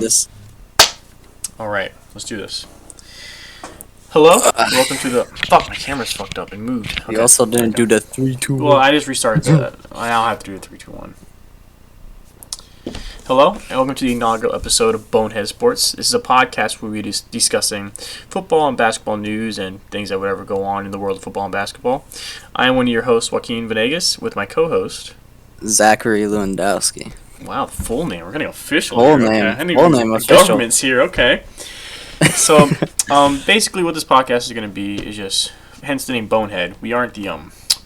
This. All right, let's do this. Hello, welcome to the. Fuck, my camera's fucked up and moved. You also didn't do the 3, 2, 1. Well, I just restarted that. I now have to do the 3, 2, 1. Hello, and welcome to the inaugural episode of Bonehead Sports. This is a podcast where we're discussing football and basketball news and things that would ever go on in the world of football and basketball. I am one of your hosts, Joaquin Venegas, with my co-host Zachary Lewandowski. Wow, full name. We're getting official. Full here. name. Okay. I didn't Full even- name the official. Government's here. Okay. So, basically, what this podcast is going to be is just, hence the name Bonehead. We aren't the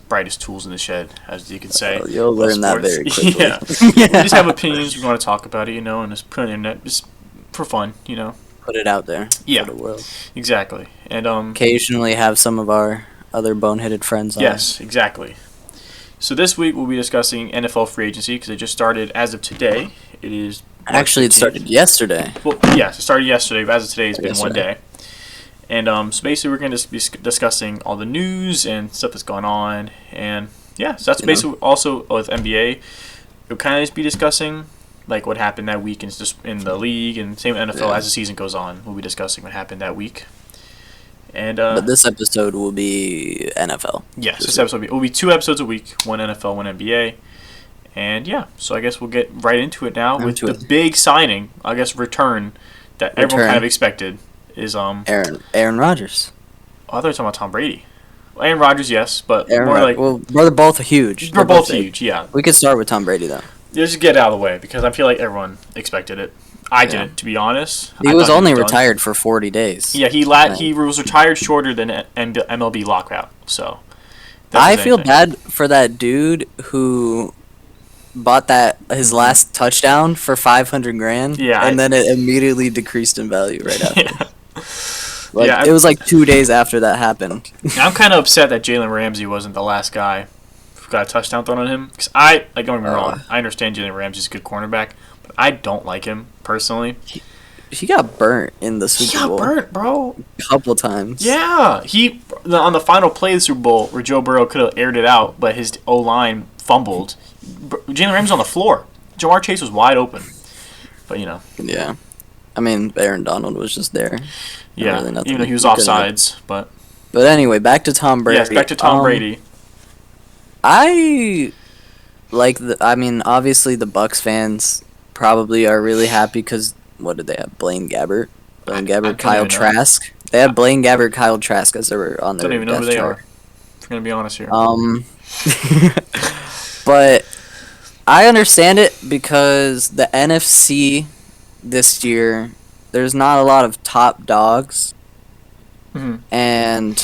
brightest tools in the shed, as you could say. Oh, you'll learn that Sports. very quickly. Yeah. We just have opinions. We want to talk about it, and just put it in there just for fun, Put it out there Yeah. for the world. Exactly. And Occasionally have some of our other boneheaded friends on. yes, exactly. So this week we'll be discussing NFL free agency because it just started as of today. It is March Actually, it 15th. started yesterday. Well, yes, it started yesterday, but as of today, it's been one Yesterday. day. And so basically, we're going to be discussing all the news and stuff that's going on. And yeah, so that's basically also with NBA. We'll kind of just be discussing like what happened that week in the league, and same with NFL as the season goes on. We'll be discussing what happened that week. And But this episode will be NFL. yes, this episode will be 2 episodes a week, one NFL, one NBA. And yeah, so I guess we'll get right into it now with the big signing, I guess return that everyone kind of expected is Aaron Rodgers. Oh, I thought you were talking about Tom Brady. Well, Aaron Rodgers, yes, but more like well, they're both huge. they're both huge. Yeah, We could start with Tom Brady though. just get it out of the way because I feel like everyone expected it. I didn't, to be honest. He I was thought only done. retired for 40 days. Yeah, he was retired shorter than MLB lockout. So I feel bad for that dude who bought his last touchdown for $500,000. Yeah, and then it immediately decreased in value right after. Yeah. It was like 2 days after that happened. I'm kind of upset that Jalen Ramsey wasn't the last guy who got a touchdown thrown on him. Because don't get me wrong, I understand Jalen Ramsey's a good cornerback, but I don't like him personally. He got burnt in the Super Bowl. He got burnt, bro. A couple times. Yeah, on the final play of the Super Bowl where Joe Burrow could have aired it out, but his O-line fumbled. Jalen Ramsey on the floor. Jamar Chase was wide open, but Yeah. I mean, Aaron Donald was just there. Yeah, Really nothing even though he was he could've offsides, but But anyway, back to Tom Brady. yes, back to Tom Brady. I like obviously the Bucks fans probably are really happy because what did they have? Blaine Gabbert, Kyle Trask. They had Blaine Gabbert, Kyle Trask as they were on their. Don't even know who depth they chart. are. If we're gonna be honest here. But I understand it because the NFC this year, there's not a lot of top dogs, and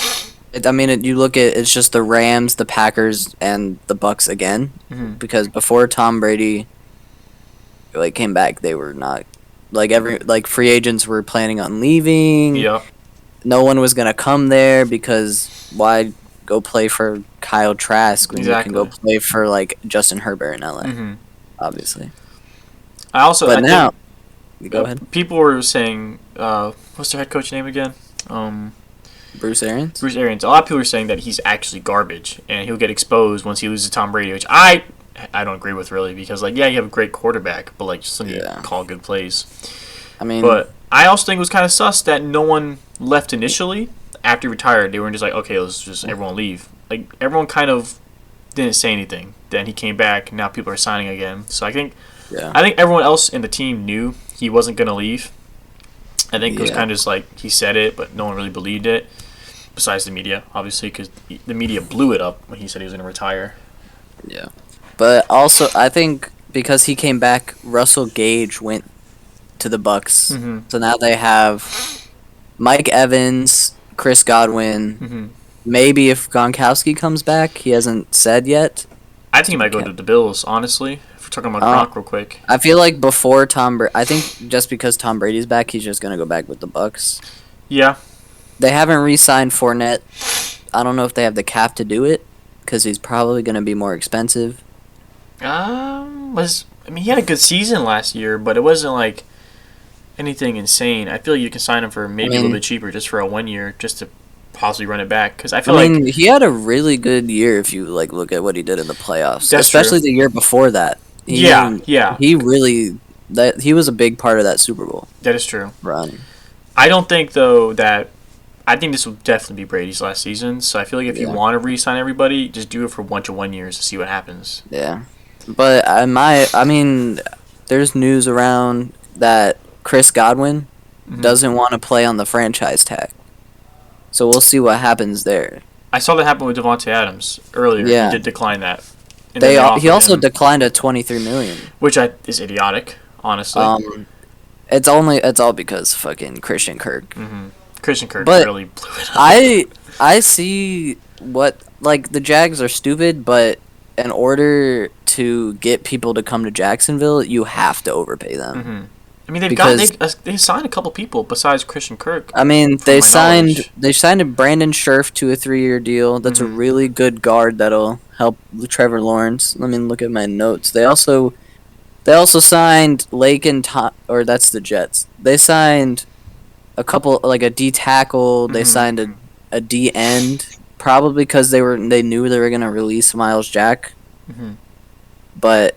you look at it's just the Rams, the Packers, and the Bucks again. Because before Tom Brady came back, they were not free agents were planning on leaving. Yeah. No one was gonna come there because why go play for Kyle Trask when you can go play for Justin Herbert in LA? Obviously. Go ahead. People were saying, what's their head coach name again? Bruce Arians. Bruce Arians. A lot of people are saying that he's actually garbage and he'll get exposed once he loses to Tom Brady, which I don't agree with really because you have a great quarterback, but just need to call good plays. But I also think it was kind of sus that no one left initially after he retired. They were just like, okay, let's just everyone leave. Everyone kind of didn't say anything. Then he came back, and now people are signing again. So I think everyone else in the team knew he wasn't going to leave. I think it was kind of just he said it, but no one really believed it. Besides the media, obviously, because the media blew it up when he said he was going to retire. Yeah. But also, I think because he came back, Russell Gage went to the Bucks. So now they have Mike Evans, Chris Godwin. Maybe if Gronkowski comes back, he hasn't said yet. I think he might go to the Bills, honestly. If we're talking about Gronk real quick. I feel like before I think just because Tom Brady's back, he's just going to go back with the Bucks. Yeah. They haven't re-signed Fournette. I don't know if they have the cap to do it because he's probably going to be more expensive. He had a good season last year, but it wasn't anything insane. I feel like you can sign him for maybe a little bit cheaper just for a 1 year, just to possibly run it back. Because I feel he had a really good year if you look at what he did in the playoffs, That's especially true. the year before that. He really that he was a big part of that Super Bowl. That is true. Run. I don't think though that. I think this will definitely be Brady's last season. So I feel like if you want to re-sign everybody, just do it for 1 years to see what happens. Yeah, but I mean, there's news around that Chris Godwin doesn't want to play on the franchise tag. So we'll see what happens there. I saw that happen with Devontae Adams earlier. Yeah. He did decline that. He also declined at $23 million, which is idiotic, honestly. It's all because fucking Christian Kirk. Mm-hmm. Christian Kirk really blew it up. I see what, like, the Jags are stupid, but in order to get people to come to Jacksonville, you have to overpay them. Mm-hmm. I mean, they signed a couple people besides Christian Kirk. I mean, they signed a Brandon Scherf to a 3-year deal. That's a really good guard that'll help Trevor Lawrence. Let me look at my notes. They also signed Lake and or that's the Jets. They signed a couple, like a D tackle. They signed a D end, probably because they knew they were gonna release Miles Jack. But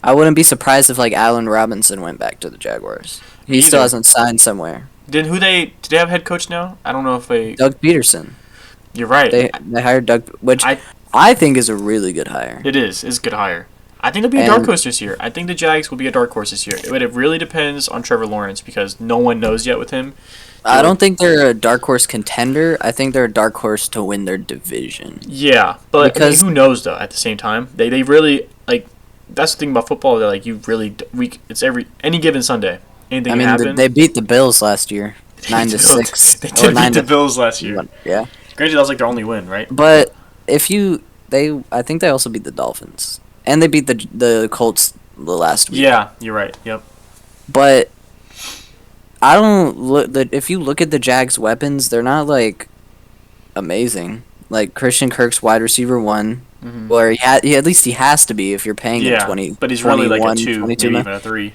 I wouldn't be surprised if like Allen Robinson went back to the Jaguars. He still hasn't signed somewhere. Did they have head coach now? I don't know if they. Doug Peterson. You're right. They hired Doug, which I think is a really good hire. It is. It's a good hire. I think they'll be a dark horse this year. I think the Jags will be a dark horse this year. But it really depends on Trevor Lawrence because no one knows yet with him. I don't think they're a dark horse contender. I think they're a dark horse to win their division. Yeah, but because who knows though? At the same time, they really like. That's the thing about football. That like you really it's any given Sunday. Anything can happen. They beat the Bills last year, 9-6. They did beat the Bills last year. Yeah. Granted, that was like their only win, right? But I think they also beat the Dolphins, and they beat the Colts the last week. Yeah, you're right. Yep. But I don't look. If you look at the Jags' weapons, they're not like amazing. Like Christian Kirk's wide receiver 1. Or at least he has to be if you're paying him 20. But he's really like a 2, maybe even a 3.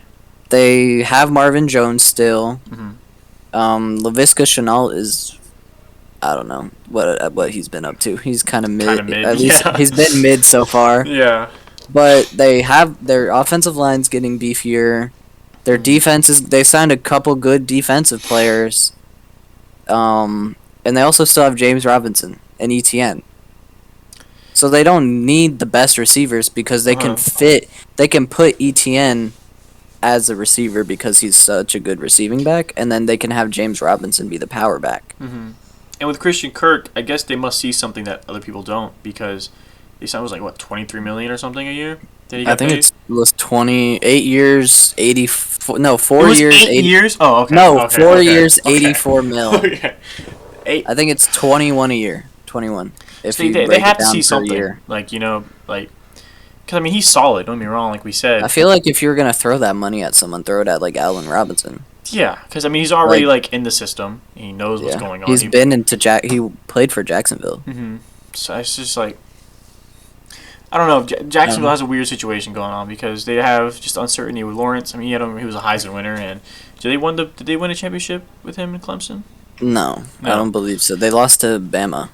They have Marvin Jones still. Laviska Shenault is, I don't know what he's been up to. He's kind of mid. At least he's been mid so far. Yeah. But they have their offensive line's getting beefier. Their defenses, they signed a couple good defensive players. And they also still have James Robinson and ETN. So they don't need the best receivers because they can put ETN as a receiver because he's such a good receiving back, and then they can have James Robinson be the power back. And with Christian Kirk, I guess they must see something that other people don't because they signed was like what $23 million or something a year. I think it was 28 years, 84. No, 4 years. 8 years. Oh, okay. No, 4 years, 84 mil. Okay. I think it's 21 a year. 21. If so they have to see something, like because I mean he's solid. Don't get me wrong, like we said. I feel like if you're gonna throw that money at someone, throw it at like Allen Robinson. Yeah, because I mean he's already like in the system. He knows what's going on. He played for Jacksonville. So it's just like I don't know. Jacksonville has a weird situation going on because they have just uncertainty with Lawrence. I mean he was a Heisman winner, and did they win a championship with him in Clemson? No, I don't believe so. They lost to Bama.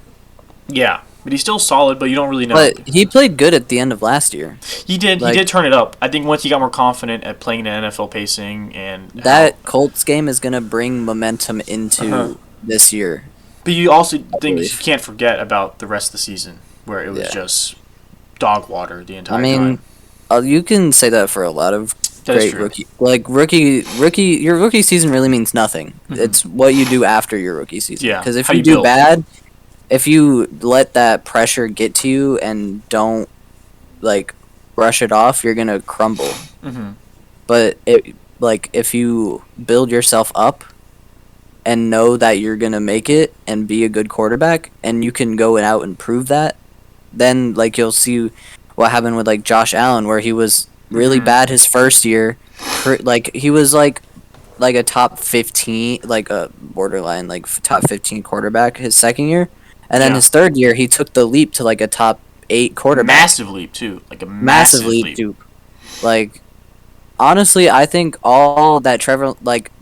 Yeah, but he's still solid, but you don't really know. But he played good at the end of last year. He did. He did turn it up. I think once he got more confident at playing the NFL pacing and that Colts game is gonna bring momentum into this year. But you also think you can't forget about the rest of the season where it was just dog water the entire time. I mean, you can say that for a lot of great rookie. Like your rookie season really means nothing. It's what you do after your rookie season. Yeah. Because if you do bad. If you let that pressure get to you and don't, like, brush it off, you're going to crumble. But, if you build yourself up and know that you're going to make it and be a good quarterback and you can go out and prove that, then, like, you'll see what happened with, like, Josh Allen where he was really bad his first year. Like, he was, like a top 15, like, a borderline, like, top 15 quarterback his second year. And then his third year, he took the leap to like a top 8 quarterback. Massive leap too, like a massive leap. Too. Like, honestly, I think all that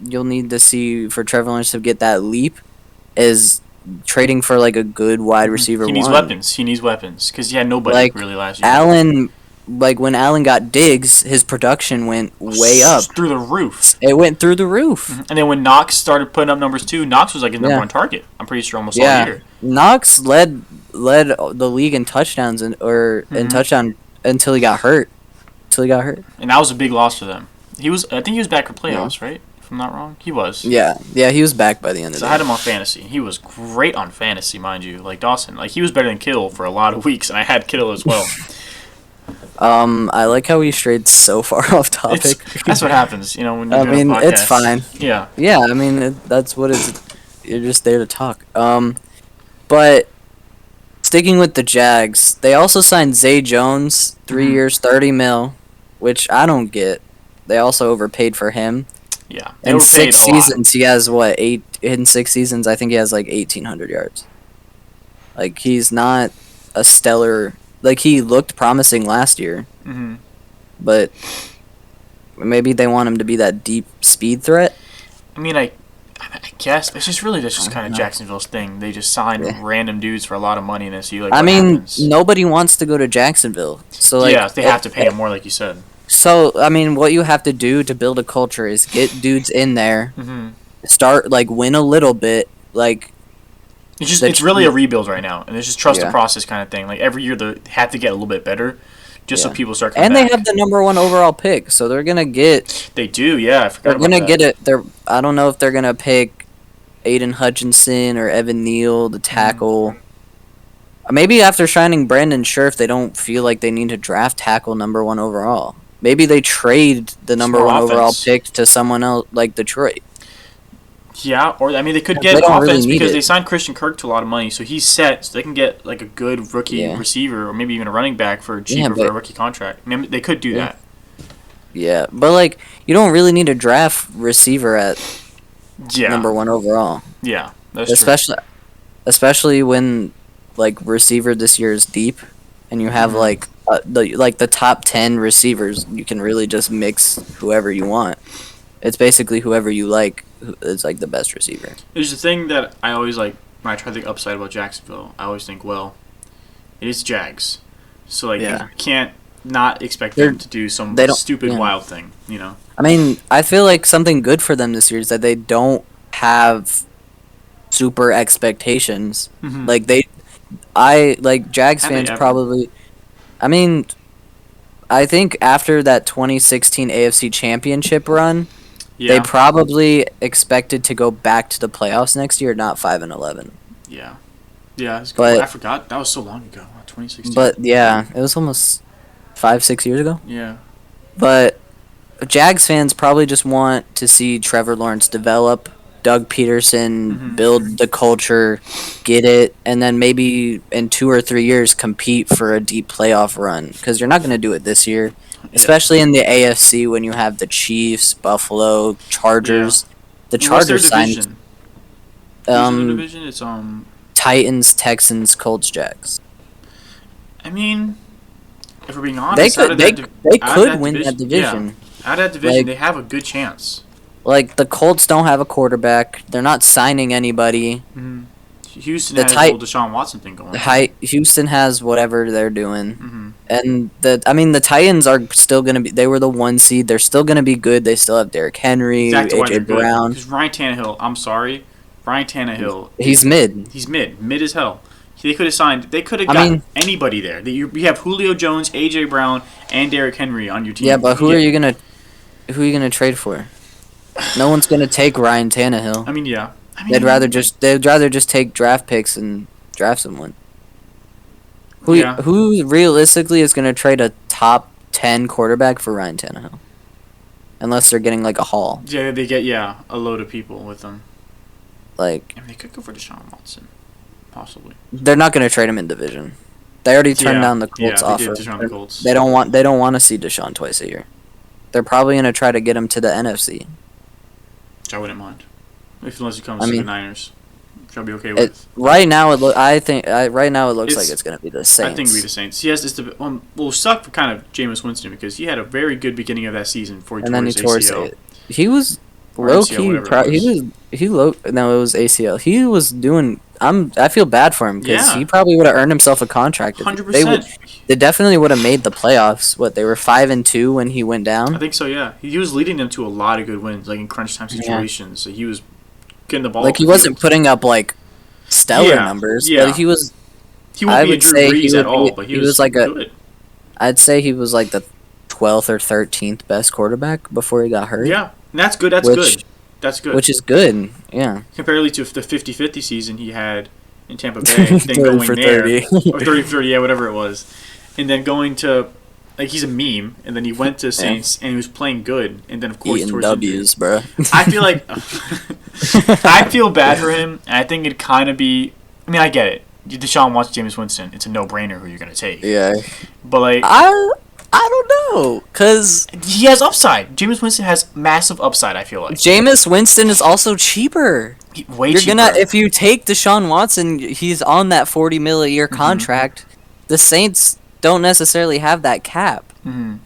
you'll need to see for Trevor Lawrence to get that leap is trading for like a good wide receiver. He needs weapons. He needs weapons because he had nobody really last year. like when Allen got Diggs, his production went way up through the roof. It went through the roof. Mm-hmm. And then when Knox started putting up numbers too, Knox was like his number one target. I'm pretty sure almost all year. Knox led the league in touchdowns in touchdown until he got hurt. And that was a big loss for them. I think he was back for playoffs, right? If I'm not wrong, he was. Yeah, he was back by the end of the year. So I had him on fantasy. He was great on fantasy, mind you. Like Dawson, like he was better than Kittle for a lot of weeks, and I had Kittle as well. I like how we strayed so far off topic. That's what happens, when you're doing a podcast. It's fine. Yeah. Yeah, I mean, that's what it's. You're just there to talk. But sticking with the Jags, they also signed Zay Jones, 3 years, $30 million, which I don't get. They also overpaid for him. Yeah. In 6 seasons, he has what, 8? In 6 seasons, I think he has like 1,800 yards. Like, he's not a stellar. Like, he looked promising last year. Mm-hmm. But maybe they want him to be that deep speed threat. I mean, I guess that's just kind of Jacksonville's thing. They just sign random dudes for a lot of money, and then see what happens. Nobody wants to go to Jacksonville. So they have to pay him more, like you said. So I mean, what you have to do to build a culture is get dudes in there, start win a little bit, It's really a rebuild right now, and it's just trust the process kind of thing. Like every year they have to get a little bit better, just so people start coming back. And they have the number 1 overall pick, so they're gonna get. They do, yeah. I forgot they're gonna get it. I don't know if they're gonna pick Aiden Hutchinson or Evan Neal, the tackle. Maybe after signing Brandon Scherf, they don't feel like they need to draft tackle number 1 overall. Maybe they trade the number 1 overall pick to someone else, like Detroit. Yeah, or I mean, they could get offense because they signed Christian Kirk to a lot of money, so he's set. So they can get a good rookie receiver, or maybe even a running back for cheaper for a rookie contract. I mean, they could do that. Yeah, but you don't really need to draft receiver at number 1 overall. Yeah, that's true. Especially when receiver this year is deep, and you have the top 10 receivers. You can really just mix whoever you want. It's basically whoever you like is the best receiver. There's the thing that I always when I try to think upside about Jacksonville. I always think, well, it is Jags, so you can't not expect them to do some stupid wild thing, I mean, I feel like something good for them this year is that they don't have super expectations. Jags fans probably. I mean, I think after that 2016 AFC Championship run. Yeah. They probably expected to go back to the playoffs next year, not 5-11. Yeah, but I forgot that was so long ago, 2016. But yeah, it was almost 5-6 years ago. Yeah, but Jags fans probably just want to see Trevor Lawrence develop, Doug Peterson build the culture, get it, and then maybe in 2 or 3 years compete for a deep playoff run. Because you're not going to do it this year. Especially in the AFC when you have the Chiefs, Buffalo, Chargers. Yeah. The Chargers signed. Who's in the division? It's Titans, Texans, Colts, Jags. I mean, if we're being honest, they could win that division. Yeah. Out of that division, they have a good chance. The Colts don't have a quarterback. They're not signing anybody. Mm-hmm. Houston has the whole Deshaun Watson thing going on. Houston has whatever they're doing. And the Titans are still going to be. They were the 1 seed. They're still going to be good. They still have Derrick Henry, AJ Brown. Because Ryan Tannehill, I'm sorry, Ryan Tannehill. He's mid. He's mid as hell. They could have signed. They could have got anybody there. You have Julio Jones, AJ Brown, and Derrick Henry on your team. Yeah, but who are you gonna trade for? No one's gonna take Ryan Tannehill. I mean, yeah. They'd rather just take draft picks and draft someone. Who realistically is going to trade a top 10 quarterback for Ryan Tannehill? Unless they're getting a haul. Yeah, they get a load of people with them. They could go for Deshaun Watson, possibly. They're not going to trade him in division. They already turned down the Colts offer. The Colts. They don't want to see Deshaun twice a year. They're probably going to try to get him to the NFC. Which I wouldn't mind. Unless he comes to the Niners, which I'll be okay with. Right now, it looks like it's going to be the Saints. I think it'll be the Saints. Yes, will suck for kind of Jameis Winston because he had a very good beginning of that season before he tore his ACL. He was low key. It was ACL. He was doing I feel bad for him because he probably would have earned himself a contract. 100%. They definitely would have made the playoffs. What, they were 5-2 when he went down? I think so. Yeah, he was leading them to a lot of good wins, like in crunch time situations. So he was getting the ball. Like, he wasn't putting up like stellar numbers, but he was. He wouldn't be Drew Brees at all, but he was like good. I'd say he was like the 12th or 13th best quarterback before he got hurt. Yeah, and that's good. That's good. Which is good. Yeah. Comparatively to the 50-50 season he had in Tampa Bay, then going for there 30. Or 30-30, yeah, whatever it was, and then going to, like, he's a meme, and then he went to Saints and he was playing good, and then of course eating W's, bro. I feel like I feel bad for him, and I think it'd kind of be. I mean, I get it. Deshaun wants Jameis Winston. It's a no-brainer who you're gonna take. Yeah. But like, I don't know, cause he has upside. Jameis Winston has massive upside. I feel like Jameis Winston is also cheaper. You're cheaper. If you take Deshaun Watson, he's on that $40 million a year contract. The Saints don't necessarily have that cap,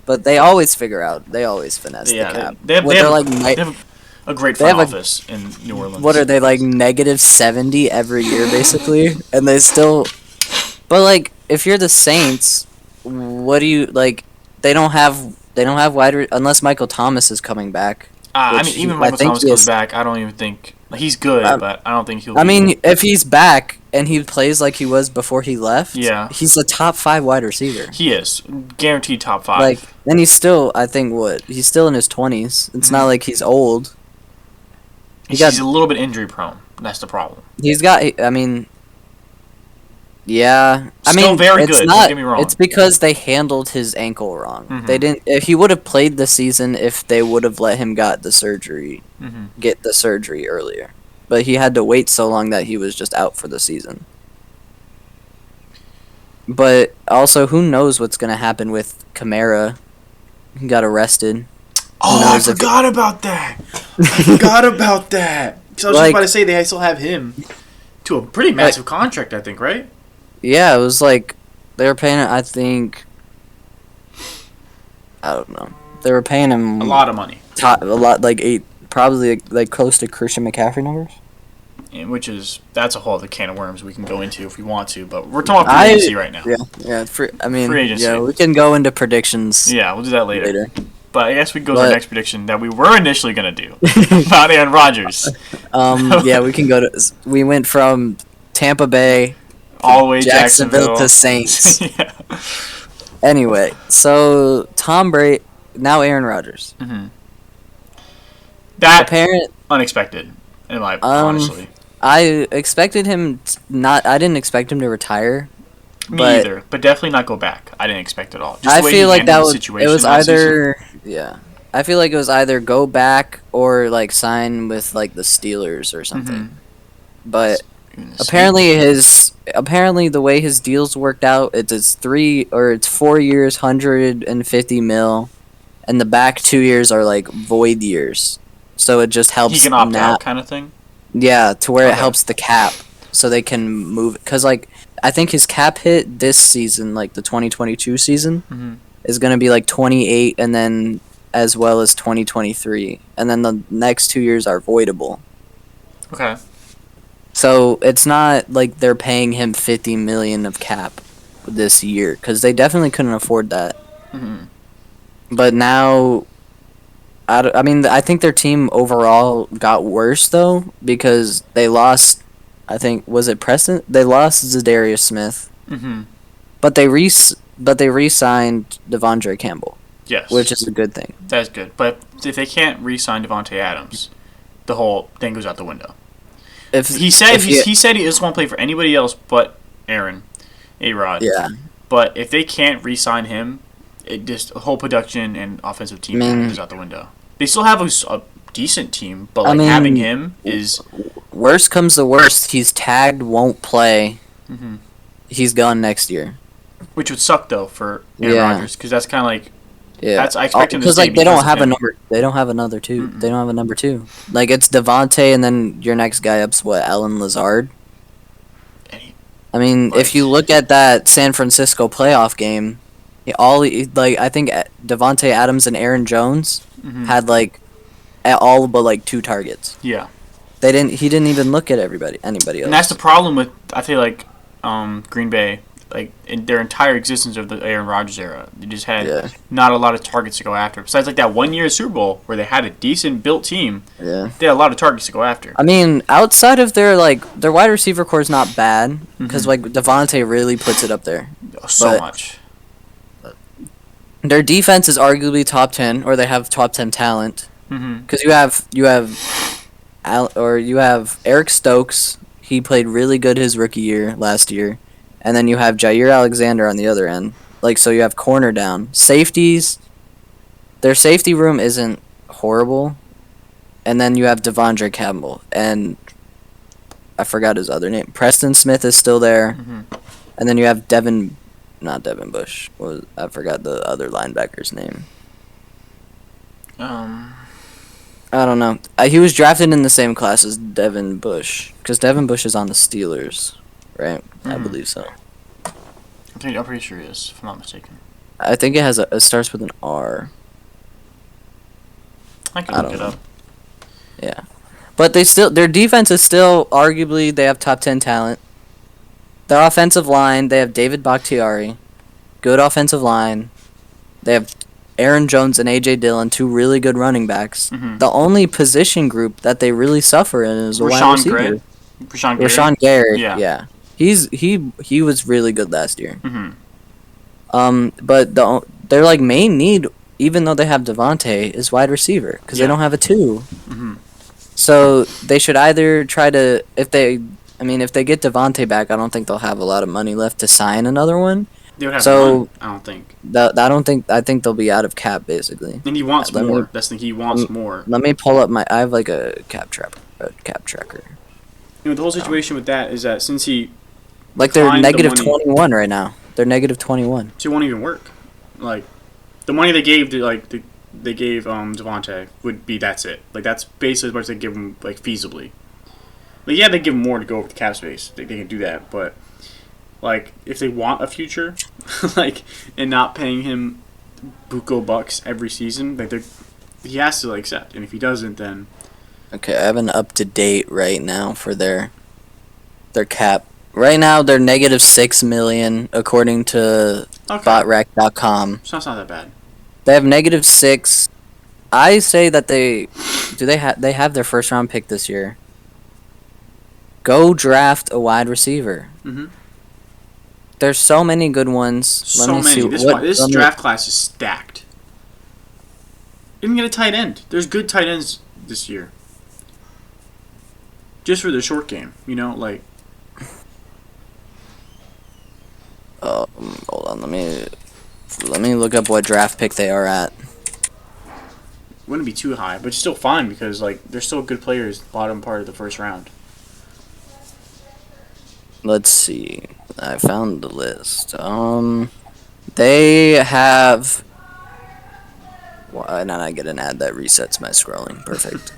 but they always figure out. They always finesse the cap. They have a great front office in New Orleans. What are they, like, -70 every year basically, and they still. But like, if you're the Saints, what do you like? They don't have unless Michael Thomas is coming back. I mean, even Michael Thomas comes back, I don't even think he's good, but I don't think he'll. I mean, if he's back and he plays like he was before he left, he's a top 5 wide receiver. He is guaranteed top 5. Like, and he's still, I think, he's still in his 20s. It's not like he's old. He's a little bit injury prone. That's the problem. He's got. I mean. Yeah, still very good. Don't get me wrong. It's because they handled his ankle wrong. They didn't. If he would have played the season, if they would have let him get the surgery earlier, but he had to wait so long that he was just out for the season. But also, who knows what's gonna happen with Kamara? He got arrested. Oh, I forgot about that. So I was just about to say they still have him to a pretty massive contract, I think, right? Yeah, it was like they were paying. I think I don't know. They were paying him a lot of money. A lot, like probably like close to Christian McCaffrey numbers. And that's a whole other can of worms we can go into if we want to. But we're talking about free agency right now. Yeah. Free agency. Yeah, we can go into predictions. Yeah, we'll do that later. But I guess we can go to the next prediction that we were initially going to do about Aaron Rodgers. Yeah, we can go to. We went from Tampa Bay all the way Jacksonville to Saints. Yeah. Anyway, so Tom Brady, now Aaron Rodgers. That unexpected, honestly. I expected him I didn't expect him to retire. Me either, but definitely not go back. I didn't expect it all. I feel like it was either I feel like it was either go back or like sign with like the Steelers or something. But apparently the way his deals worked out, it's 4 years, $150 million, and the back 2 years are like void years. So it just helps. He can opt out, kind of thing. Yeah, to where it helps the cap, so they can move. Because like I think his cap hit this season, like the 2022 season, is gonna be like 28, and then as well as 2023, and then the next 2 years are voidable. Okay. So it's not like they're paying him $50 million of cap this year, because they definitely couldn't afford that. But now, I mean, I think their team overall got worse though, because they lost. I think was it Preston? They lost Zadarius Smith. But they re-signed Devondre Campbell. Yes. Which is a good thing. That's good. But if they can't re-sign Devontae Adams, the whole thing goes out the window. He said he doesn't want to play for anybody else but Aaron, A-Rod. Yeah. But if they can't re-sign him, it just whole production and offensive team goes out the window. They still have a decent team, but having him is worst comes to worst. He's tagged, won't play. He's gone next year. Which would suck though for Aaron Rodgers, because that's kind of like. Yeah, I expect him to stay like they don't have a number. They don't have another two. They don't have a number 2. Like it's Devontae, and then your next guy up's Alan Lazard. I mean, if you look at that San Francisco playoff game, I think Devontae Adams and Aaron Jones had all but 2 targets. Yeah. He didn't even look at anybody else. And that's the problem with, I feel like, Green Bay. Like, in their entire existence of the Aaron Rodgers era, they just had not a lot of targets to go after. Besides, like, that 1 year Super Bowl where they had a decent built team, they had a lot of targets to go after. I mean, outside of their wide receiver core is not bad because Devontae really puts it up there. So much. Their defense is arguably top 10, or they have top 10 talent. Because you have Eric Stokes. He played really good his rookie year last year. And then you have Jair Alexander on the other end. So you have corner down. Safeties, their safety room isn't horrible. And then you have Devondre Campbell. And I forgot his other name. Preston Smith is still there. And then you have not Devin Bush. I forgot the other linebacker's name. I don't know. He was drafted in the same class as Devin Bush. Because Devin Bush is on the Steelers. Right? I believe so. I'm pretty sure he is, if I'm not mistaken. I think it starts with an R. I can look it up. Yeah. But their defense is still, arguably, they have top 10 talent. Their offensive line, they have David Bakhtiari. Good offensive line. They have Aaron Jones and A.J. Dillon, two really good running backs. The only position group that they really suffer in is the wide receiver. Rashawn Gary. Yeah. He was really good last year. But their main need, even though they have Devontae, is wide receiver because they don't have a 2. So they should either try to if they get Devontae back, I don't think they'll have a lot of money left to sign another one. They would have one, I don't think. I think they'll be out of cap basically. And he wants more. That's the thing. He wants more. Let me pull up I have a cap tracker. The whole situation with that is that since he they're negative 21 right now. They're negative 21. So it won't even work. The money they gave Devontae would be that's it. That's basically as much as they give him feasibly. They give him more to go over the cap space. They can do that, but if they want a future, and not paying him buco bucks every season, he has to accept. And if he doesn't, then okay, I have an up to date right now for their cap. Right now, they're negative $6 million according to BotRack.com. So that's not that bad. They have negative 6. I say that they have their first round pick this year. Go draft a wide receiver. There's so many good ones. This draft class is stacked. You can get a tight end. There's good tight ends this year. Just for the short game, hold on, let me look up what draft pick they are at. Wouldn't be too high, but it's still fine because they're still good players bottom part of the first round. Let's see. I found the list. They have. Why not? I get an ad that resets my scrolling. Perfect.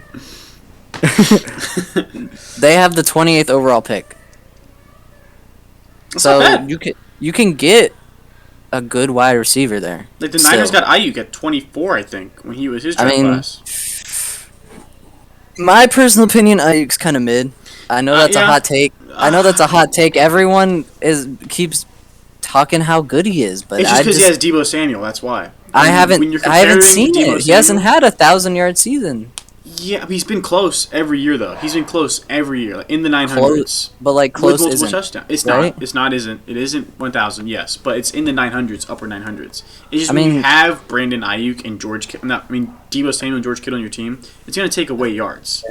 They have the 28th overall pick. That's not bad. You can get a good wide receiver there. The Niners got Ayuk at 24, I think, when he was his draft class. My personal opinion, Ayuk's kind of mid. I know that's a hot take. I know that's a hot take. Everyone keeps talking how good he is, but it's just because he has Deebo Samuel. That's why. I haven't seen it. He hasn't had a 1,000-yard season. Yeah, but he's been close every year, though. He's been close every year, in the 900s. But close with multiple isn't. Touchdowns. It's right? not. It's not. Isn't. It isn't 1,000. Yes, but it's in the 900s, upper 900s. It's just when you have Brandon Ayuk and Deebo Samuel and George Kittle on your team, it's gonna take away yards.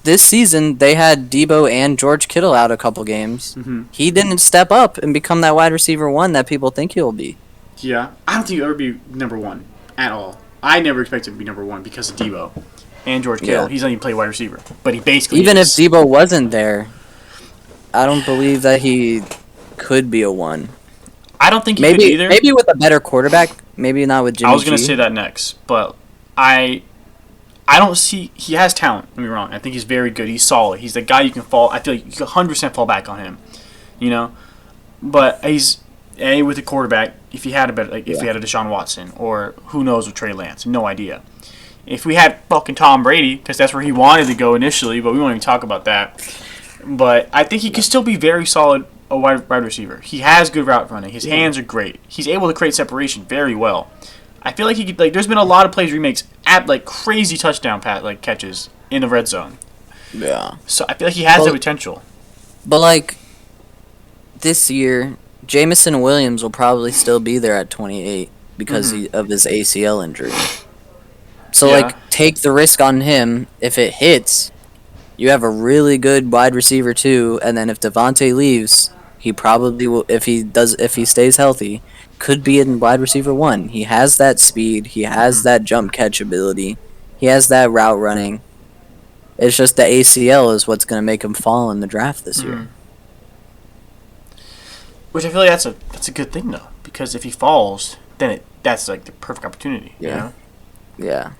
This season they had Deebo and George Kittle out a couple games. He didn't step up and become that wide receiver 1 that people think he'll be. Yeah, I don't think he'll ever be number 1 at all. I never expected him to be number 1 because of Deebo and George Kittle. He's not even played wide receiver, but he basically even if Deebo wasn't there, I don't believe that he could be a 1. I don't think he could either. Maybe with a better quarterback. Maybe not with Jimmy I was going to say that next, but I don't see... He has talent, don't get me wrong. I think he's very good. He's solid. He's the guy you can fall... I feel like you can 100% fall back on him, But he's... with a quarterback, if he had a better... if he had a Deshaun Watson, or who knows with Trey Lance, no idea. If we had fucking Tom Brady, because that's where he wanted to go initially, but we won't even talk about that. But I think he can still be very solid a wide receiver. He has good route running. His hands are great. He's able to create separation very well. I feel like he could, like, there's been a lot of plays where he makes like crazy touchdown catches in the red zone. Yeah. So I feel like he has the potential. But like this year, Jamison Williams will probably still be there at 28 because of his ACL injury. So like take the risk on him. If it hits, you have a really good wide receiver too, and then if Devontae leaves, he probably will, if he stays healthy, could be in wide receiver 1. He has that speed, he has that jump catch ability, he has that route running. It's just the ACL is what's going to make him fall in the draft this year. Which I feel like that's a good thing though, because if he falls, then that's like the perfect opportunity. Yeah. You know? Yeah.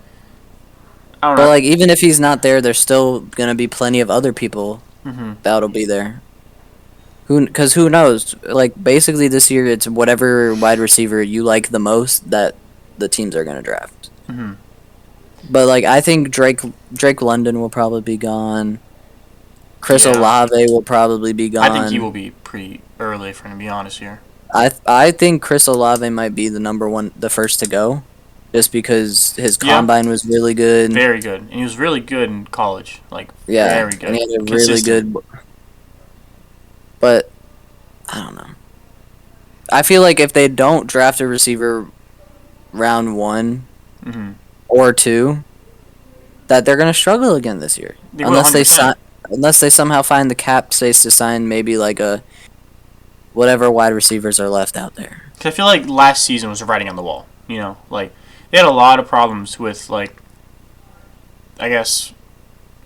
I don't know. But like even if he's not there, there's still gonna be plenty of other people that'll be there. Because who knows? Like basically this year, it's whatever wide receiver you like the most that the teams are gonna draft. But like I think Drake London will probably be gone. Chris Olave will probably be gone. I think he will be pretty early, for him to be honest here. I think Chris Olave might be the first to go, just because his combine was really good. Very good, and he was really good in college. Like very good. And he had a really good. But I don't know. I feel like if they don't draft a receiver round 1 or 2, that they're gonna struggle again this year, unless they somehow find the cap space to sign maybe like a whatever wide receivers are left out there. Cause I feel like last season was a writing on the wall. You know, like they had a lot of problems with like, I guess,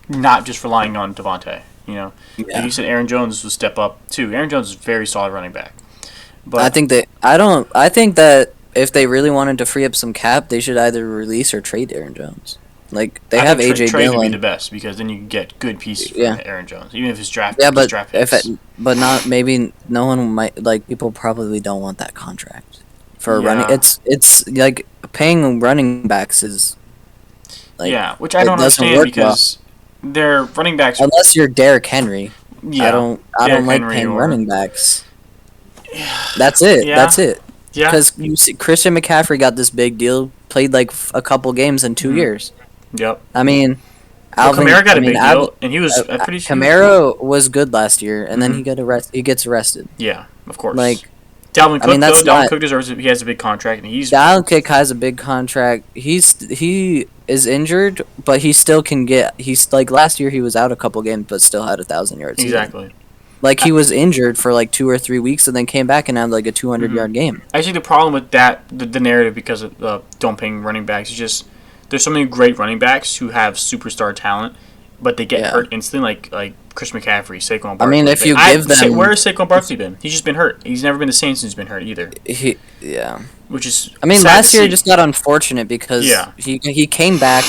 not just relying on Devontae. You know, like you said, Aaron Jones will step up too. Aaron Jones is a very solid running back. But I think that if they really wanted to free up some cap, they should either release or trade Aaron Jones. Like they have AJ Trade Dillon. would be the best because then you can get good pieces from Aaron Jones, even if his draft. But not maybe no one might like people probably don't want that contract for running. It's like paying running backs is like which I don't understand because they're running backs unless you're Derrick Henry. I don't like paying running backs. That's it. That's it. Yeah. Because you see, Christian McCaffrey got this big deal, played like a couple games in 2 years. Yep. I mean, Kamara got a big deal, and he was pretty sure. Kamara was good last year, and then he gets arrested. Yeah, of course. Like Dalvin Cook, Dalvin Cook deserves it. He has a big contract, and Dalvin Cook has a big contract. He is injured, but he still can get. He's like last year, he was out a couple games, but still had 1,000 yards. Exactly. Like he was injured for like 2 or 3 weeks, and then came back and had like a 200-yard game. I think the problem with that, the narrative because of don't paying running backs, is just there's so many great running backs who have superstar talent, but they get hurt instantly, like Chris McCaffrey, Saquon Barkley. I mean, if you give them, where has Saquon Barkley been? He's just been hurt. He's never been the same since he's been hurt either. Which is I mean, last year just got unfortunate because he came back,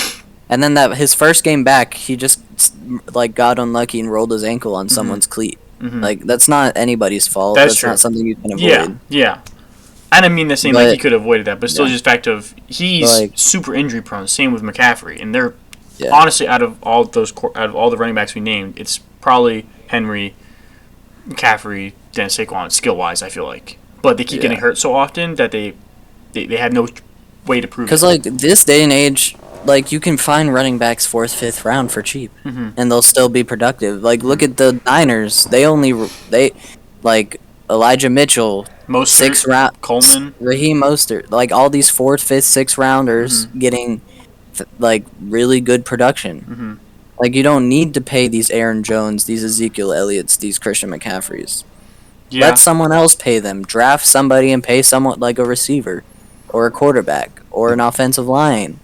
and then his first game back, he just like got unlucky and rolled his ankle on someone's cleat. Like that's not anybody's fault. That's not something you can avoid. Yeah. I didn't mean the same like he could have avoided that, but still just the fact of he's super injury prone. Same with McCaffrey, and they're honestly out of all the running backs we named, it's probably Henry, McCaffrey, then Saquon skill wise. I feel like, but they keep getting hurt so often that they have no way to prove it. Because like this day and age, like you can find running backs 4th, 5th round for cheap, and they'll still be productive. Like look at the Niners; they like Elijah Mitchell, Mostert, 6th round, Coleman, Raheem Mostert, like all these 4th, 5th, 6th rounders getting like really good production. Like you don't need to pay these Aaron Jones, these Ezekiel Elliott's, these Christian McCaffreys. Let someone else pay them. Draft somebody and pay someone like a receiver, or a quarterback, or an offensive line.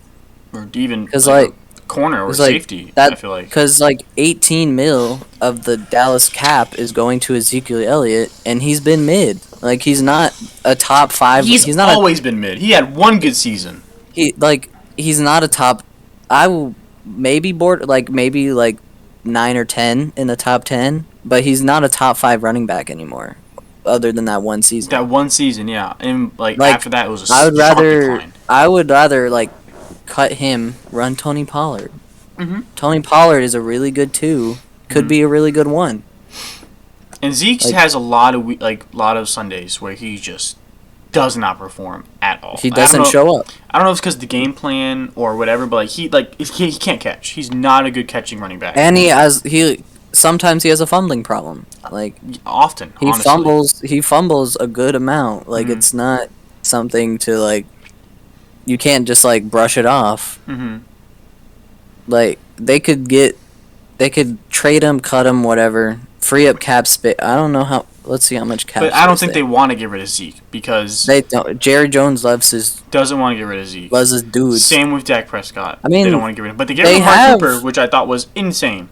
Or even like a corner or safety, I feel like. Because like 18 mil of the Dallas cap is going to Ezekiel Elliott, and he's been mid. Like he's not a top 5. He's not always been mid. He had one good season. He's not a top. I will maybe maybe 9 or 10 in the top 10, but he's not a top 5 running back anymore. Other than that one season. That one season, yeah, and like after that it was a sharp decline. I would rather like cut him, run Tony Pollard. Mm-hmm. Tony Pollard is a really good 2. Could be a really good 1. And Zeke has a lot of Sundays where he just does not perform at all. He doesn't show up. I don't know if it's because of the game plan or whatever, but he can't catch. He's not a good catching running back. And sometimes he has a fumbling problem. Like often, he fumbles a good amount. Like it's not something to like. You can't just like brush it off. Mm-hmm. Like they could trade him, cut him, whatever, free up cap space. I don't know how. Let's see how much cap. But I don't think they want to get rid of Zeke because they don't. Jerry Jones doesn't want to get rid of Zeke. Loves his dudes. Same with Dak Prescott. I mean, they don't want to get rid of him. But they get rid of Amari Cooper, which I thought was insane.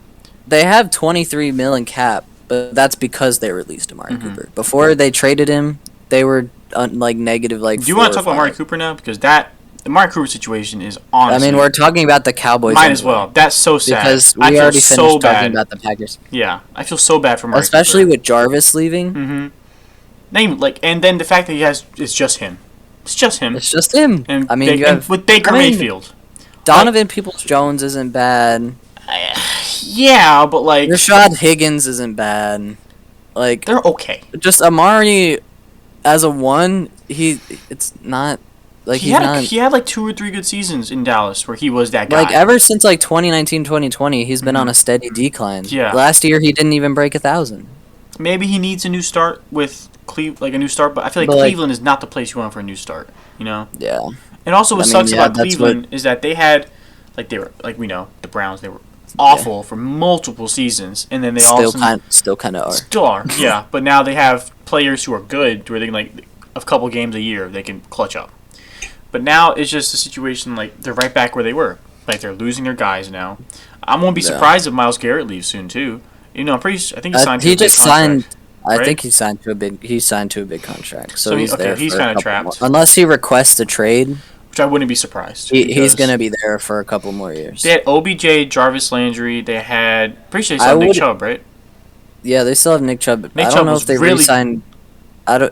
They have $23 million cap, but that's because they released Amari Cooper. Before they traded him, they were negative like. Do you want to talk about Amari Cooper now? Because the Amari Cooper situation is honestly. I mean, we're talking about the Cowboys. Might as well. That's so sad. Because we already finished talking about the Packers. Yeah, I feel so bad for Amari especially Cooper. With Jarvis leaving. Mm-hmm. And then the fact that it's just him. It's just him. It's just him. And I mean, with Baker Mayfield. Donovan Peoples-Jones isn't bad. Yeah, but like Rashad Higgins isn't bad. Like they're okay. Just Amari as a 1, it's not like he had like 2 or 3 good seasons in Dallas where he was that guy. Like ever since like 2019, 2020, he's been on a steady decline. Yeah. Last year he didn't even break 1,000. Maybe he needs a new start with a new start, but I feel like Cleveland is not the place you want for a new start, you know? Yeah. And also what sucks about Cleveland is that they had we know, the Browns, they were awful for multiple seasons, and then they still kind of are. Still are, yeah. But now they have players who are good, where they can a couple games a year they can clutch up. But now it's just a situation they're right back where they were. Like they're losing their guys now. I won't be surprised if Myles Garrett leaves soon too. You know, I think he signed to a big contract. I think he signed to a big contract. So he's there. He's kind of trapped. Unless he requests a trade. Which I wouldn't be surprised. He's going to be there for a couple more years. They had OBJ, Jarvis Landry. They had... Pretty sure they still have Nick Chubb, right? Yeah, they still have Nick Chubb. I don't know if they re-signed... I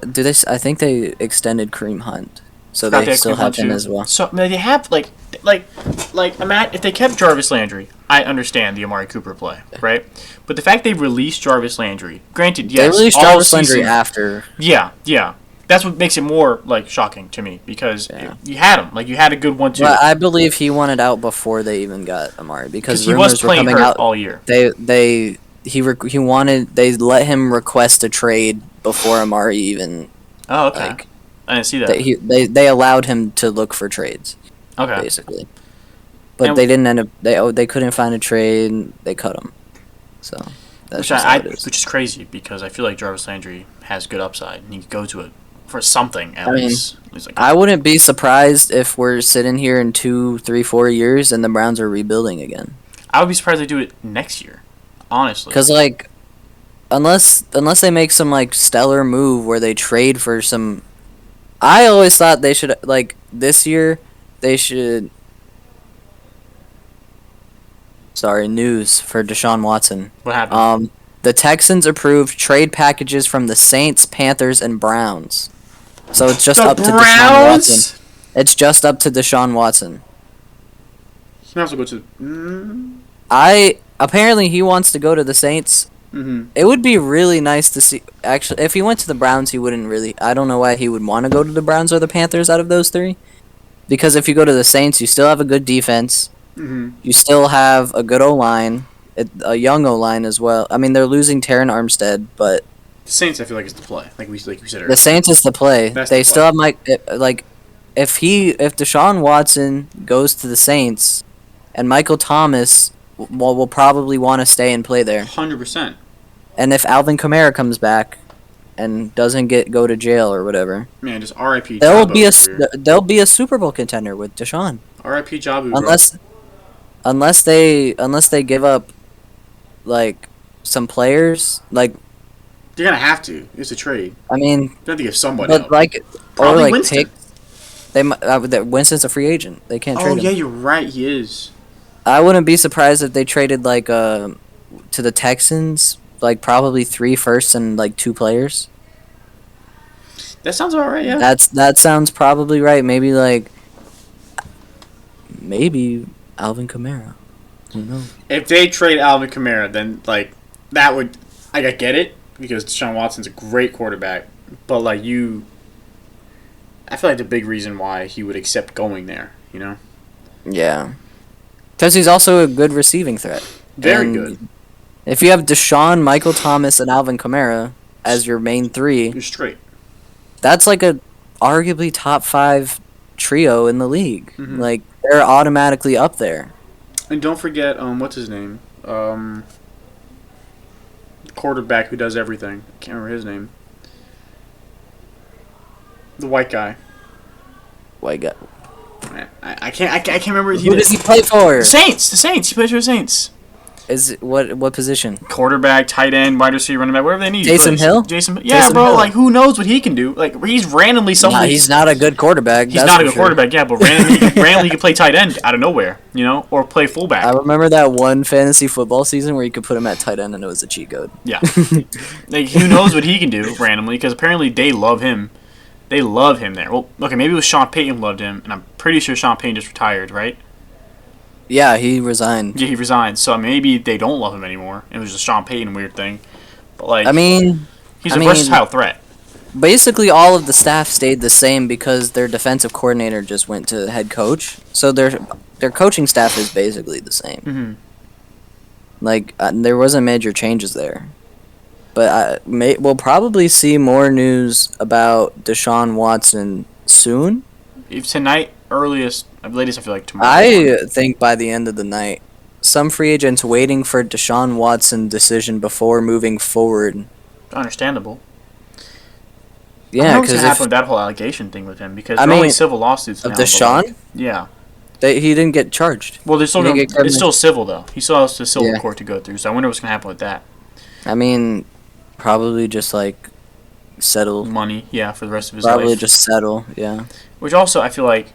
think they extended Kareem Hunt. So they still have him as well. So they have, if they kept Jarvis Landry, I understand the Amari Cooper play, right? But the fact they released Jarvis Landry... Granted, yes... They released Jarvis Landry after... Yeah. That's what makes it more shocking to me because you had him, you had a good one too. Well, I believe he wanted out before they even got Amari because he was playing hurt all year. They let him request a trade before Amari even. Oh, okay. I didn't see that. They allowed him to look for trades. Okay. Basically, but they didn't end up. They couldn't find a trade. They cut him. So that's which is crazy because I feel like Jarvis Landry has good upside and he could go to it. For something, at least. I wouldn't be surprised if we're sitting here in 2, 3, 4 years and the Browns are rebuilding again. I would be surprised they do it next year, honestly. Because unless they make some stellar move where they trade for some, I always thought they should this year they should. Sorry, news for Deshaun Watson. What happened? The Texans approved trade packages from the Saints, Panthers, and Browns. So it's just up to Deshaun Watson. It's just up to Deshaun Watson. He has to go to. Apparently he wants to go to the Saints. Mm-hmm. It would be really nice to see. Actually, if he went to the Browns, he wouldn't really. I don't know why he would want to go to the Browns or the Panthers out of those 3. Because if you go to the Saints, you still have a good defense. Mm-hmm. You still have a good O-line, a young O-line as well. I mean, they're losing Taron Armstead, but. The Saints, I feel like, is the play. Like we said earlier. The Saints is the play. They still have if Deshaun Watson goes to the Saints, and Michael Thomas will probably want to stay and play there. 100%. And if Alvin Kamara comes back, and doesn't go to jail or whatever, man, just R.I.P. They'll be a Super Bowl contender with Deshaun. R.I.P. Jabu. Unless they give up some players They're gonna have to. It's a trade. I mean, they have to give somebody up. Probably Winston. Winston's a free agent. They can't trade him. Oh yeah, you're right. He is. I wouldn't be surprised if they traded to the Texans, probably 3 firsts and 2 players. That sounds about right. Yeah. That sounds probably right. Maybe maybe Alvin Kamara. Who knows? If they trade Alvin Kamara, then like that would I get it because Deshaun Watson's a great quarterback, but like I feel like the big reason why he would accept going there, you know? Yeah, because he's also a good receiving threat. Very good. If you have Deshaun, Michael Thomas, and Alvin Kamara as your main three, you're straight. That's like a arguably top 5 trio in the league. Mm-hmm. Like they're automatically up there. And don't forget, what's his name? The quarterback who does everything. I can't remember his name. The white guy. White guy. I can't remember. Who does he play for? The Saints. He plays for the Saints. Is it, what position? Quarterback, tight end, wide receiver, running back, whatever they need. Taysom Hill? Yeah, Taysom bro. Hill. Like who knows what he can do? Like he's randomly someone. Nah, he's not a good quarterback. He's not a good quarterback. Yeah, but randomly he could play tight end out of nowhere, you know, or play fullback. I remember that one fantasy football season where you could put him at tight end and it was a cheat code. Yeah, like who knows what he can do randomly? Because apparently they love him. They love him there. Well, okay, maybe it was Sean Payton loved him, and I'm pretty sure Sean Payton just retired, right? Yeah, he resigned. Yeah, he resigned. So maybe they don't love him anymore. It was just Sean Payton weird thing. But like, he's a versatile threat. Basically, all of the staff stayed the same because their defensive coordinator just went to head coach. So their coaching staff is basically the same. Mm-hmm. Like there wasn't major changes there. But we'll probably see more news about Deshaun Watson soon. If tonight, latest, I feel like tomorrow. I think by the end of the night, some free agents waiting for Deshaun Watson decision before moving forward. Understandable. Yeah, because happened with that whole allegation thing with him because there are only civil lawsuits of now. Deshaun? Like, yeah. He didn't get charged. Well, it's still civil though. He still has the civil court to go through. So I wonder what's gonna happen with that. I mean, probably just like settle money, yeah, for the rest of his life. Probably just settle, yeah. Which also I feel like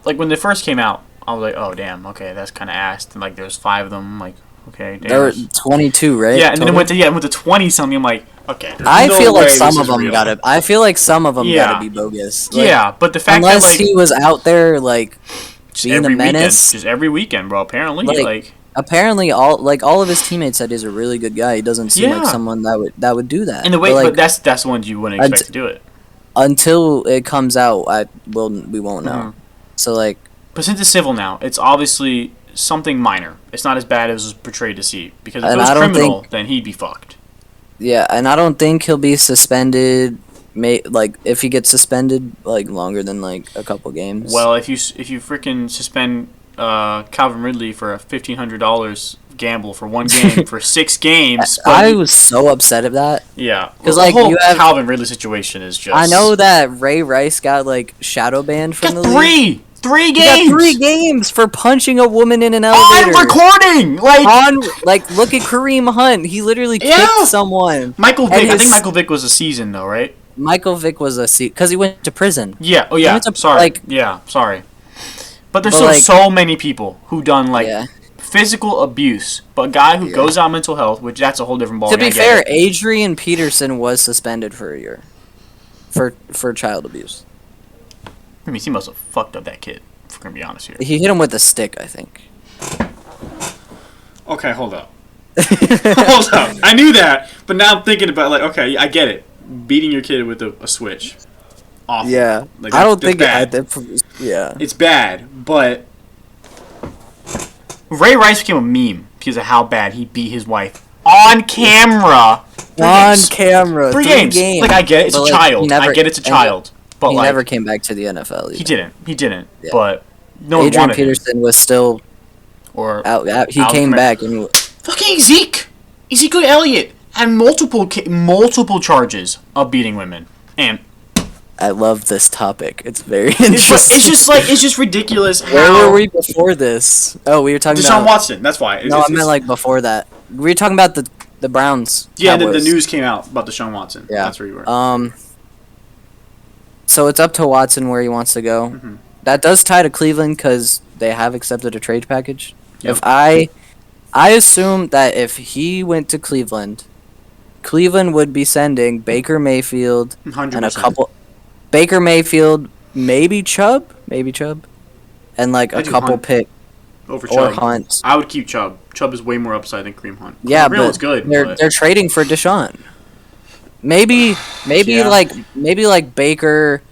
when they first came out, I was like, oh damn, okay, that's kind of ass. And like there's 5 of them, like okay, damn. There were 22, right? Yeah, and then it went to 20 something. I'm like, okay. I feel like some of them gotta. I feel like some of them gotta be bogus. Like, yeah, but the fact unless that he was out there like being a menace, just every weekend, bro. Apparently, like apparently all of his teammates said he's a really good guy. He doesn't seem like someone that would do that. And the way, but that's the ones you wouldn't expect to do it. Until it comes out, we won't know. Mm-hmm. So like, but since it's civil now, it's obviously something minor. It's not as bad as it was portrayed to see. Because if it was criminal, then he'd be fucked. Yeah, and I don't think he'll be suspended. Like if he gets suspended like longer than like a couple games. Well, if you freaking suspend Calvin Ridley for a $1,500 gamble for one game for 6 games. I was so upset at that. Yeah, because like the whole you have Calvin Ridley situation is just. I know that Ray Rice got like shadow banned from the league. 3 games. He got 3 games for punching a woman in an elevator. On recording, look at Kareem Hunt. He literally kicked someone. Michael Vick. I think Michael Vick was a season though, right? Michael Vick was a season because he went to prison. Yeah. Oh yeah. Sorry. But there's so many people who done physical abuse, but a guy who goes out mental health, which that's a whole different ballgame. To be fair, Adrian Peterson was suspended for a year for child abuse. I mean, he must have fucked up that kid, if we're going to be honest here. He hit him with a stick, I think. Okay, hold up. Hold up. I knew that, but now I'm thinking about, okay, I get it. Beating your kid with a switch. Awful. Yeah. I don't think yeah. It's bad, but Ray Rice became a meme because of how bad he beat his wife on camera. 3 games. Like, I get it. It's a child. I get it's a child. But he never came back to the NFL either. He didn't. Yeah. But no one wanted Peterson was still out. He came back and fucking Ezekiel Elliott had multiple charges of beating women. And I love this topic. It's very interesting. It's just ridiculous. Where were we before this? Oh, we were talking about Deshaun Watson. That's why. I meant like before that. We were talking about the Browns. Yeah, the news came out about Deshaun Watson. Yeah, that's where you were. So it's up to Watson where he wants to go. Mm-hmm. That does tie to Cleveland because they have accepted a trade package. Yep. If I assume that if he went to Cleveland would be sending Baker Mayfield 100%. and a couple. Baker Mayfield, maybe Chubb. and like a couple pick over or Chubb. Hunt. I would keep Chubb. Chubb is way more upside than Kareem Hunt. Yeah, Kareem Hunt's good. They're trading for Deshaun. Maybe like Baker,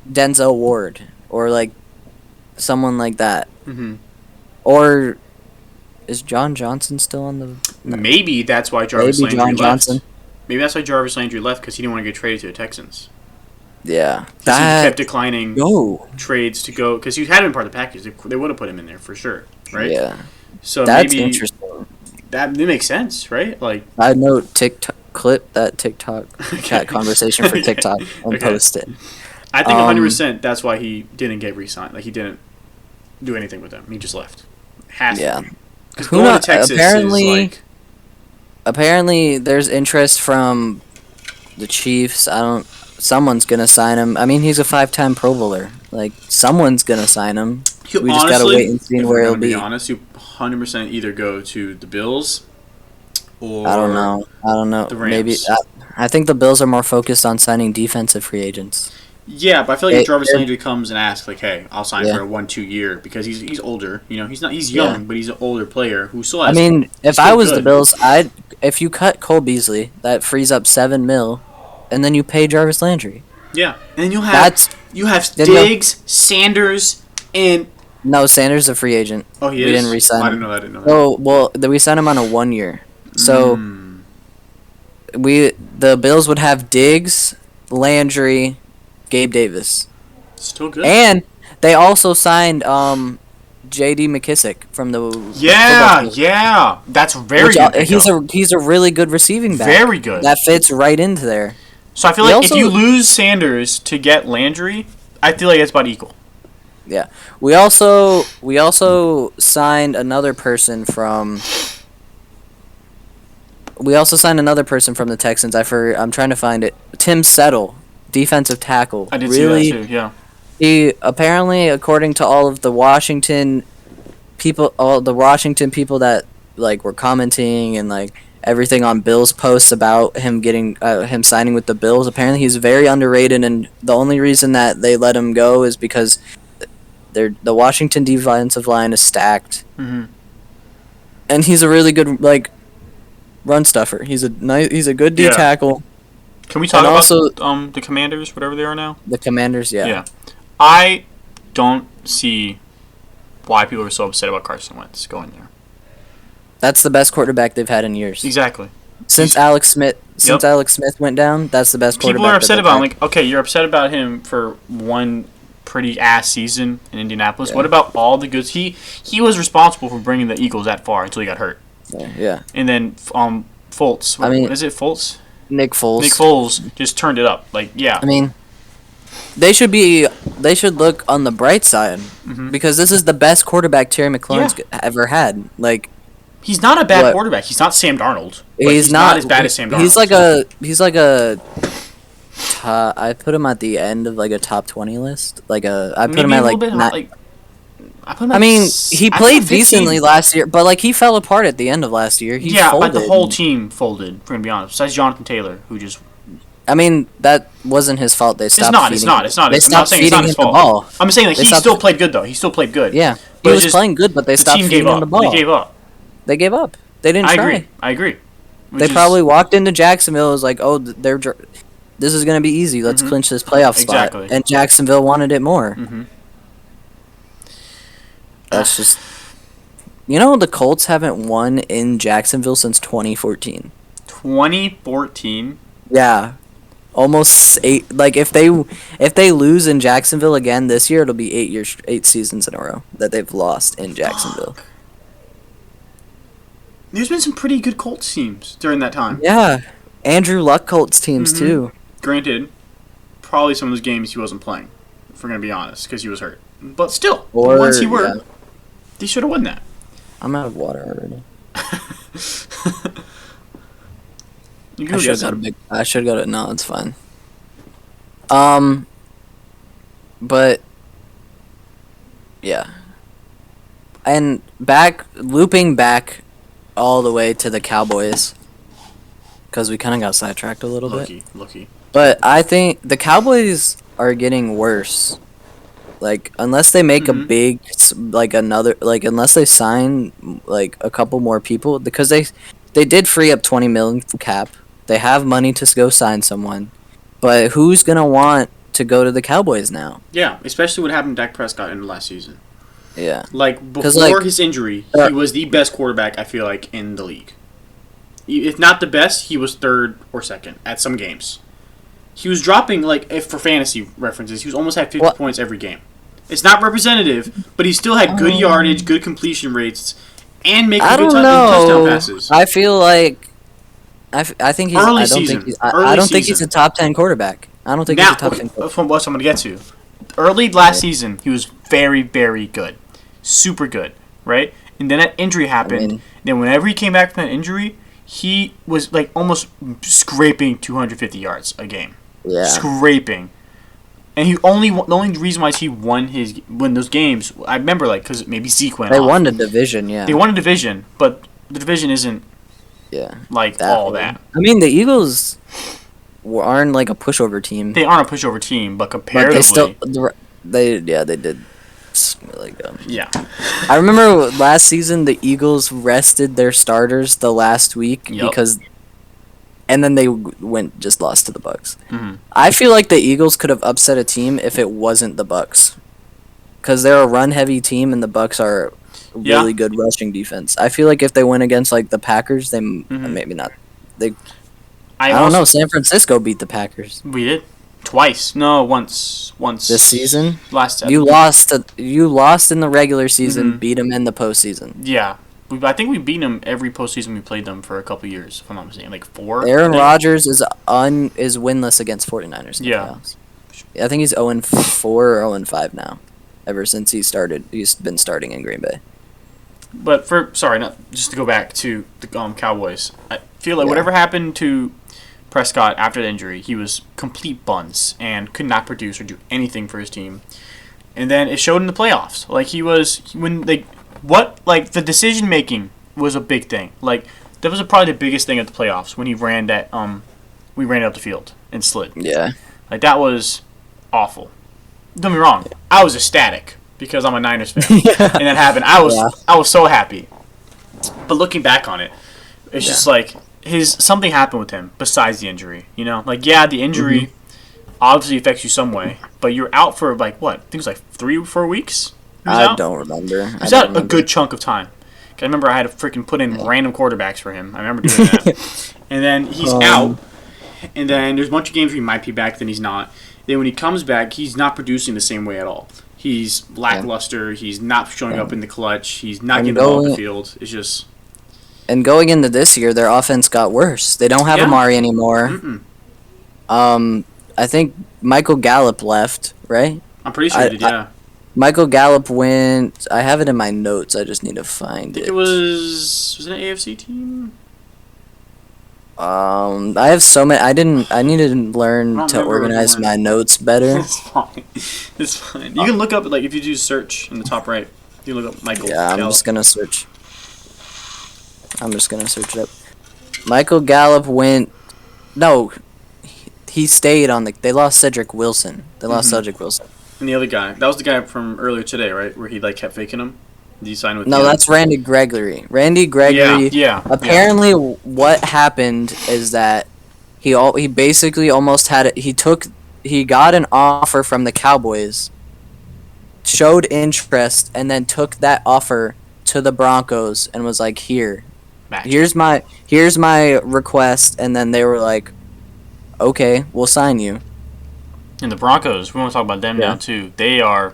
Denzel Ward, or like someone like that. Mm-hmm. Or is John Johnson still on the? No. Maybe that's why Jarvis Landry left. Maybe that's why Jarvis Landry left because he didn't want to get traded to the Texans. Yeah, he kept declining trades to go because he had been part of the package. They would have put him in there for sure, right? Yeah. So that's maybe interesting. That makes sense, right? Like I know clip that TikTok chat conversation for TikTok and post it. I think 100% that's why he didn't get re-signed. Like he didn't do anything with them. He just left. Has to be. Because going to Texas apparently there's interest from the Chiefs. Someone's gonna sign him. I mean, he's a 5-time Pro Bowler. Like someone's gonna sign him. We just gotta wait and see where he'll be. To be honest, you 100% either go to the Bills or I don't know. The Rams. Maybe I think the Bills are more focused on signing defensive free agents. Yeah, but I feel like if Jarvis Landry comes and asks, like, "Hey, I'll sign for a 1-2 year," because he's older. You know, he's young, but he's an older player who still has. I mean, if I was the Bills, if you cut Cole Beasley, that frees up $7 million, and then you pay Jarvis Landry. Yeah, and you have Diggs, Sanders, and no, Sanders is a free agent. Oh, he is. We didn't re-sign him. I didn't know that. Oh well, we signed him on a 1 year. So the Bills would have Diggs, Landry, Gabe Davis. Still good. And they also signed J.D. McKissick from the Yeah, that's very good. He's a really good receiving back. Very good. That fits right into there. So I feel like if you lose Sanders to get Landry, I feel like it's about equal. Yeah. We also signed another person from the Texans. I'm trying to find it. Tim Settle, defensive tackle. I did see that too, yeah. He apparently, according to all the Washington people that like were commenting and like everything on Bills posts about him him signing with the Bills, apparently he's very underrated, and the only reason that they let him go is because the Washington defensive line is stacked. Mm-hmm. And he's a really good like run stuffer. He's a good D tackle. Can we talk about the Commanders, whatever they are now? The Commanders, yeah. Yeah. I don't see why people are so upset about Carson Wentz going there. That's the best quarterback they've had in years. Exactly. Since Alex Smith went down, that's the best quarterback. People are upset about him. Like, okay, you're upset about him for one pretty ass season in Indianapolis. Yeah. What about all the goods? He was responsible for bringing the Eagles that far until he got hurt. Yeah. And then Fultz. What is it, Fultz? Nick Foles. Nick Foles just turned it up. Like, yeah. I mean, they should look on the bright side because this is the best quarterback Terry McLaurin's ever had. Like, he's not a bad quarterback. He's not Sam Darnold. He's not as bad as Sam Darnold. I put him at the end of like a top 20 list. I put him at he played decently last year, but like he fell apart at the end of last year. He folded. But the whole team folded. If we're gonna be honest, besides Jonathan Taylor, who just. I mean, that wasn't his fault. They stopped. It's not. They stopped feeding him the ball. I'm saying like he still played good though. He still played good. Yeah, he was playing good, but they stopped feeding him the ball. They gave up. They gave up. They didn't try. I agree. They probably walked into Jacksonville. It was like, oh, this is gonna be easy. Let's clinch this playoff spot. Exactly. And Jacksonville wanted it more. Mm-hmm. That's just, the Colts haven't won in Jacksonville since 2014. 2014? Yeah, almost 8. Like if they lose in Jacksonville again this year, it'll be 8 seasons in a row that they've lost in Jacksonville. Fuck. There's been some pretty good Colts teams during that time. Yeah, Andrew Luck Colts teams too. Granted, probably some of those games he wasn't playing, if we're gonna be honest, because he was hurt. But still, once he were. Yeah. They should have won that. I'm out of water already. I should go to. No, it's fine. But yeah, and looping back all the way to the Cowboys, because we kind of got sidetracked a little bit. Lucky. But I think the Cowboys are getting worse. Like unless they make a big unless they sign like a couple more people because they did free up 20 million cap. They have money to go sign someone, but who's gonna want to go to the Cowboys now? Yeah, especially what happened to Dak Prescott in the last season. Yeah, like before his injury, he was the best quarterback I feel like in the league. If not the best, he was third or second at some games. He was dropping like if for fantasy references, he was almost had 50 points every game. It's not representative, but he still had good yardage, good completion rates, and making good touchdown passes. I feel like I think he's early season. I don't think he's a top 10 quarterback. I don't think he's a top 10 quarterback. From what I'm going to get to. Early last season, he was very, very good. Super good, right? And then that injury happened. Then whenever he came back from that injury, he was like almost scraping 250 yards a game. Yeah. Scraping. And the only reason why he won those games, I remember because maybe Zeke went off. They won the division, yeah. They won a division, but the division isn't that. I mean, the Eagles aren't like a pushover team. They aren't a pushover team, but comparatively, they did. Like, yeah. I remember last season the Eagles rested their starters the last week and then they lost to the Bucks. Mm-hmm. I feel like the Eagles could have upset a team if it wasn't the Bucks, because they're a run-heavy team and the Bucks are really good rushing defense. I feel like if they went against like the Packers, they maybe not. I don't know. San Francisco beat the Packers. We did twice. No, once. This season, you lost in the regular season. Beat them in the postseason. Yeah. I think we beat them every postseason we played them for a couple years, if I'm not mistaken. Like 4. Aaron Rodgers is winless against 49ers in the playoffs. I think he's 0-4 or 0-5 now. Ever since he's been starting in Green Bay. But just to go back to the Cowboys, I feel like whatever happened to Prescott after the injury, he was complete buns and could not produce or do anything for his team. And then it showed in the playoffs. Like the decision making was a big thing. Like that was probably the biggest thing at the playoffs when he ran that we ran up the field and slid. Yeah. Like that was awful. Don't get me wrong. I was ecstatic because I'm a Niners fan. And that happened. I was so happy. But looking back on it, it's just like something happened with him besides the injury. You know, like the injury obviously affects you some way, but you're out for like what? I think it was like 3 or 4 weeks. I don't remember. He was out a good chunk of time. I remember I had to freaking put in random quarterbacks for him. I remember doing that. And then he's out. And then there's a bunch of games where he might be back, then he's not. Then when he comes back, he's not producing the same way at all. He's lackluster. He's not showing up in the clutch. He's not getting the ball on the field. It's just... And going into this year, their offense got worse. They don't have Amari anymore. I think Michael Gallup left, right? I'm pretty sure he did, yeah. Michael Gallup went... I have it in my notes. I just need to find it. It was... Was it an AFC team? I have so many... I need to learn to organize my notes better. It's fine. You can look up, like, if you do search in the top right, you look up Michael Gallup. I'm just going to search it up. Michael Gallup went... No, he stayed on the... They lost Cedric Wilson. And the other guy, that was the guy from earlier today, right? Where he like kept faking him. Did he sign with? No, that's Randy Gregory. Apparently, what happened is that he basically almost had it. He got an offer from the Cowboys, showed interest, and then took that offer to the Broncos and was like, here's my request, and then they were like, okay, we'll sign you. And the Broncos, we want to talk about them now too. They are...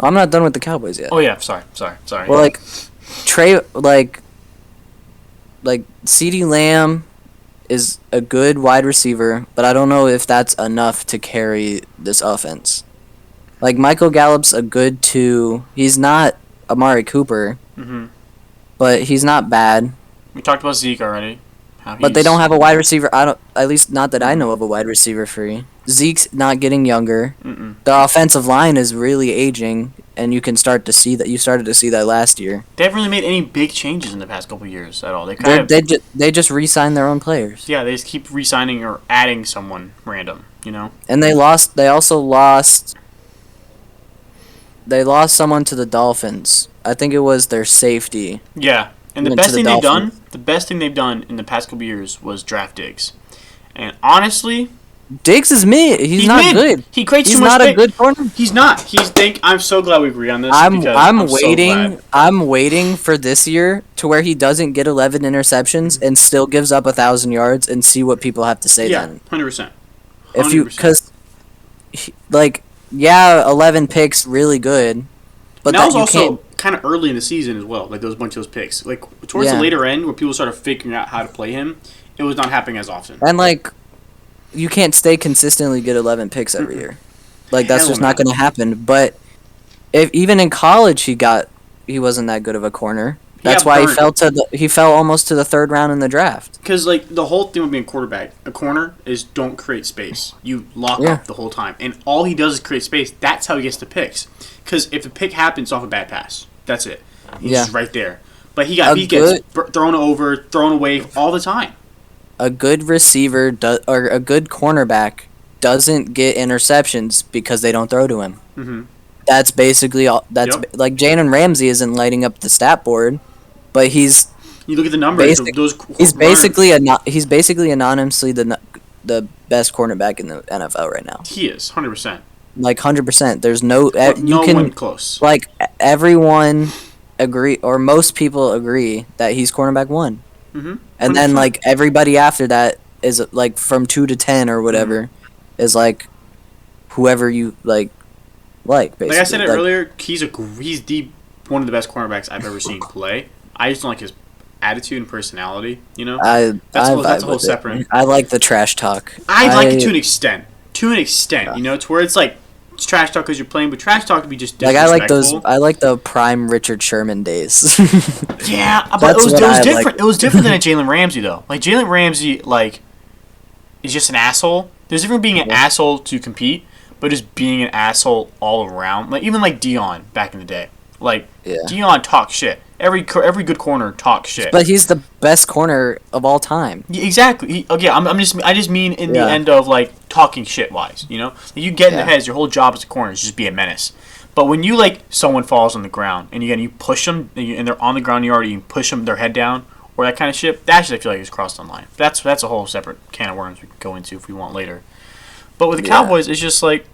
I'm not done with the Cowboys yet. Oh yeah, sorry. Well, like CeeDee Lamb is a good wide receiver, but I don't know if that's enough to carry this offense. Like Michael Gallup's a good 2. He's not Amari Cooper, but he's not bad. We talked about Zeke already. But they don't have a wide receiver. At least not that I know of a wide receiver free. Zeke's not getting younger. The offensive line is really aging, and you can start to see that. You started to see that last year. They haven't really made any big changes in the past couple of years at all. They just re-signed their own players. Yeah, they just keep re-signing or adding someone random. You know. And they also lost they lost someone to the Dolphins. I think it was their safety. Yeah, and Went to the Dolphins. the best thing they've done in the past couple years was draft Diggs. And honestly, Diggs is mid. He's not mid. good. He creates He's too much not a good corner. He's not. I'm so glad we agree on this. I'm waiting. waiting. I'm waiting for this year to where he doesn't get 11 interceptions and still gives up 1,000 yards and see what people have to say then. 100%. If you because like 11 picks really good, but that was also kind of early in the season as well. Like those bunch of those picks. Like towards the later end, where people started figuring out how to play him, it was not happening as often. And like, you can't stay consistently get 11 picks every year. Like that's just not going to happen. But if even in college he wasn't that good of a corner. That's why he fell almost to the third round in the draft. Because like the whole thing with being a corner is don't create space. You lock up the whole time, and all he does is create space. That's how he gets the picks. Because if the pick happens off a bad pass, that's it. He's just right there. But he gets thrown over, thrown away all the time. A good receiver or a good cornerback doesn't get interceptions because they don't throw to him. Mm-hmm. That's basically all. Like Jalen Ramsey isn't lighting up the stat board. But you look at the numbers. He's basically anonymously the best cornerback in the NFL right now. He is 100%. Like 100%. There's no one close. Like everyone agree, or most people agree that he's cornerback 1. Mm-hmm. And then like everybody after that is like from 2 to 10 or whatever is like whoever you like. Basically. Like I said earlier, he's one of the best cornerbacks I've ever seen play. I just don't like his attitude and personality, you know? That's a whole separate. I like the trash talk. I like it to an extent. You know, to where it's like, it's trash talk because you're playing, but trash talk to be just disrespectful. I like the prime Richard Sherman days. Yeah, but it was different. Like. It was different than a Jalen Ramsey, though. Like, Jalen Ramsey, like, is just an asshole. There's different being an asshole to compete, but just being an asshole all around. Like, even like Dion back in the day. Like, Dion talks shit. Every good corner talks shit. But he's the best corner of all time. Yeah, exactly. I just mean in the end of like talking shit wise. You know, you get in the heads. Your whole job as a corner is just be a menace. But when you like someone falls on the ground and you push them and they're on the ground, you push them their head down or that kind of shit. That shit I feel like is crossed on line. That's a whole separate can of worms we can go into if we want later. But with the Cowboys, it's just like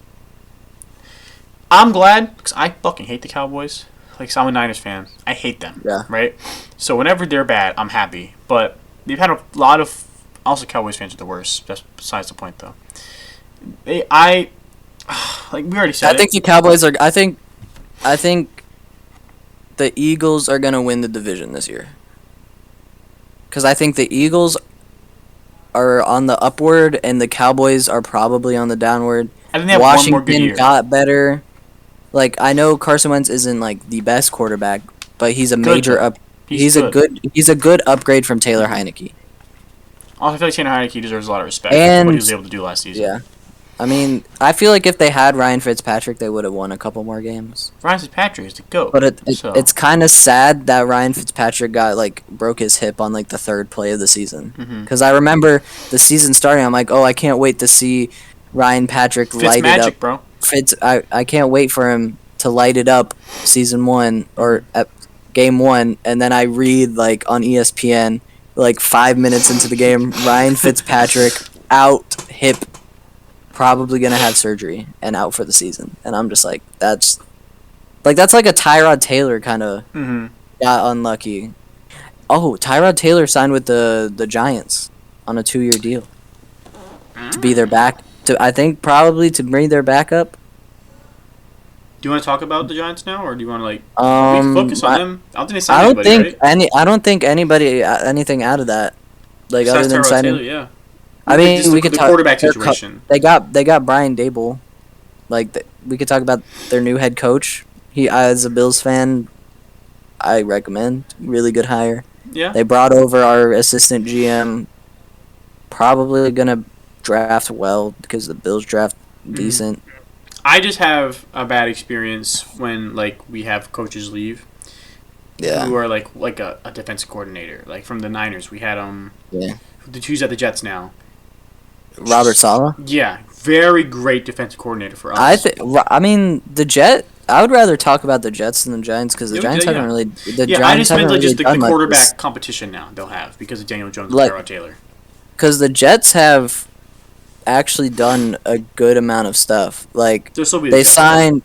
I'm glad because I fucking hate the Cowboys. Like, so I'm a Niners fan. I hate them. Yeah. Right? So whenever they're bad, I'm happy. But they've had a lot of... Also, Cowboys fans are the worst. That's besides the point, though. Like, we already said I think the Cowboys are... I think the Eagles are going to win the division this year. Because I think the Eagles are on the upward, and the Cowboys are probably on the downward. I think they have Washington one more good year. Got better. Like, I know Carson Wentz isn't like the best quarterback, but he's a major up. He's a good upgrade from Taylor Heineke. Also, I feel like Taylor Heineke deserves a lot of respect for what he was able to do last season. Yeah, I mean, I feel like if they had Ryan Fitzpatrick, they would have won a couple more games. Ryan Fitzpatrick is the GOAT. But it's kind of sad that Ryan Fitzpatrick broke his hip on like the third play of the season. Because I remember the season starting, I'm like, oh, I can't wait to see Ryan Patrick light it up. Bro. I can't wait for him to light it up season 1 or game 1, and then I read like on ESPN like 5 minutes into the game, Ryan Fitzpatrick out, hip, probably gonna have surgery and out for the season, and I'm just like that's like a Tyrod Taylor kind of got unlucky. Oh, Tyrod Taylor signed with the Giants on a 2-year deal to be their back. I think probably to bring their backup. Do you want to talk about the Giants now, or do you want to like focus on them? I don't think they signed I don't think anybody anything out of that. Like besides other than signing. Taylor, yeah. I mean, we could talk quarterback situation. They got Brian Dable. Like we could talk about their new head coach. He, as a Bills fan, I recommend. Really good hire. Yeah. They brought over our assistant GM. Probably gonna draft well because the Bills draft decent. I just have a bad experience when like we have coaches leave. Yeah. Who are like a defensive coordinator. Like from the Niners, we had who's at the Jets now. Robert Saleh. Yeah, very great defensive coordinator for us. I mean the Jet. I would rather talk about the Jets than the Giants because the Giants haven't really. I just meant like just the quarterback competition now they'll have because of Daniel Jones and Tyrod Taylor. Because the Jets have actually done a good amount of stuff. Like they signed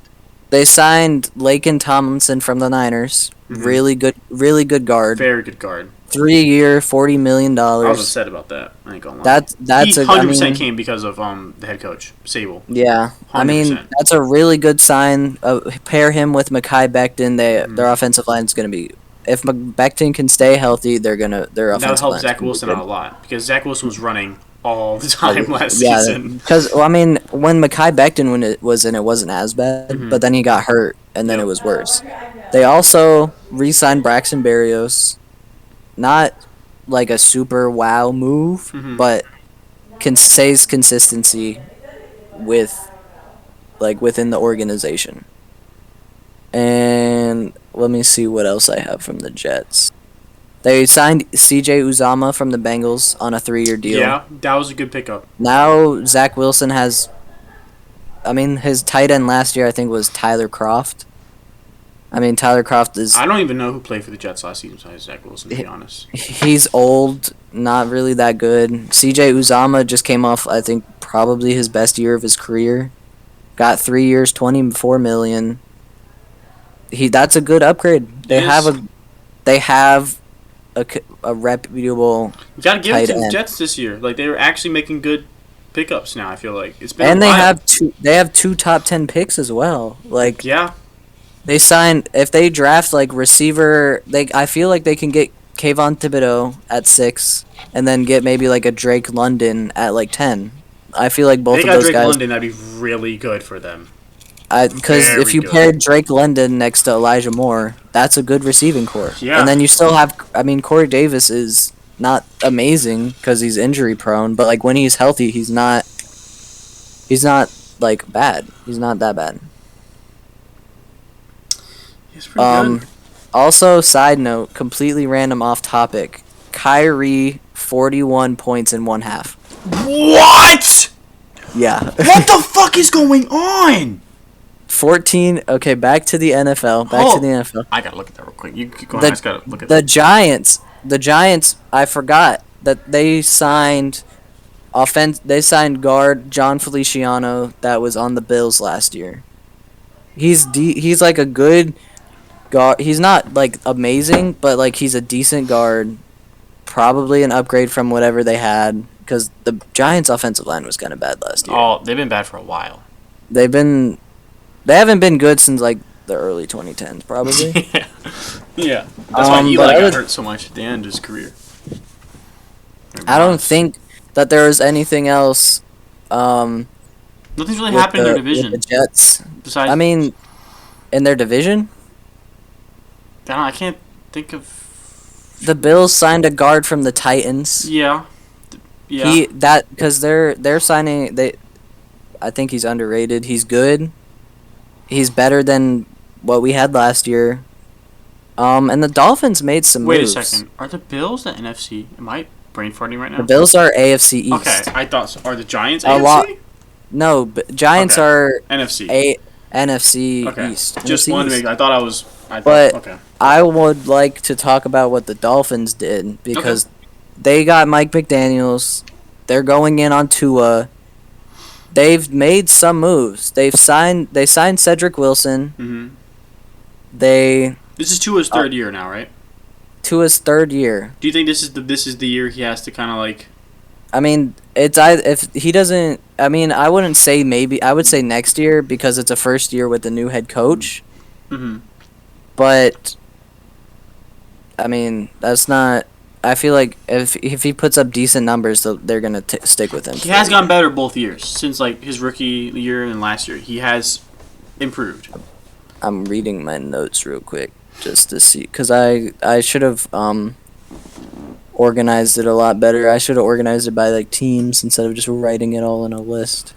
Laken Tomlinson from the Niners. Mm-hmm. Really good guard. Very good guard. 3-year, $40 million. I was upset about that. I ain't gonna lie. That's 100% came because of the head coach Sable. Yeah, 100%. I mean that's a really good sign. Pair him with Mekhi Becton. Their offensive line is gonna be. If Becton can stay healthy, their offensive line. That would help Zach Wilson out a lot because Zach Wilson was running all the time last season. Because when Mekhi Becton was in, it wasn't as bad, but then he got hurt and then it was worse. They also re-signed Braxton Berrios. Not like a super wow move, but stays consistency within the organization. And let me see what else I have from the Jets. They signed C.J. Uzomah from the Bengals on a 3-year deal. Yeah, that was a good pickup. Now Zach Wilson has. His tight end last year I think was Tyler Kroft. Tyler Kroft is... I don't even know who played for the Jets last season besides Zach Wilson, to be honest. He's old, not really that good. C.J. Uzomah just came off, I think, probably his best year of his career. Got 3 years, $24 million. That's a good upgrade. They have a reputable you gotta give it to the Jets this year. Like, they were actually making good pickups now, I feel like. It's been and they have two top 10 picks as well. Like, yeah. They signed if they draft like receiver. I feel like they can get Kayvon Thibodeau at 6, and then get maybe like a Drake London at like 10. I feel like both of those guys. They got Drake London, that'd be really good for them. Because if you paired Drake London next to Elijah Moore, that's a good receiving core. Yeah. And then you still have. Corey Davis is not amazing because he's injury prone, but like when he's healthy, he's not. He's not like bad. He's not that bad. He's pretty good. Also, side note, completely random off topic. Kyrie, 41 points in 1 half. What? Yeah. What the fuck is going on? 14. Okay, back to the NFL. I gotta look at that real quick. You keep going. I just gotta look at that. The Giants. I forgot that they signed They signed guard John Feliciano that was on the Bills last year. He's like a good guard. He's not like amazing, but like he's a decent guard. Probably an upgrade from whatever they had because the Giants' offensive line was kind of bad last year. Oh, they've been bad for a while. They haven't been good since like the early 2010s, probably. Yeah. That's why Eli got hurt so much at the end of his career. I don't think that there was anything else. Nothing's really happened in their division. With the Jets. Besides, in their division? I can't think of. The Bills signed a guard from the Titans. Yeah. Because they're signing. I think he's underrated. He's good. He's better than what we had last year. And the Dolphins made some moves. Wait a second. Are the Bills the NFC? Am I brain farting right now? The Bills are AFC East. Okay, I thought so. Are the Giants AFC? No, Giants are NFC. NFC East. Just NFC one. East. I thought I was. Okay. I would like to talk about what the Dolphins did because they got Mike McDaniels. They're going in on Tua. They've made some moves. They signed Cedric Wilson. Mm-hmm. This is Tua's third year now, right? Tua's third year. Do you think this is the year he has to kind of like? If he doesn't. I wouldn't say maybe. I would say next year because it's a first year with the new head coach. Mm-hmm. But that's not. I feel like if he puts up decent numbers, they're gonna stick with him. He has gotten better both years since like his rookie year and last year. He has improved. I'm reading my notes real quick just to see because I should have organized it a lot better. I should have organized it by like teams instead of just writing it all in a list.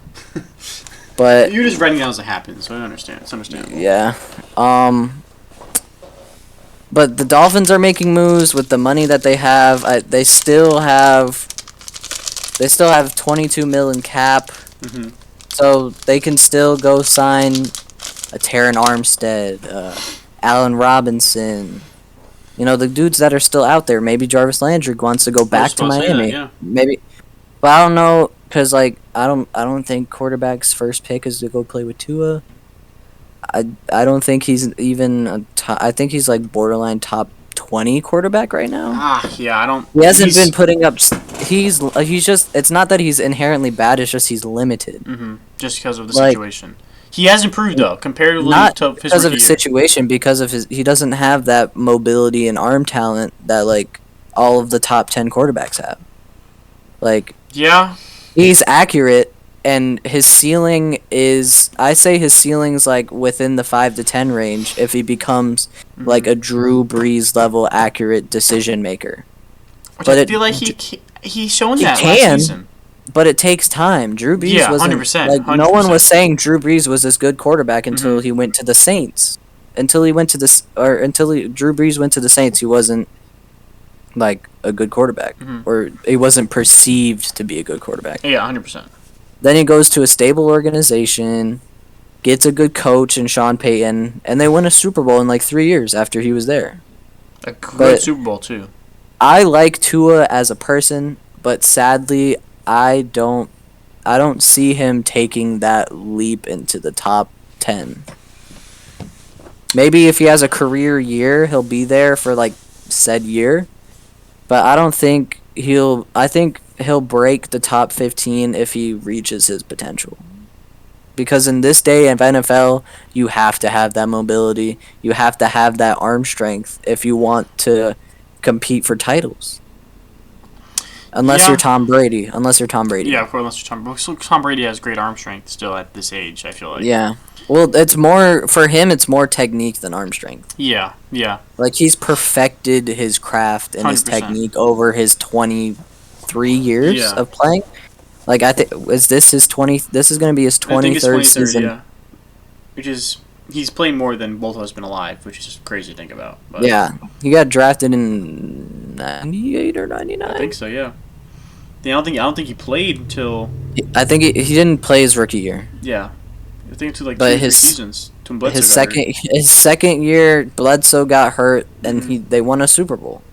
But you're just writing down as it happens, so I understand. It's understandable. Yeah. But the Dolphins are making moves with the money that they have. They still have $22 million cap, mm-hmm. so they can still go sign a Terran Armstead, Allen Robinson. You know, the dudes that are still out there. Maybe Jarvis Landry wants to go I was back to about to say that, Miami. yeah. Maybe, but I don't know because like I don't think quarterback's first pick is to go play with Tua. I don't think he's even I think he's like borderline top 20 quarterback right now. Yeah, I don't. He hasn't been putting up. He's just. It's not that he's inherently bad. It's just he's limited. Just because of the situation. He has improved though, comparatively Not to his because of his year. situation, because of his. He doesn't have that mobility and arm talent that like all of the top 10 quarterbacks have. Like yeah, he's accurate, and his ceiling is. I say his ceiling's like within the 5 to 10 range if he becomes like a Drew Brees level accurate decision maker. Which but I feel like he's shown that last season. But it takes time. Drew Brees wasn't 100%, like 100%. No one was saying Drew Brees was this good quarterback until he went to the Saints. Until Drew Brees went to the Saints, he wasn't like a good quarterback, or he wasn't perceived to be a good quarterback. Yeah, 100%. Then he goes to a stable organization, gets a good coach in Sean Payton, and they win a Super Bowl in like 3 years after he was there. A good Super Bowl too. I like Tua as a person, but sadly, I don't see him taking that leap into the top 10. Maybe if he has a career year, he'll be there for like said year, but I think he'll break the top 15 if he reaches his potential. Because in this day of NFL, you have to have that mobility, you have to have that arm strength if you want to compete for titles. Unless you're Tom Brady. Yeah, of course, unless you're Tom Brady. So Tom Brady has great arm strength still at this age, I feel like. Yeah. Well, it's more for him. It's more technique than arm strength. Yeah. Like he's perfected his craft and 100%. His technique over his 23 years of playing. Like I think this is going to be his 23rd season. Yeah. Which is he's playing more than both of us been alive, which is just crazy to think about. But yeah, he got drafted in 98 or 99. I think so. Yeah. I don't think he played until. I think he didn't play his rookie year. Yeah. I think until like 2 seasons. His second year, Bledsoe got hurt, and they won a Super Bowl.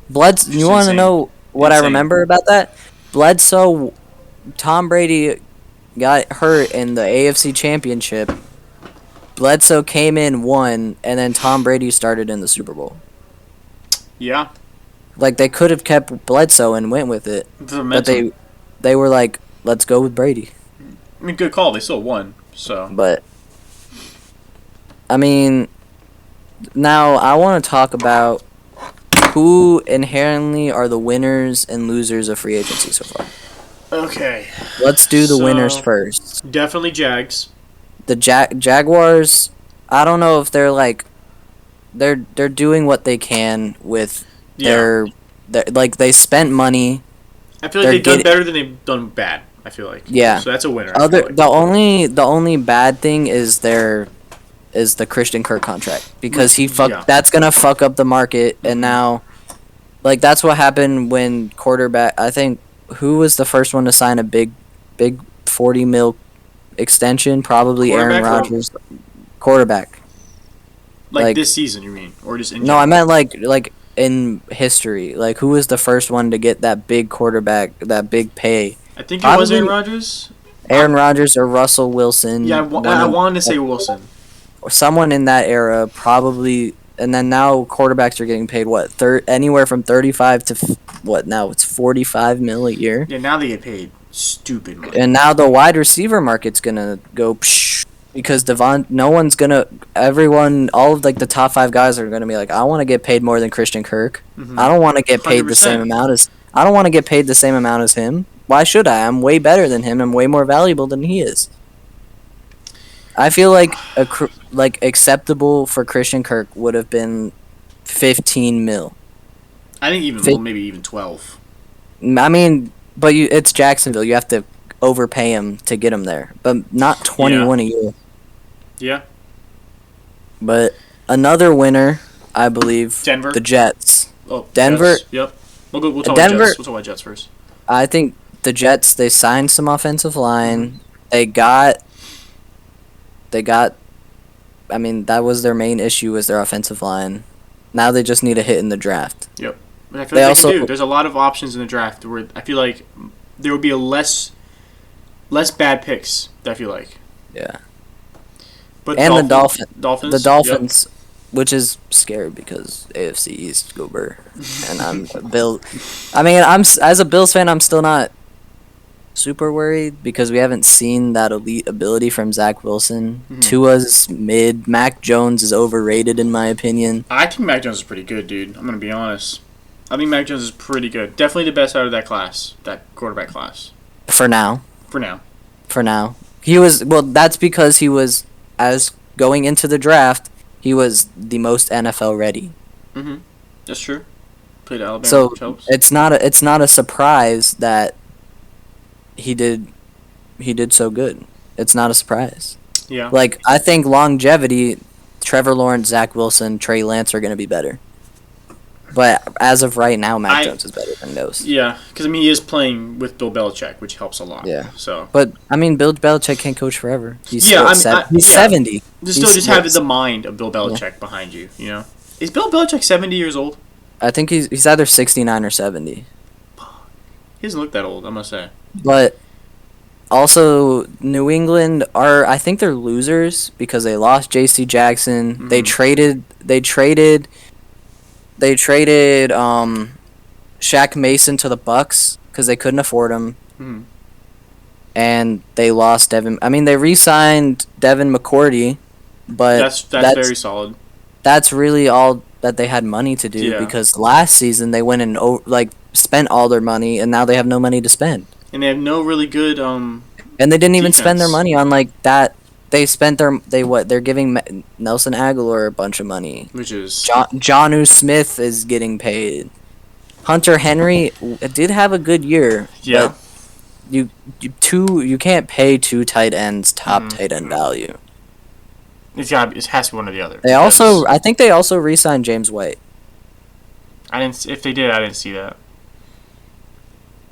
Bledsoe, you want to know what I remember about that? Bledsoe, Tom Brady got hurt in the AFC Championship. Bledsoe came in, won, and then Tom Brady started in the Super Bowl. Yeah. Like they could have kept Bledsoe and went with it, but they were like, let's go with Brady. I mean, good call. They still won, so. But I mean, now I want to talk about who inherently are the winners and losers of free agency so far. Okay. Let's do the winners first. Definitely Jags. The Jaguars, I don't know if they're like they're doing what they can with their like they spent money. I feel like they've done better than they've done bad. I feel like so that's a winner. The only bad thing is the Christian Kirk contract because that's gonna fuck up the market, and now like that's what happened when quarterback. I think who was the first one to sign a big $40 million extension? Probably Aaron Rodgers. Quarterback. Like this season, you mean, or just in general? No, I meant like in history. Like who was the first one to get that big quarterback, that big pay? I think it was Aaron Rodgers. Aaron Rodgers or Russell Wilson. Yeah, I wanted to say Wilson. Or someone in that era, probably. And then now quarterbacks are getting paid anywhere from 35 to now it's 45 mil a year. Yeah, now they get paid stupid money. And now the wide receiver market's gonna go because all of like the top 5 guys are gonna be like, I want to get paid more than Christian Kirk. I don't want to get paid 100%. The same amount as I don't want to get paid the same amount as him. Why should I? I'm way better than him. I'm way more valuable than he is. I feel like acceptable for Christian Kirk would have been 15 mil. I think maybe even 12. I mean, but it's Jacksonville. You have to overpay him to get him there, but not 21 a year. Yeah. But another winner, I believe, Denver, the Jets. Oh, Denver. Jets. Yep. We'll talk about Jets. We'll talk about Jets first. I think the Jets. They signed some offensive line. They got I mean, that was their main issue, was their offensive line. Now they just need a hit in the draft. Yep. But I feel like they can do. There's a lot of options in the draft where I feel like there would be a less bad picks, I feel like. Yeah. But and the Dolphins, yep. Which is scary because AFC East go Burr, and I'm Bill. I mean, as a Bills fan, I'm still not super worried because we haven't seen that elite ability from Zach Wilson. Mm-hmm. Tua's mid. Mac Jones is overrated in my opinion. I think Mac Jones is pretty good, dude. I'm gonna be honest. I think Mac Jones is pretty good. Definitely the best out of that class, that quarterback class. For now. For now. He was, well, that's because he was, as going into the draft, he was the most NFL ready. Mm-hmm. That's true. Played Alabama. So it's not a surprise that he did so good. It's not a surprise. Yeah. Like, I think longevity, Trevor Lawrence, Zach Wilson, Trey Lance are going to be better. But as of right now, Mac Jones is better than those. Yeah, because, I mean, he is playing with Bill Belichick, which helps a lot. Yeah. So. But, I mean, Bill Belichick can't coach forever. He's 70. Just have the mind of Bill Belichick behind you, you know? Is Bill Belichick 70 years old? I think he's either 69 or 70. He doesn't look that old, I must say. But also, New England I think they're losers because they lost J.C. Jackson. Mm-hmm. They traded Shaq Mason to the Bucks because they couldn't afford him. Mm-hmm. And they lost Devin. I mean, they re-signed Devin McCourty, but that's very solid. That's really all that they had money to do because last season they went and spent all their money, and now they have no money to spend. And they have no really good And they didn't even spend their money on that. They spent they're giving Nelson Aguilar a bunch of money. Which is Jonnu Smith is getting paid. Hunter Henry did have a good year. Yeah. But you can't pay two tight ends top tight end value. It has to be one or the other. I think they also re-signed James White. If they did, I didn't see that.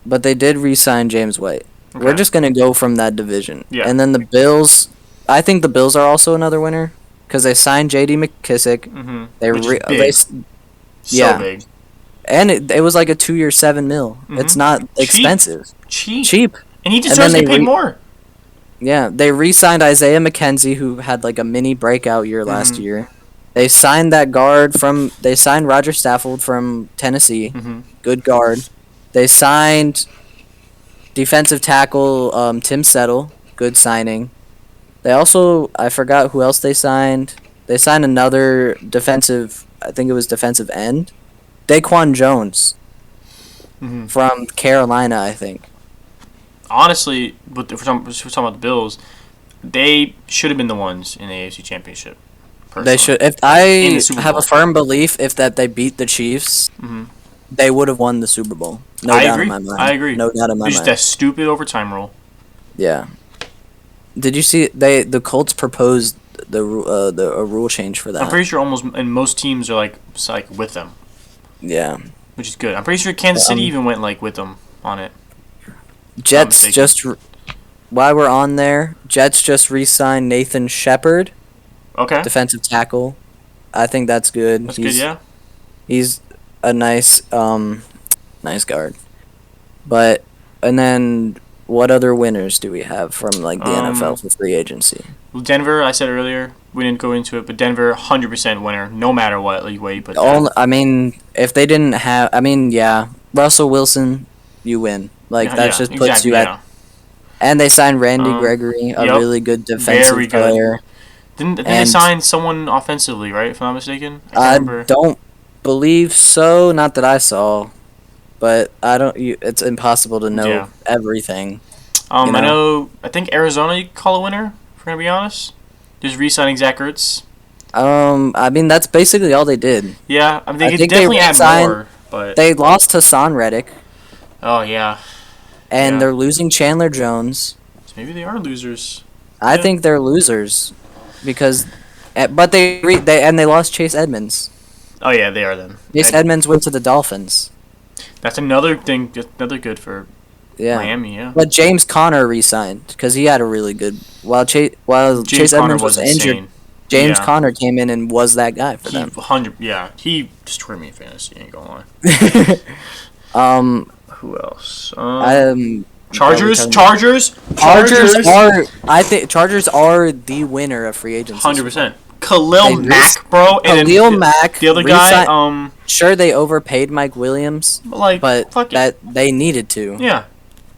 But they did re-sign James White. Okay. We're just gonna go from that division. Yeah. And then the Bills. I think the Bills are also another winner because they signed J.D. McKissick. Mm-hmm. Big. And it was like a 2-year $7 million. Mm-hmm. It's not expensive. Cheap. And he deserves to pay more. Yeah, they re-signed Isaiah McKenzie, who had like a mini breakout year last year. They signed They signed Roger Stafford from Tennessee. Mm-hmm. Good guard. They signed defensive tackle Tim Settle. Good signing. They also, I forgot who else they signed. They signed another defensive end. Daquan Jones from Carolina, I think. Honestly, if we're talking about the Bills, they should have been the ones in the AFC Championship. Personally. They should. If I have a firm belief, that they beat the Chiefs, they would have won the Super Bowl. No doubt in my mind. I agree. No doubt in my mind. Just that stupid overtime rule. Yeah. Did you see the Colts proposed a rule change for that? I'm pretty sure most teams are like with them. Yeah. Which is good. I'm pretty sure Kansas City even went with them on it. Jets while we're on there, Jets just re-signed Nathan Shepard. Okay. Defensive tackle. I think that's good. That's good, yeah. He's a nice guard. And then what other winners do we have from the NFL for free agency? Well, Denver, I said earlier, we didn't go into it, but Denver 100% winner, no matter what way you put that. I mean, if they didn't have, Russell Wilson, you win. Just puts you at. And they signed Randy Gregory, a really good defensive player. Didn't they sign someone offensively, right? If I'm not mistaken, I don't believe so. Not that I saw, but I don't. It's impossible to know everything. I think Arizona you could call a winner. If we're gonna be honest, just re-signing Zach Ertz. That's basically all they did. Yeah, they could definitely add more, but they lost Hassan Reddick. Oh yeah. And they're losing Chandler Jones. So maybe they are losers. I think they're losers, because, but they lost Chase Edmonds. Oh yeah, they are then. Chase Edmonds went to the Dolphins. That's another thing. Another good for Miami. Yeah. But James Conner re-signed because he had a really good. While Chase Edmonds was injured. James Conner came in and was that guy for them. He destroyed me in fantasy. Ain't gonna lie. Who else? Chargers are. I think Chargers are the winner of free agency. 100%. Khalil Mack, bro. Khalil Mack. The other guy. Sure, they overpaid Mike Williams, but they needed to. Yeah.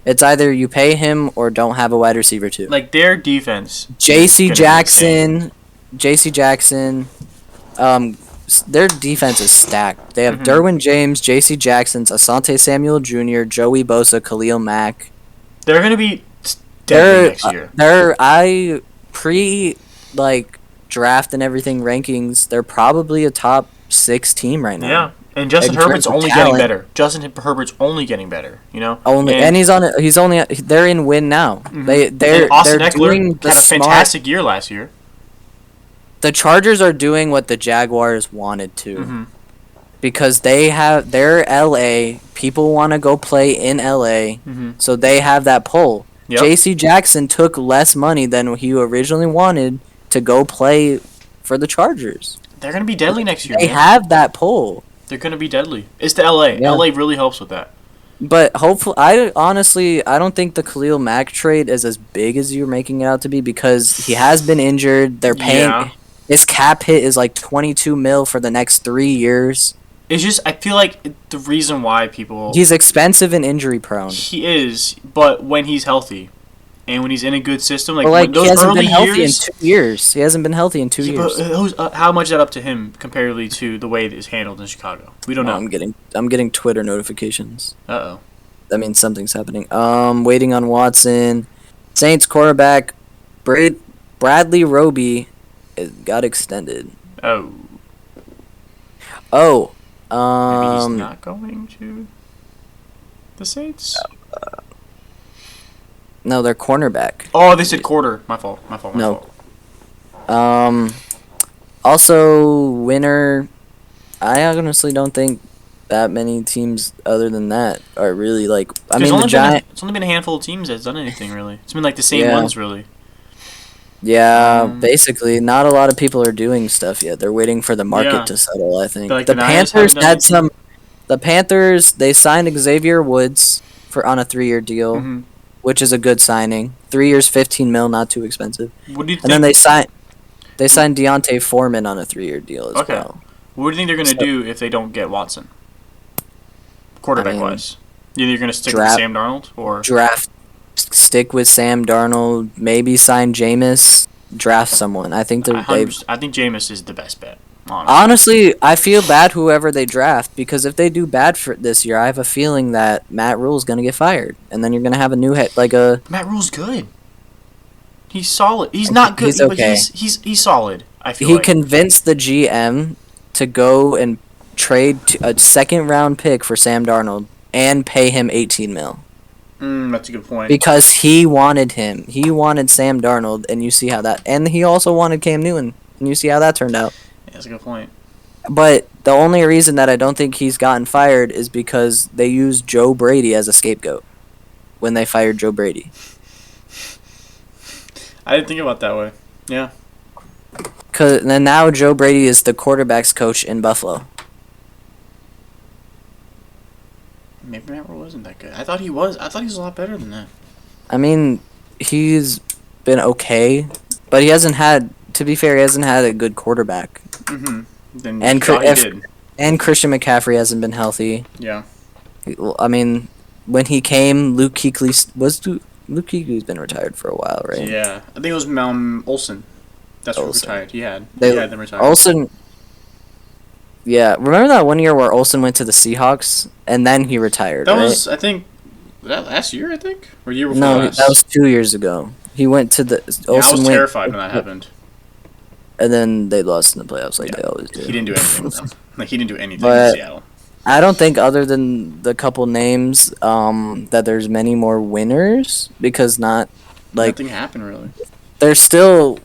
It's either you pay him or don't have a wide receiver too. Like their defense. J.C. Jackson. Their defense is stacked. They have Derwin James, J.C. Jackson, Asante Samuel Jr., Joey Bosa, Khalil Mack. They're gonna be deadly next year. Draft and everything rankings. They're probably a top 6 team right now. Yeah. And Justin Herbert's only getting better. Justin Herbert's only getting better, you know. They're in win now. Mm-hmm. They're Eckler had a fantastic year last year. The Chargers are doing what the Jaguars wanted to, because they're LA. People want to go play in LA, so they have that pull. Yep. J.C. Jackson took less money than he originally wanted to go play for the Chargers. They're gonna be deadly next year. They have that pull. They're going to be deadly. It's the LA. Yeah. LA really helps with that. But hopefully, I don't think the Khalil Mack trade is as big as you're making it out to be, because he has been injured. They're paying his cap hit is like $22 million for the next 3 years. It's just, I feel like the reason why he's expensive and injury prone. He is, but when he's healthy. And when he's in a good system, he hasn't been healthy in 2 years. He hasn't been healthy in 2 years. But how much is that up to him comparatively to the way it is handled in Chicago? We don't know. I'm getting Twitter notifications. Uh-oh. That means something's happening. Waiting on Watson. Saints quarterback Bradley Roby got extended. Oh. Maybe he's not going to the Saints. No, they're cornerback. Oh, they said quarter. My fault. No. Also, winner. I honestly don't think that many teams other than that are really like. I mean, the Giants. It's only been a handful of teams that's done anything really. It's been like the same ones really. Yeah, basically, not a lot of people are doing stuff yet. They're waiting for the market to settle. I think the Panthers had some. The Panthers, they signed Xavier Woods on a 3-year deal. Which is a good signing. 3 years, $15 million, not too expensive. What do you think? And then they signed Deontay Foreman on a 3-year deal as well. What do you think they're going to do if they don't get Watson? Quarterback-wise. You think you're going to stick with Sam Darnold? Or stick with Sam Darnold, maybe sign Jameis, draft someone. I think Jameis is the best bet. Honestly, I feel bad whoever they draft, because if they do bad for this year, I have a feeling that Matt Rule's going to get fired, and then you're going to have a new head Matt Rule's good. He's solid. He's not good, but he's solid. I feel he convinced the GM to go and trade a second-round pick for Sam Darnold and pay him $18 million. That's a good point. Because he wanted him. He wanted Sam Darnold, and you see how that... And he also wanted Cam Newton, and you see how that turned out. That's a good point. But the only reason that I don't think he's gotten fired is because they used Joe Brady as a scapegoat when they fired Joe Brady. I didn't think about it that way. Yeah. Cause then now Joe Brady is the quarterback's coach in Buffalo. Maybe Matt Rule wasn't that good. I thought he was. I thought he was a lot better than that. I mean, he's been okay, but he hasn't had. To be fair, he hasn't had a good quarterback. And Christian McCaffrey hasn't been healthy. Yeah. I mean, when he came, Luke Kuechly's been retired for a while, right? Yeah, I think it was Olsen. That's who retired. He had them retired. Olsen. Yeah, remember that one year where Olsen went to the Seahawks and then he retired. That was, I think, that last year. I think, or year before. No, that was 2 years ago. He went to the. I was terrified when that happened. And then they lost in the playoffs like they always do. He didn't do anything with them. He didn't do anything in Seattle. I don't think, other than the couple names, that there's many more winners, because nothing happened really. There's still,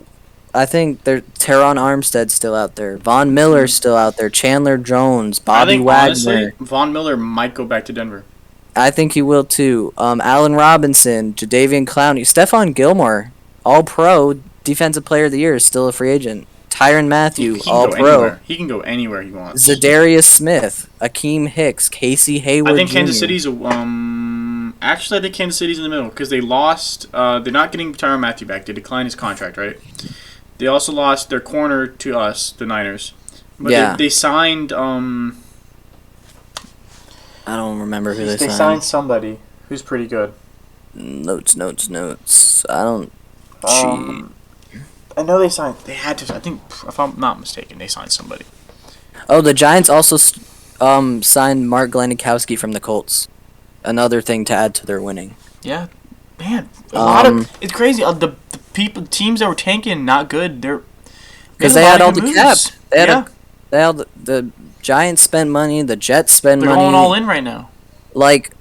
I think Teron Armstead's still out there. Von Miller's still out there. Chandler Jones, Bobby Wagner. Honestly, Von Miller might go back to Denver. I think he will too. Allen Robinson, Jadeveon Clowney, Stephon Gilmore, All-Pro, Defensive Player of the Year, is still a free agent. Tyrann Mathieu, he can all go pro. anywhere. He can go anywhere he wants. Zadarius Smith, Akeem Hicks, Casey Hayward I think Jr. Kansas City's actually I think Kansas City's in the middle because they lost. They're not getting Tyrann Mathieu back. They declined his contract, right? They also lost their corner to us, the Niners. But yeah. They signed. I don't remember who they signed. They signed somebody who's pretty good. Notes. I don't. I know they signed. They had to. I think, if I'm not mistaken, they signed somebody. Oh, the Giants also signed Mark Glenikowski from the Colts. Another thing to add to their winning. Yeah, man, a lot of it's crazy. The teams that were tanking not good. Because they had all the cap. They had the Giants spent money. The Jets spend money. They're going all in right now. Like,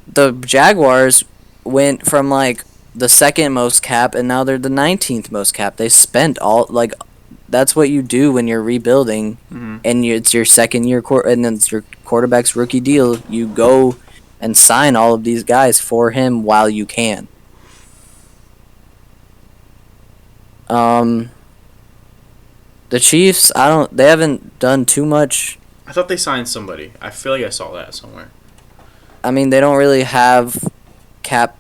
the Jaguars went from like the second most cap, and now they're the 19th most cap. They spent all like. That's what you do when you're rebuilding, and it's your second year and then it's your quarterback's rookie deal. You go and sign all of these guys for him while you can. The Chiefs, they haven't done too much. I thought they signed somebody. I feel like I saw that somewhere. I mean, they don't really have cap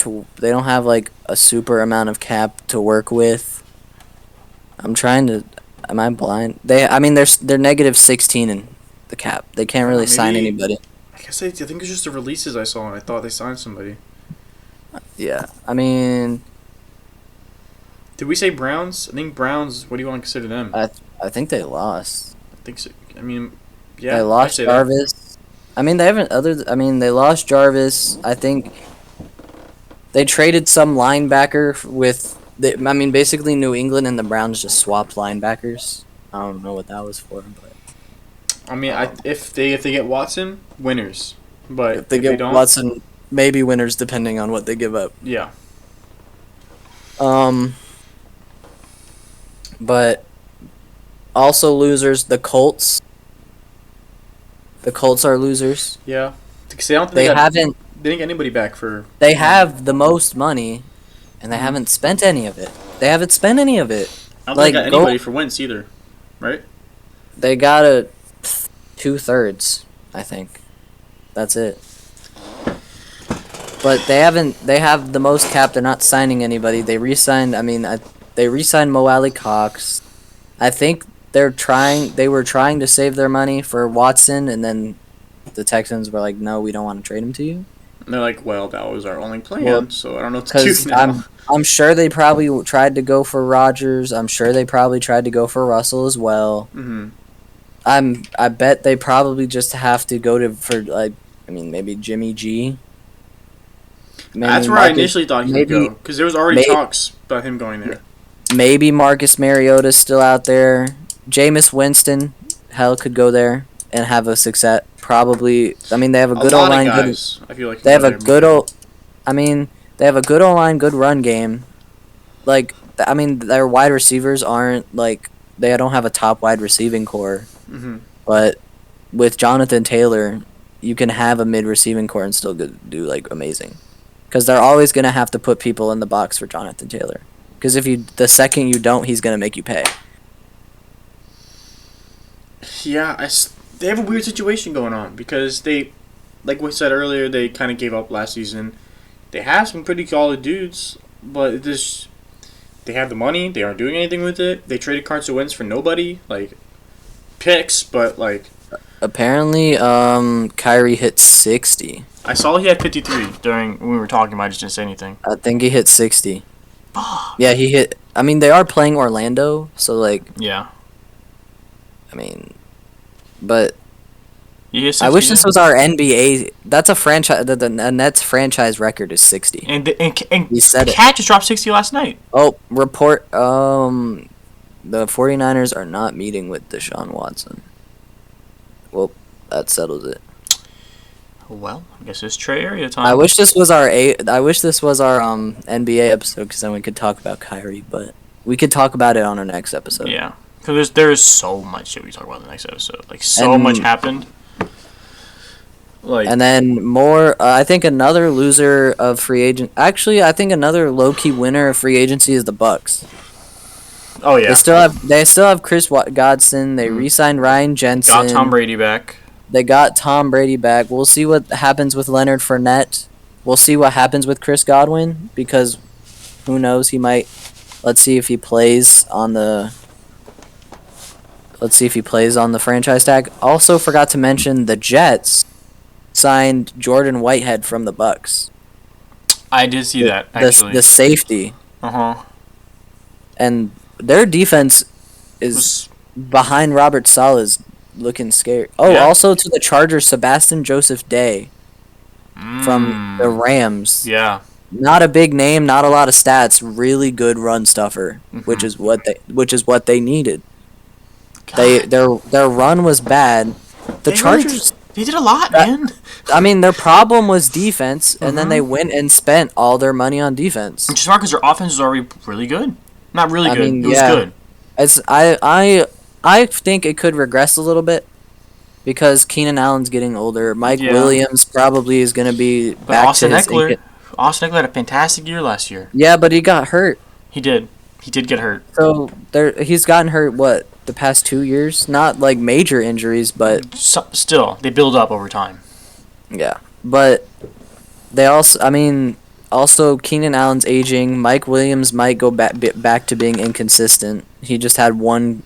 they don't have like a super amount of cap to work with. Am I blind? They're -16 in the cap. They can't really sign anybody. I think it's just the releases I saw, and I thought they signed somebody. Yeah, I mean, did we say Browns? I think Browns. What do you want to consider them? I think they lost. I think so. I mean, yeah, they lost Jarvis. That. I mean, they lost Jarvis. I think they traded some linebacker with. Basically New England and the Browns just swapped linebackers. I don't know what that was for, but I mean, if they get Watson, winners. But if they don't, Watson, maybe winners depending on what they give up. Yeah. But also losers, the Colts. The Colts are losers. Yeah. Because I don't think they haven't. They didn't get anybody back for. They have the most money. And they haven't spent any of it. I don't think they got anybody for Wentz either, right? They got 2/3, I think. That's it. But they have the most cap. They're not signing anybody. They re-signed. They re-signed Mo Alley Cox. I think they were trying to save their money for Watson, and then the Texans were like, "No, we don't want to trade him to you." And they're like, well, that was our only plan, so I don't know what to do now. I'm sure they probably tried to go for Rodgers. I'm sure they probably tried to go for Russell as well. Mm-hmm. I bet they probably just have to go maybe Jimmy G. That's where I initially thought he would go, because there was already talks about him going there. Maybe Marcus Mariota's still out there. Jameis Winston, could go there and have a success. Probably, they have a good O-line. I feel like they have a good they have a good O-line, good run game. Their wide receivers aren't they don't have a top wide receiving core. Mm-hmm. But with Jonathan Taylor, you can have a mid receiving core and still do amazing. Because they're always gonna have to put people in the box for Jonathan Taylor. Because the second you don't, he's gonna make you pay. Yeah, they have a weird situation going on because they, like we said earlier, they kind of gave up last season. They have some pretty solid dudes, but they have the money. They aren't doing anything with it. They traded Carson Wentz for nobody, picks, but Apparently, Kyrie hit 60. I saw he had 53 when we were talking about it. I just didn't say anything. I think he hit 60. Yeah, he hit. They are playing Orlando, so Yeah. But I wish this was our NBA. That's a franchise. The Nets franchise record is 60. And he said Cat just dropped 60 last night. Oh, report. The 49ers are not meeting with Deshaun Watson. Well, that settles it. Well, I guess it's Trey Area time. I wish this was our NBA episode because then we could talk about Kyrie, but we could talk about it on our next episode. Yeah. Because there is so much shit we talk about in the next episode. So much happened. And then more, I think another loser of free agent... Actually, I think another low-key winner of free agency is the Bucks. Oh yeah. They still have Chris Godson. They re-signed Ryan Jensen. Got Tom Brady back. They got Tom Brady back. We'll see what happens with Leonard Fournette. We'll see what happens with Chris Godwin because who knows, he might. Let's see if he plays on the. Let's see if he plays on the franchise tag. Also, forgot to mention the Jets signed Jordan Whitehead from the Bucks. I did see that actually. The safety. And their defense is behind Robert Saleh's looking scary. Oh, yeah. Also to the Chargers, Sebastian Joseph Day from the Rams. Yeah. Not a big name, not a lot of stats, really good run stuffer, which is what they needed. God. Their run was bad. The Chargers they did a lot, man. I mean, their problem was defense, and then they went and spent all their money on defense. Which is smart because their offense was already really good. Not really good. It was good. I think it could regress a little bit because Keenan Allen's getting older. Mike Williams probably is going to be back Austin Eckler. Austin Eckler had a fantastic year last year. Yeah, but he got hurt. He did. He did get hurt. So he's gotten hurt, the past 2 years? Not like major injuries, but... Still, they build up over time. Yeah. But they also Keenan Allen's aging. Mike Williams might go back to being inconsistent. He just had one...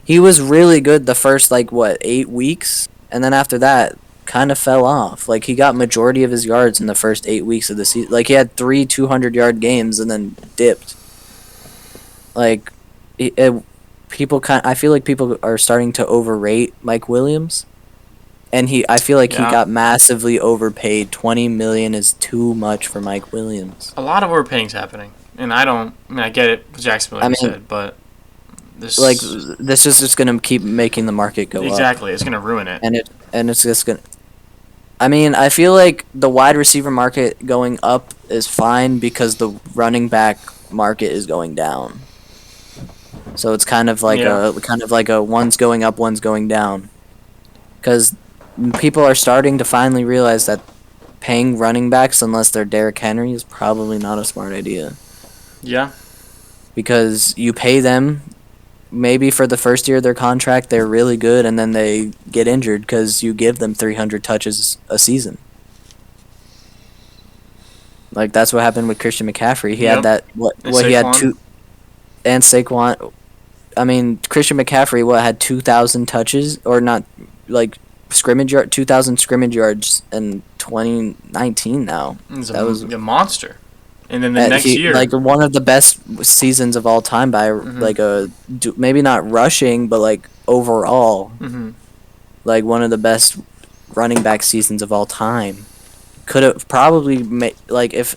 he was really good the first, 8 weeks? And then after that, kind of fell off. He got majority of his yards in the first 8 weeks of the season. He had 3 200-yard games and then dipped. I feel like people are starting to overrate Mike Williams, and I feel like he got massively overpaid. $20 million is too much for Mike Williams. A lot of overpaying's happening, and I get it, Jacksonville, like you said, but this is just gonna keep making the market go up. Exactly, it's gonna ruin it, and it's just gonna. I feel like the wide receiver market going up is fine because the running back market is going down. So it's kind of like a one's going up, one's going down. Because people are starting to finally realize that paying running backs, unless they're Derrick Henry, is probably not a smart idea. Yeah. Because you pay them, maybe for the first year of their contract, they're really good, and then they get injured because you give them 300 touches a season. That's what happened with Christian McCaffrey. He had that, he had two... And Saquon... Christian McCaffrey, had 2,000 touches, or not, scrimmage yard, 2,000 scrimmage yards in 2019 now. That was a monster. And then the next year... one of the best seasons of all time by, maybe not rushing, but, overall. Mm-hmm. One of the best running back seasons of all time. Could have probably, if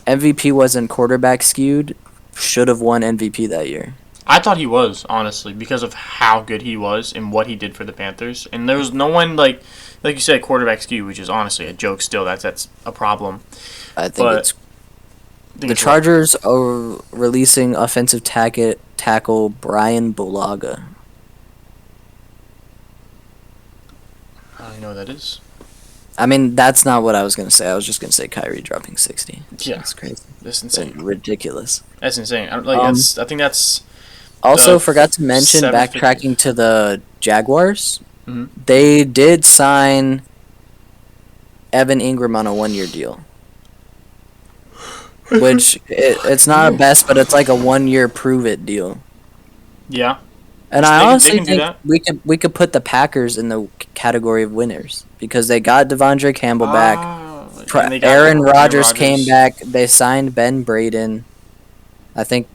MVP wasn't quarterback skewed... should have won MVP that year. I thought he was, honestly, because of how good he was and what he did for the Panthers. And there was no one like you said, quarterback skew, which is honestly a joke still. That's a problem. I think the Chargers are releasing offensive tackle Brian Bulaga. I don't know what that is. That's not what I was going to say. I was just going to say Kyrie dropping 60. Yeah. That's crazy. That's insane. Ridiculous. That's insane. I think that's... Also, forgot to mention, backtracking to the Jaguars, they did sign Evan Ingram on a 1-year deal. Which, it's not a best, but it's a 1-year prove-it deal. Yeah. And I honestly think we could put the Packers in the category of winners because they got Devondre Campbell back. Aaron Rodgers came back. They signed Ben Braden. I think,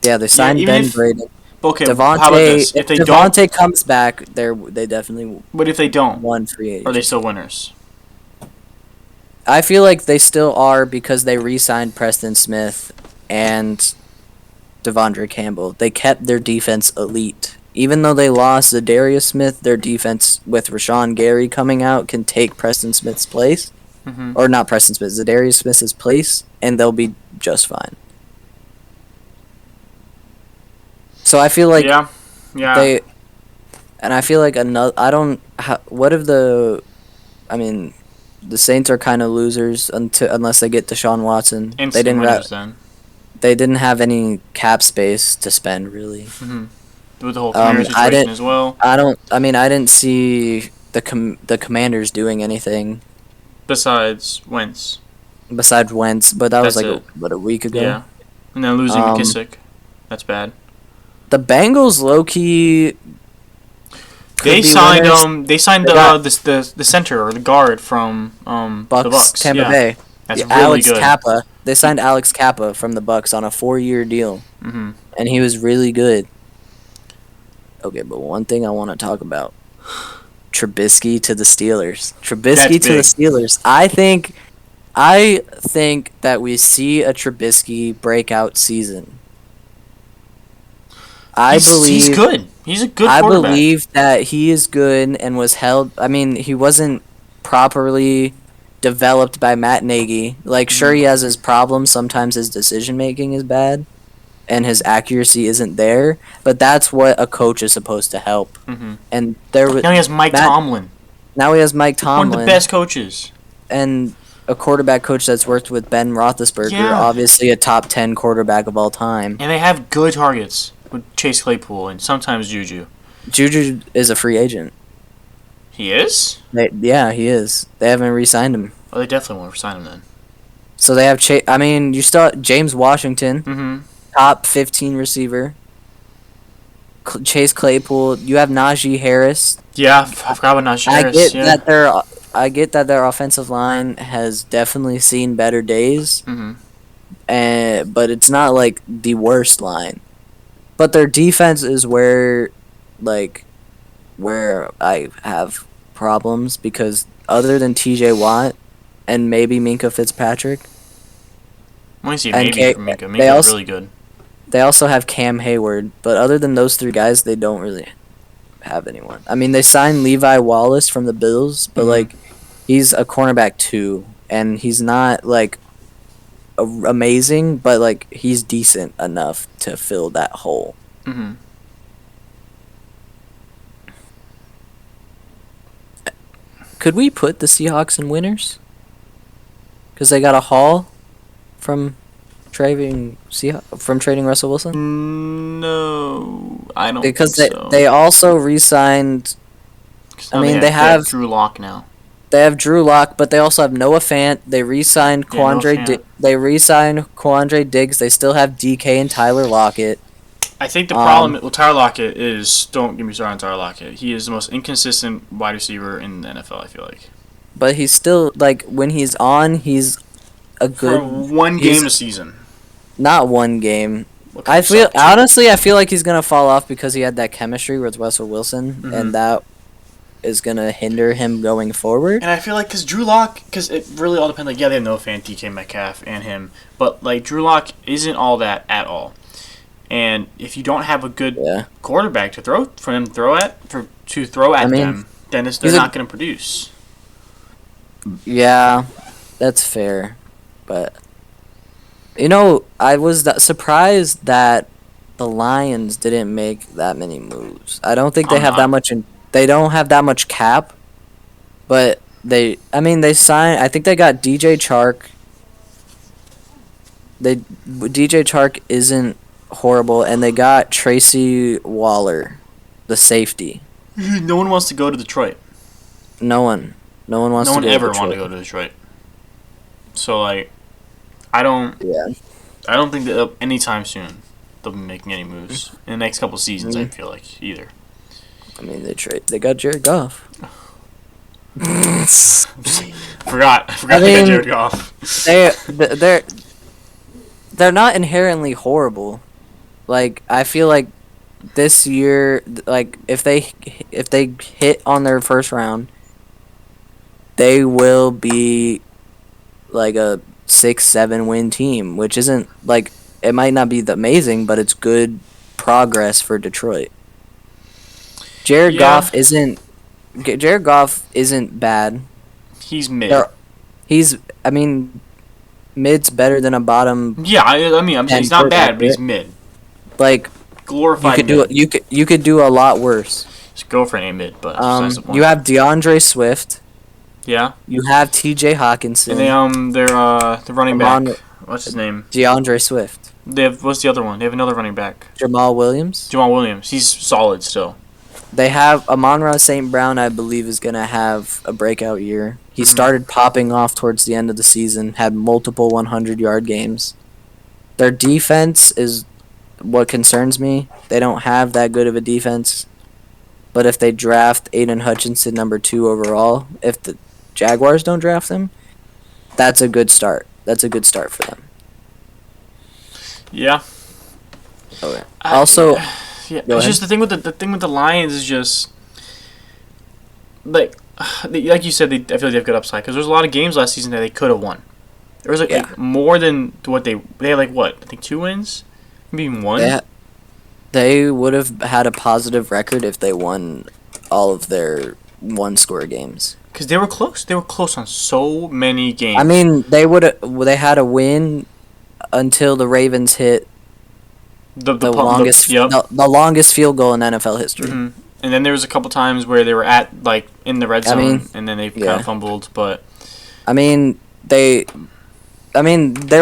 they signed Ben Braden. Okay, Devontae, how about this? If Devontae comes back, they definitely. But if they don't, won free agent. Are they still winners? I feel like they still are because they re-signed Preston Smith and Devondre Campbell. They kept their defense elite. Even though they lost Zadarius Smith, their defense with Rashawn Gary coming out can take Preston Smith's place. Mm-hmm. Or not Preston Smith, Zadarius Smith's place, and they'll be just fine. So I feel like they, and I feel like what if the Saints are kind of losers unless they get Deshaun Watson. Instant winners then. they didn't have any cap space to spend really. Mm-hmm. With the whole Kamara I situation didn't. as well. I didn't see the Commanders doing anything Besides Wentz. besides Wentz, but that was That's like it. a week ago. Yeah. And then losing Um, McKissick. That's bad. the Bengals low key could They be signed winners. They signed They got the center or the guard from the Bucks, Bucks. Tampa Yeah. Bay. That's Yeah, really Alex good. Kappa. They signed Alex Kappa from the Bucks on a 4-year deal, Mm-hmm. and he was really good. Okay, but one thing I want to talk about: Trubisky to the Steelers. That's Trubisky to the big. Steelers. I think that we see a Trubisky breakout season. He's good. He's a good I quarterback. believe that he is good and was held. I mean, he wasn't properly developed by Matt Nagy. Like, sure, he has his problems. Sometimes his decision making is bad, and his accuracy isn't there. But that's what a coach is supposed to help. Mm-hmm. And there was Now he has Mike Tomlin. Now he has Mike One Tomlin, of the best coaches. and a quarterback coach that's worked with Ben Roethlisberger, Yeah. obviously a top 10 quarterback of all time. And they have good targets with Chase Claypool and sometimes Juju. Juju is a free agent. He is? Yeah, he is. They haven't re-signed him. Oh, they definitely won't sign him then. So they have I mean, you still James Washington, Mm-hmm. top 15 receiver. Chase Claypool. You have Najee Harris. Yeah, I forgot about Najee Harris. I get that their offensive line has definitely seen better days. Mm-hmm. But it's not like the worst line. But their defense is where I have problems, because other than T.J. Watt and maybe Minka Fitzpatrick, I want to see and maybe from Minka. they Minka's also really good. they also have Cam Hayward. But other than those three guys, they don't really have anyone. I mean, they signed Levi Wallace from the Bills, but Mhm. he's a cornerback too, and he's not amazing, but he's decent enough to fill that hole. Mm-hmm. Could we put the Seahawks in winners? Because they got a haul from trading Russell Wilson. No, I don't Because think so. they also re-signed. I mean, they have Drew Lock now. They have Drew Lock, but they also have Noah Fant. They re-signed Quandre. They re-signed Quandre Diggs. They still have DK and Tyler Lockett. I think the problem with Tyler Lockett is, don't get me started on Tyler Lockett. He is the most inconsistent wide receiver in the NFL, I feel like. But he's still, when he's on, he's a good... For one game a season. Not one game. I feel like he's going to fall off because he had that chemistry with Russell Wilson, and that is going to hinder him going forward. And I feel like, because Drew Lock, because it really all depends, they have Noah Fant, DK Metcalf, and him, but, Drew Lock isn't all that at all. And if you don't have a good quarterback to throw at them, then they're not going to produce. Yeah, that's fair. But I was surprised that the Lions didn't make that many moves. I don't think they have that much they don't have that much cap. But they signed, I think they got DJ Chark. DJ Chark isn't horrible, and they got Tracy Waller, the safety. No one wants to go to Detroit. No one wants to go to Detroit. No one ever wanted to go to Detroit. So I don't think that anytime soon they'll be making any moves in the next couple seasons. I feel like either. I mean, they got Jared Goff. forgot they got Jared Goff. They're not inherently horrible. I feel like this year, if they hit on their first round, they will be a 6-7 win team, which isn't it might not be amazing, but it's good progress for Detroit. Jared Goff isn't bad. He's mid. Mid's better than a bottom. Yeah, I mean, he's not bad, but he's mid. Glorified. You could do a lot worse. His girlfriend ain't mid, but that's the point. You have DeAndre Swift. Yeah. You have T.J. Hawkinson. And they're running back. What's his name? DeAndre Swift. What's the other one? They have another running back. Jamal Williams. Jamal Williams. He's solid still. They have Amon-Ra St. Brown, I believe, is going to have a breakout year. He started popping off towards the end of the season, had multiple 100-yard games. Their defense is what concerns me. They don't have that good of a defense. But if they draft Aiden Hutchinson number 2 overall, if the Jaguars don't draft him, that's a good start. That's a good start for them. Yeah. Okay. Also, yeah, it's just the thing with the Lions is just like you said. I feel like they have good upside because there's a lot of games last season that they could have won. There was like more than what they had like what I think 2 wins, maybe even 1. They would have had a positive record if they won all of their 1-score games. Because they were close. They were close on so many games. I mean, they had a win until the Ravens hit the longest field goal in NFL history. Mm-hmm. And then there was a couple times where they were in the red zone, and then they kind of fumbled. But I mean, there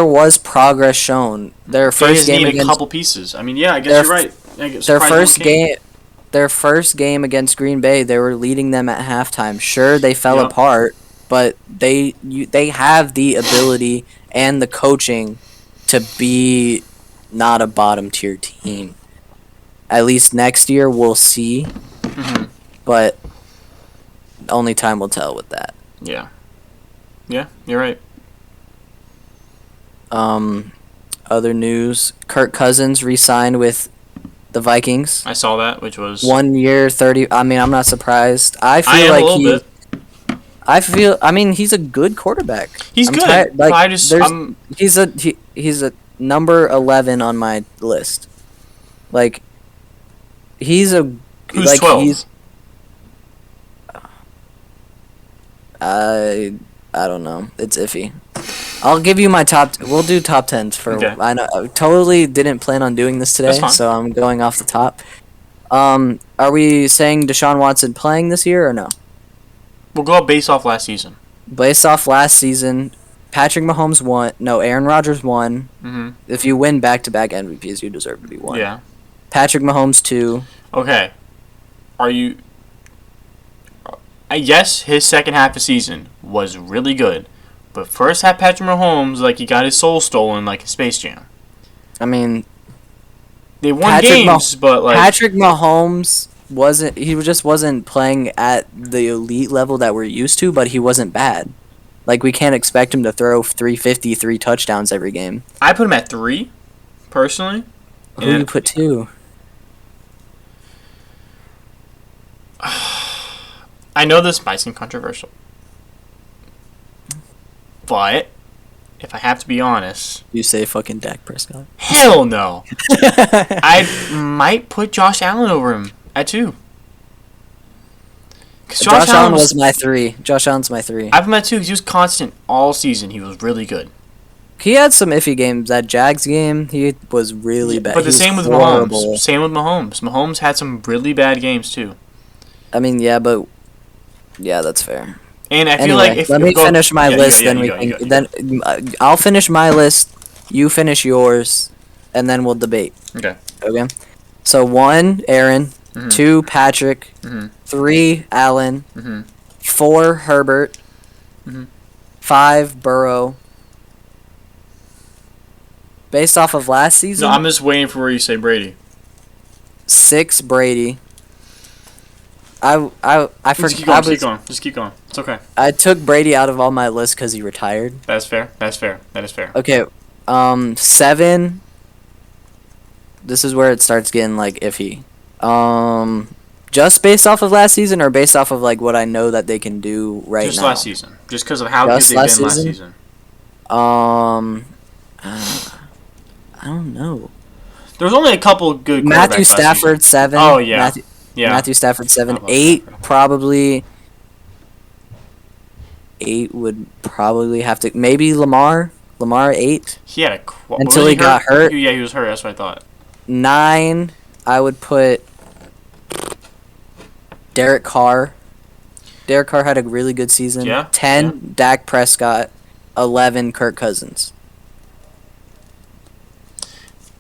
was progress shown. Their first game need a couple pieces. I mean, yeah, I guess you're right. Their first game against Green Bay, they were leading them at halftime. Sure, they fell apart, but they have the ability and the coaching to be not a bottom tier team. At least next year, we'll see. Mm-hmm. But only time will tell with that. Yeah. Yeah, you're right. Other news: Kirk Cousins re-signed with the Vikings. I saw that, which was 1 year, 30. I mean, I'm not surprised. I feel like he's a good quarterback. He's good. He's a number 11 on my list. Like, he's a who's 12? I don't know. It's iffy. I'll give you my top. We'll do top 10s for. Okay. I totally didn't plan on doing this today, so I'm going off the top. Are we saying Deshaun Watson playing this year or no? We'll go based off last season. Based off last season, Patrick Mahomes won. No, Aaron Rodgers won. Mm-hmm. If you win back-to-back MVPs, you deserve to be 1. Yeah. Patrick Mahomes 2. Okay. Are you? Yes, his second half of season was really good. But first half, Patrick Mahomes, he got his soul stolen like in Space Jam. I mean, they won games, but Patrick Mahomes wasn't playing at the elite level that we're used to, but he wasn't bad. We can't expect him to throw 350, 3 touchdowns every game. I put him at 3, personally. Who do you put 2? I know this might seem controversial. But, if I have to be honest... You say fucking Dak Prescott? Hell no! I might put Josh Allen over him at 2. Josh Allen was my 3. Josh Allen's my 3. I put him at 2 because he was constant all season. He was really good. He had some iffy games. That Jags game, he was really bad. But the same with Mahomes. Same with Mahomes. Mahomes had some really bad games too. I mean, yeah, but... Yeah, that's fair. And I feel like if let me finish my list, then I'll finish my list, you finish yours, and then we'll debate. Okay. So 1, Aaron. 2, Patrick. 3, Allen. 4, Herbert. 5, Burrow. Based off of last season. No, I'm just waiting for where you say Brady. 6, Brady. I forgot. Just keep going. It's okay. I took Brady out of all my lists because he retired. That's fair. That is fair. Okay. 7. This is where it starts getting iffy. Just based off of last season, or based off of what I know that they can do right now. Just last season. Just because of how good they've been last season. I don't know. There was only a couple good quarterbacks Matthew Stafford 7. Oh yeah. Matthew Stafford 7. 8 probably. 8 would probably have to. Maybe Lamar. Lamar 8. He had until he got hurt. Yeah, he was hurt. That's what I thought. 9. I would put Derek Carr. Derek Carr had a really good season. Yeah. 10. Dak Prescott. 11. Kirk Cousins.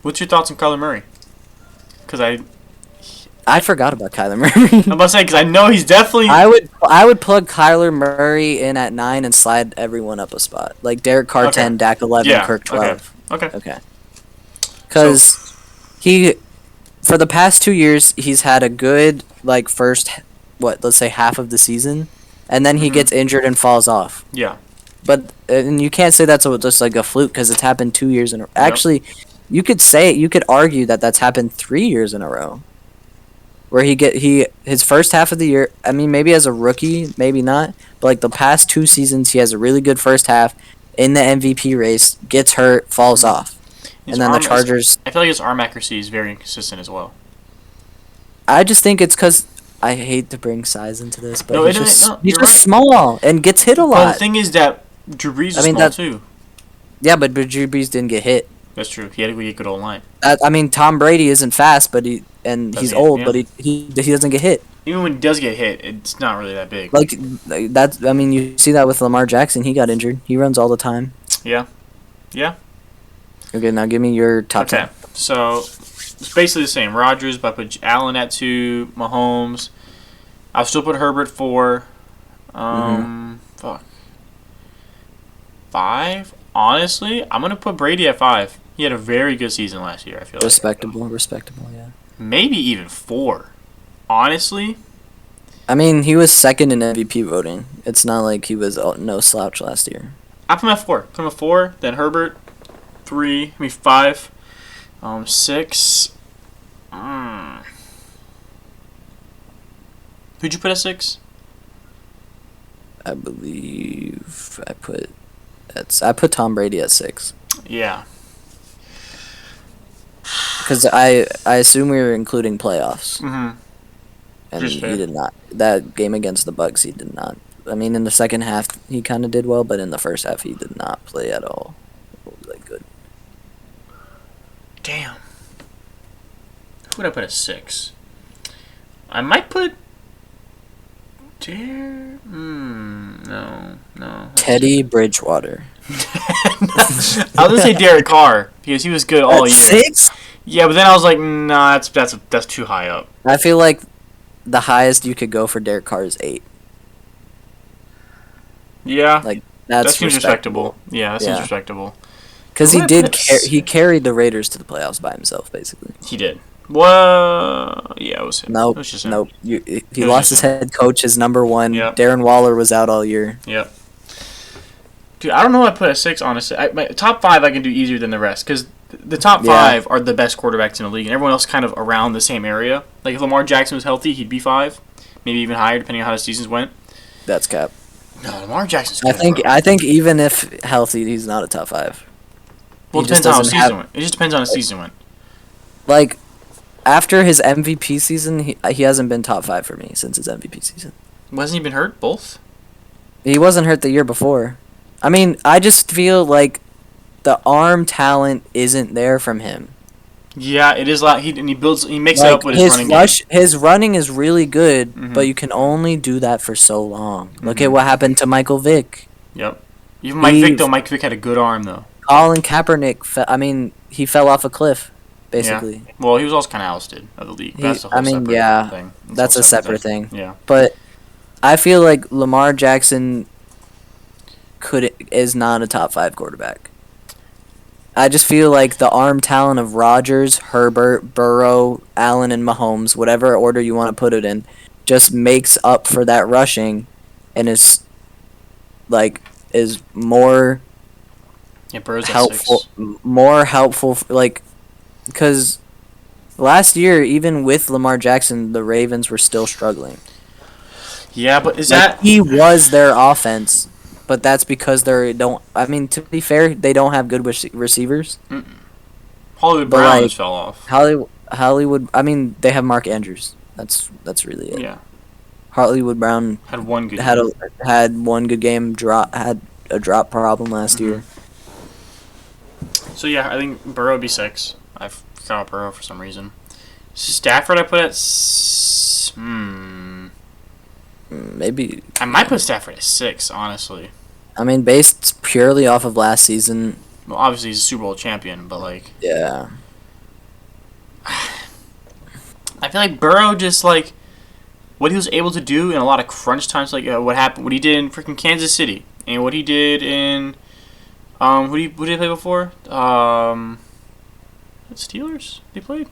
What's your thoughts on Kyler Murray? Because I forgot about Kyler Murray. I'm about to say, because I know he's definitely. I would plug Kyler Murray in at 9 and slide everyone up a spot, like Derek Carr 10, Dak 11, yeah. Kirk 12. Okay. Because he, for the past 2 years, he's had a good like first, let's say half of the season, and then he gets injured and falls off. Yeah. But and you can't say that's just like a fluke because it's happened 2 years in a row. Yep. Actually, you could argue that that's happened 3 years in a row. Where his first half of the year, I mean maybe as a rookie, maybe not, but like the past 2 seasons he has a really good first half in the MVP race, gets hurt, falls off. And then the Chargers, I feel like his arm accuracy is very inconsistent as well. I just think it's cuz I hate to bring size into this, but he's just right. small and gets hit a lot. But the thing is that Drew Brees is small too. Yeah, but Drew Brees didn't get hit. That's true. He had a good old line. I mean, Tom Brady isn't fast, but he's old, but he doesn't get hit. Even when he does get hit, it's not really that big. Like that's, I mean, you see that with Lamar Jackson. He got injured. He runs all the time. Yeah. Okay, now give me your top 10. So it's basically the same. Rodgers, but I put Allen at 2, Mahomes. I'll still put Herbert 4. Fuck. 5. Honestly, I'm gonna put Brady at 5. He had a very good season last year, I feel respectable, yeah. Maybe even 4. Honestly. I mean, he was second in MVP voting. It's not like he was no slouch last year. I put him at 4. Put him at 4, then Herbert, 5. 6. Who'd you put at 6? I believe I put Tom Brady at 6. Yeah. Because I assume we were including playoffs. And he did not. That game against the Bucks, he did not. I mean, in the second half, he kind of did well, but in the first half, he did not play at all. Like good. Damn. Who would I put at 6? I might put. No. Teddy Bridgewater. I was gonna say Derek Carr because he was good all year. 6? Yeah, but then I was like, nah, that's too high up. I feel like the highest you could go for Derek Carr is 8. Yeah, like that seems respectable. Yeah, that seems respectable. Because he carried the Raiders to the playoffs by himself, basically. He did. Well, yeah, it was him. Nope. It was just him. Nope. He lost his head coach, his number 1. Yep. Darren Waller was out all year. Yep. Dude, I don't know what I put at 6, honestly. My top 5 I can do easier than the rest, because the top 5 are the best quarterbacks in the league, and everyone else kind of around the same area. Like, if Lamar Jackson was healthy, he'd be 5. Maybe even higher, depending on how the seasons went. That's cap. No, Lamar Jackson's good, I think even if healthy, he's not a top 5. Well, it depends on how the season went. It just depends on how the season went. Like, after his MVP season, he hasn't been top 5 for me since his MVP season. Wasn't he been hurt? Both? He wasn't hurt the year before. I mean, I just feel like the arm talent isn't there from him. Yeah, it is. He makes it up with his running game. His running is really good, but you can only do that for so long. Look at what happened to Michael Vick. Yep. Even Mike Vick had a good arm though. Colin Kaepernick, he fell off a cliff, basically. Yeah. Well, he was also kind of ousted of the league. That's a whole separate thing. That's a separate thing. Yeah. But I feel like Lamar Jackson is not a top 5 quarterback. I just feel like the arm talent of Rodgers, Herbert, Burrow, Allen, and Mahomes, whatever order you want to put it in, just makes up for that rushing, and is more helpful. More helpful, because last year, even with Lamar Jackson, the Ravens were still struggling. Yeah, but he was their offense? But that's because they don't. I mean, to be fair, they don't have good receivers. Hollywood Brown just fell off. Hollywood. I mean, they have Mark Andrews. That's really it. Yeah. Hollywood Brown had one good had one good game. Had a drop problem last year. So yeah, I think Burrow would be 6. I forgot Burrow for some reason. Stafford, I put at. Maybe I might put Stafford at 6, honestly. I mean, based purely off of last season. Well, obviously he's a Super Bowl champion, but yeah. I feel like Burrow just like what he was able to do in a lot of crunch times, like what he did in freaking Kansas City, and what he did in who did he play before? Steelers. They played.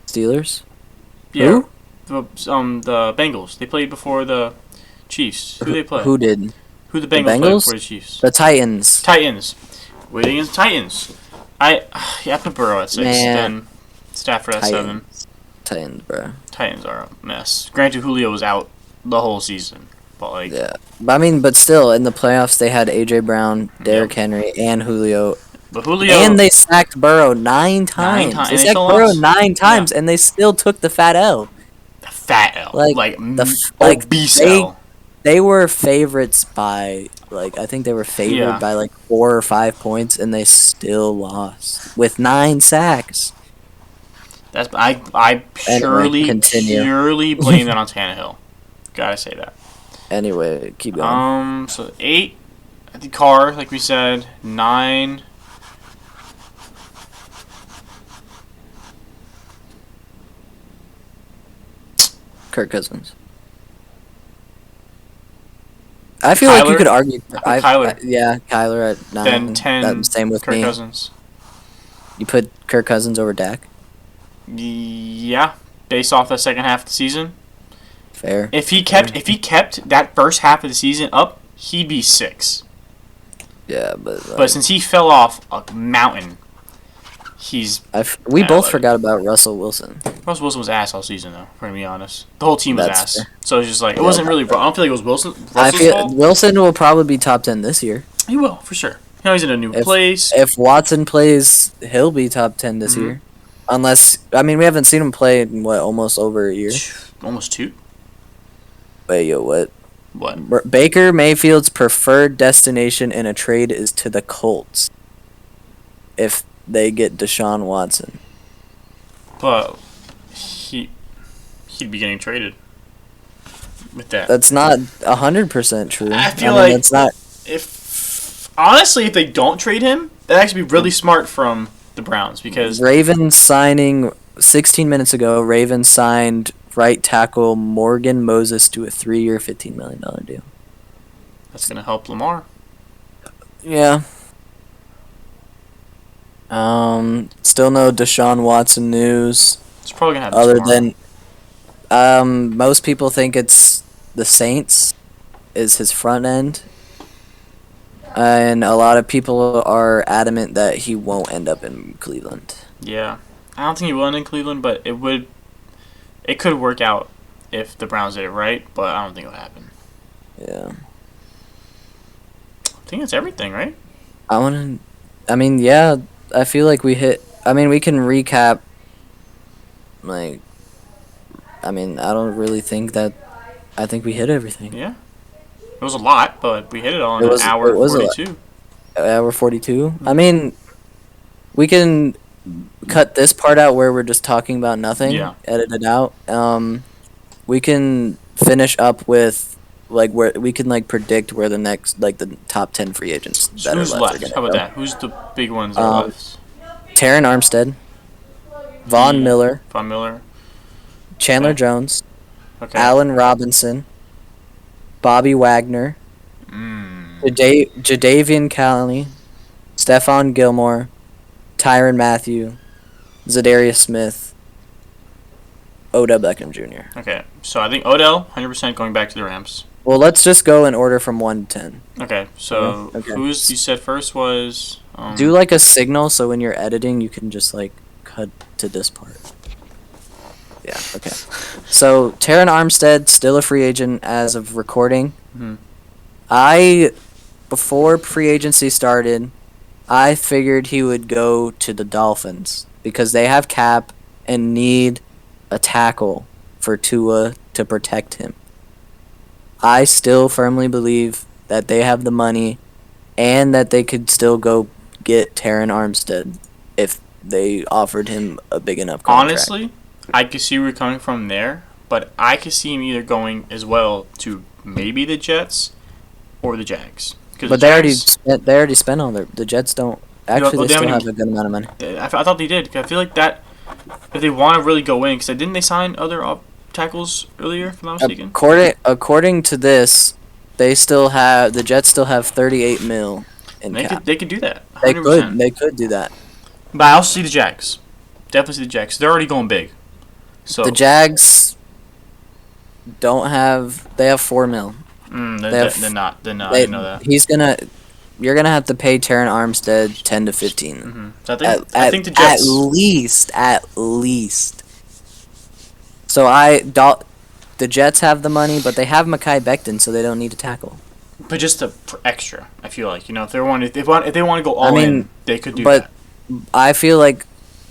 Steelers. Yeah. Who? The Bengals. They played before the Chiefs. Who they play? Who did? Who the Bengals played before the Chiefs? The Titans. Titans. Waiting against Titans. I put Burrow at 6. Then Stafford at 7. Titans, bro. Titans are a mess. Granted, Julio was out the whole season, but like yeah. But still, in the playoffs, they had AJ Brown, Derrick Henry, and Julio. But Julio and they sacked Burrow 9 times. They sacked Burrow 9 times, and they still took the fat L. The fat L, like obese L. They were favorites by I think they were favored by 4 or 5 points, and they still lost with 9 sacks. That's I purely blame that on Tannehill. Gotta say that. Anyway, keep going. So 8 at the Carr, like we said. 9. Kirk Cousins. I feel like you could argue. Kyler. Kyler at 9. Then 10. Same with Kirk me. Cousins. You put Kirk Cousins over Dak? Yeah, based off the second half of the season. Fair. If he kept that first half of the season up, he'd be 6. Yeah, but but since he fell off a mountain, we both forgot about Russell Wilson. Russell Wilson was ass all season, though. For to be honest, the whole team was ass. Fair. So it's just like it wasn't really. I don't feel like it was Wilson. Wilson will probably be top 10 this year. He will for sure. Now he's in a new place. If Watson plays, he'll be top 10 this year. Unless we haven't seen him play in almost over a year. Almost 2. Wait, yo, what? What? Baker Mayfield's preferred destination in a trade is to the Colts. If they get Deshaun Watson. But he'd be getting traded with that. That's not 100% true. I feel like that's not. If they don't trade him, that'd actually be really smart from the Browns because Ravens signing 16 minutes ago. Ravens signed right tackle Morgan Moses to a 3-year, $15 million deal. That's gonna help Lamar. Yeah. Still no Deshaun Watson news. It's probably gonna happen other tomorrow. than most people think it's the Saints is his front end. And a lot of people are adamant that he won't end up in Cleveland. Yeah. I don't think he will end in Cleveland, but it could work out if the Browns did it right, but I don't think it'll happen. Yeah. I think that's everything, right? Yeah, I feel like we hit. We can recap. I don't really think that. I think we hit everything. Yeah. It was a lot, but we hit it all in an hour 42. Hour 42? We can cut this part out where we're just talking about nothing. Yeah. Edit it out. We can finish up with where we can predict where the next the top 10 free agents that Who's are left? left. How about that? Who's the big ones that are left? Taron Armstead, Von Miller, Chandler Jones, Allen Robinson, Bobby Wagner, Jadeveon Clowney, Stephon Gilmore, Tyrann Mathieu, Zadarius Smith, Odell Beckham Jr. Okay, so I think Odell, 100% going back to the Rams. Well, let's just go in order from 1 to 10. Okay, so who's you said first was... Do a signal so when you're editing you can just cut to this part. Yeah, okay. So, Taron Armstead, still a free agent as of recording. Mm-hmm. Before free agency started, I figured he would go to the Dolphins because they have cap and need a tackle for Tua to protect him. I still firmly believe that they have the money and that they could still go get Taron Armstead if they offered him a big enough contract. Honestly, I could see where you're coming from there, but I could see him either going as well to maybe the Jets or the Jags. But they already spent all the Jets don't. Actually, they still have a good amount of money. I thought they did. I feel like that if they want to really go in, because didn't they sign other tackles earlier, if I'm not mistaken? According to this, the Jets still have 38 mil in cap. They could do that. 100%. They could do that. But I also see the Jags. Definitely see the Jags. They're already going big. So the Jags don't have. They have 4 mil. They're not. I know that. You're gonna have to pay Terran Armstead 10 to 15. Mm-hmm. So I think the Jets at least. So the Jets have the money, but they have Mekhi Becton, so they don't need to tackle. But just for extra, I feel like if they want to go all in, they could do that. But I feel like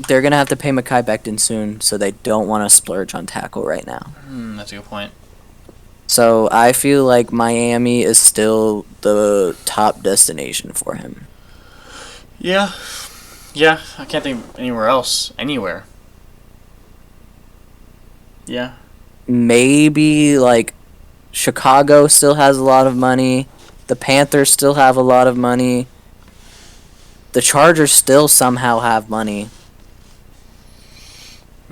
they're gonna have to pay Mekhi Becton soon, so they don't want to splurge on tackle right now. That's a good point. So I feel like Miami is still the top destination for him. Yeah, I can't think of anywhere else. Anywhere. Yeah. Maybe like Chicago still has a lot of money. The Panthers still have a lot of money. The Chargers still somehow have money.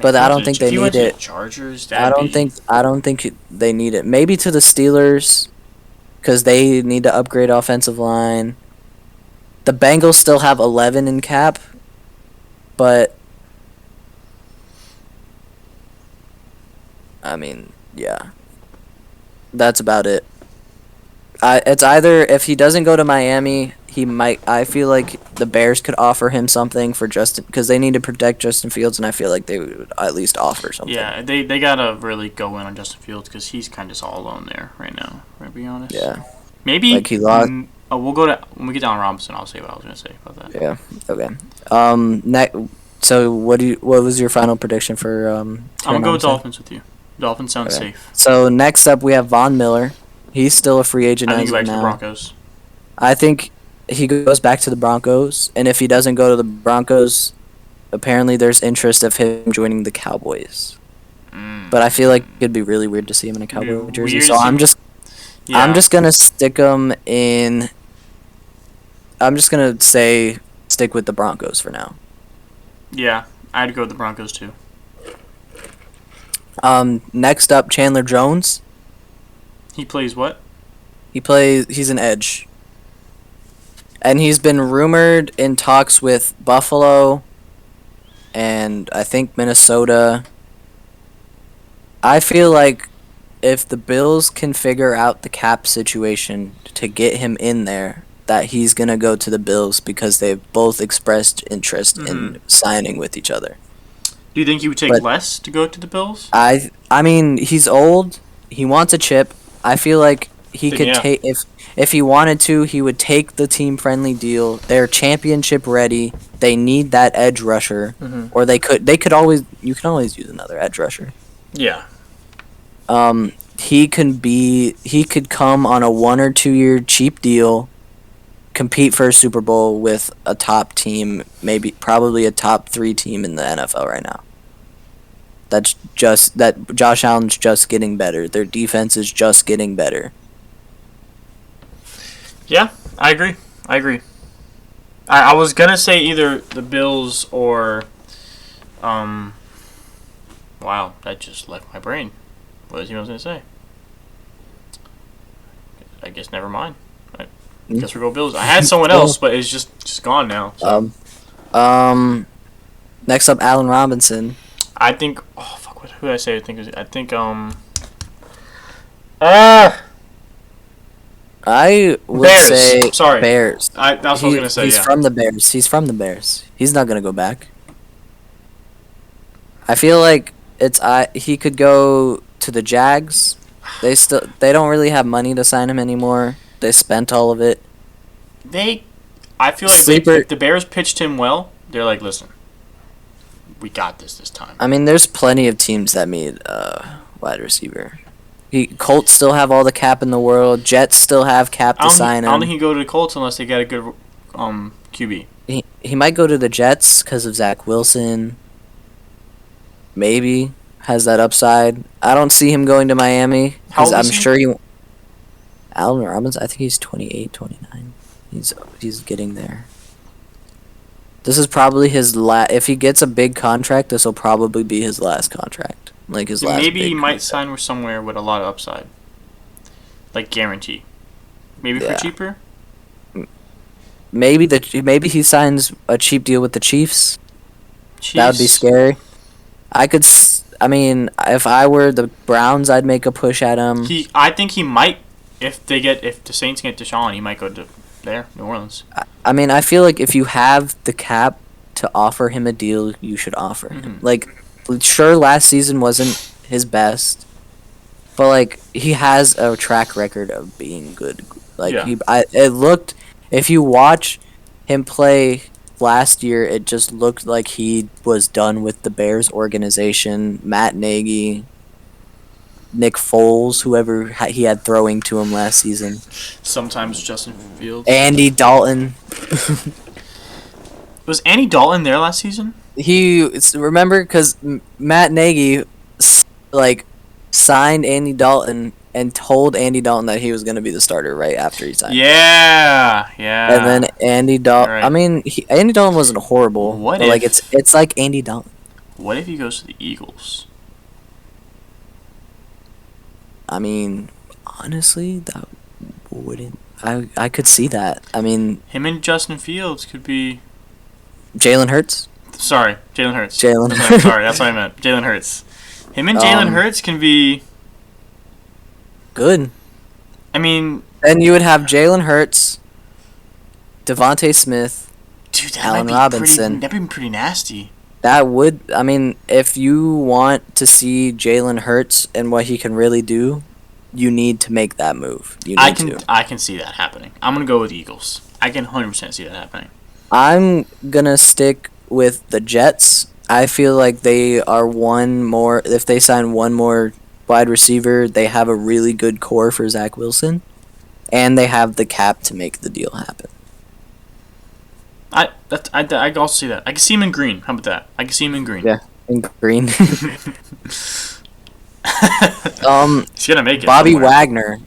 But I don't think they need it. Chargers, I don't think they need it. Maybe to the Steelers, because they need to upgrade offensive line. The Bengals still have 11 in cap, but I mean, yeah, that's about it. It's either if he doesn't go to Miami, he might. I feel like the Bears could offer him something for Justin because they need to protect Justin Fields, and I feel like they would at least offer something. Yeah, they gotta really go in on Justin Fields because he's kind of just all alone there right now. To be honest. Yeah. Maybe. Like he lost. We'll go to when we get down to Robinson. I'll say what I was gonna say about that. Yeah. Okay. So what was your final prediction for? I'm gonna go with Dolphins with you. Dolphins sound safe. So next up we have Von Miller. He's still a free agent. I think he's back to the Broncos. I think he goes back to the Broncos, and if he doesn't go to the Broncos, apparently there's interest of him joining the Cowboys. But I feel like it'd be really weird to see him in a Cowboy jersey. So I'm just gonna stick him in. I'm just gonna say stick with the Broncos for now. Yeah, I'd go with the Broncos too. Next up, Chandler Jones. He plays what? He's an edge. And he's been rumored in talks with Buffalo and I think Minnesota. I feel like if the Bills can figure out the cap situation to get him in there, that he's going to go to the Bills because they've both expressed interest in signing with each other. Do you think he would take less to go to the Bills? I mean, he's old. He wants a chip. I feel like he could take if he wanted to, he would take the team-friendly deal. They're championship ready. They need that edge rusher, or you can always use another edge rusher. Yeah. He could come on a 1 or 2 year cheap deal, compete for a Super Bowl with a top team, probably a top 3 team in the NFL right now. That Josh Allen's just getting better. Their defense is just getting better. Yeah, I agree. I was gonna say either the Bills or, wow, that just left my brain. What was I gonna say? I guess never mind. I guess we go Bills. I had someone else, but it's just gone now. So. Next up, Allen Robinson. I think. Oh fuck! Who did I say? I think. I would say Bears. That's what I was gonna say. He's from the Bears. He's from the Bears. He's not gonna go back. I feel like he could go to the Jags. They don't really have money to sign him anymore. They spent all of it. I feel like if the Bears pitched him well, they're like, listen, we got this time. I mean, there's plenty of teams that need wide receiver. Colts still have all the cap in the world. Jets still have cap to sign him. I don't think he'd go to the Colts unless they get a good QB. He might go to the Jets because of Zach Wilson. Maybe has that upside. I don't see him going to Miami because I'm sure he. Allen Robinson, I think he's 28, 29. He's getting there. This is probably his last. If he gets a big contract, this will probably be his last contract. Like his Yeah, last maybe he big might contract. sign with somewhere with a lot of upside, like guarantee. Maybe for Yeah. cheaper. Maybe he signs a cheap deal with the Chiefs. That would be Chiefs. scary. I mean, if I were the Browns, I'd make a push at him. I think he might. If the Saints get Deshaun, he might go to there, New Orleans. I mean, I feel like if you have the cap to offer him a deal, you should offer him. Mm-hmm. Like, sure, last season wasn't his best, but like he has a track record of being good. Like Yeah. it looked. If you watch him play last year, it just looked like he was done with the Bears organization. Matt Nagy, Nick Foles, whoever he had throwing to him last season, Sometimes Justin Fields. Andy Dalton. Was Andy Dalton there last season? Remember because Matt Nagy like signed Andy Dalton and told Andy Dalton that he was going to be the starter right after he signed. Yeah, yeah. And then Andy Dalton. Right. I mean, Andy Dalton wasn't horrible. What but like it's like Andy Dalton. What if he goes to the Eagles? I mean, honestly, that wouldn't. I could see that. I mean, Him and Justin Fields could be. Jalen Hurts. Sorry, Jalen Hurts. Jalen. Sorry, that's what I meant. Jalen Hurts. Him and Jalen Hurts can be. Good. I mean. Then you would have Jalen Hurts, Devontae Smith, Dude, that Allen might be Robinson. That'd be pretty nasty. That would. I mean, if you want to see Jalen Hurts and what he can really do, you need to make that move. I can see that happening. I'm gonna go with Eagles. I can 100% see that happening. I'm gonna stick with the Jets. I feel like they are one more. If they sign one more wide receiver, they have a really good core for Zach Wilson, and they have the cap to make the deal happen. I can also see that. I can see him in green. How about that? I can see him in green. Yeah, in green. He's gonna make it. Bobby somewhere. Wagner.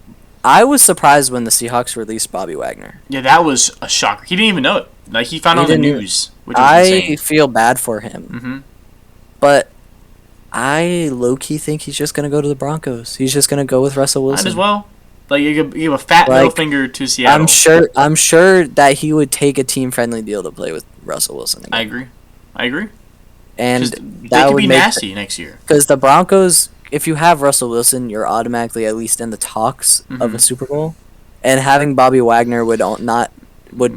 I was surprised when the Seahawks released Bobby Wagner. Yeah, that was a shocker. He didn't even know it. Like he found out on the news, which was I insane. feel bad for him, Mm-hmm. but I low key think he's just gonna go to the Broncos. He's just gonna go with Russell Wilson. Might as well. Like you give a fat middle finger to Seattle. I'm sure that he would take a team friendly deal to play with Russell Wilson again. I agree. And they that could would be make nasty next year. because the Broncos, if you have Russell Wilson, you're automatically at least in the talks of a Super Bowl, and having Bobby Wagner would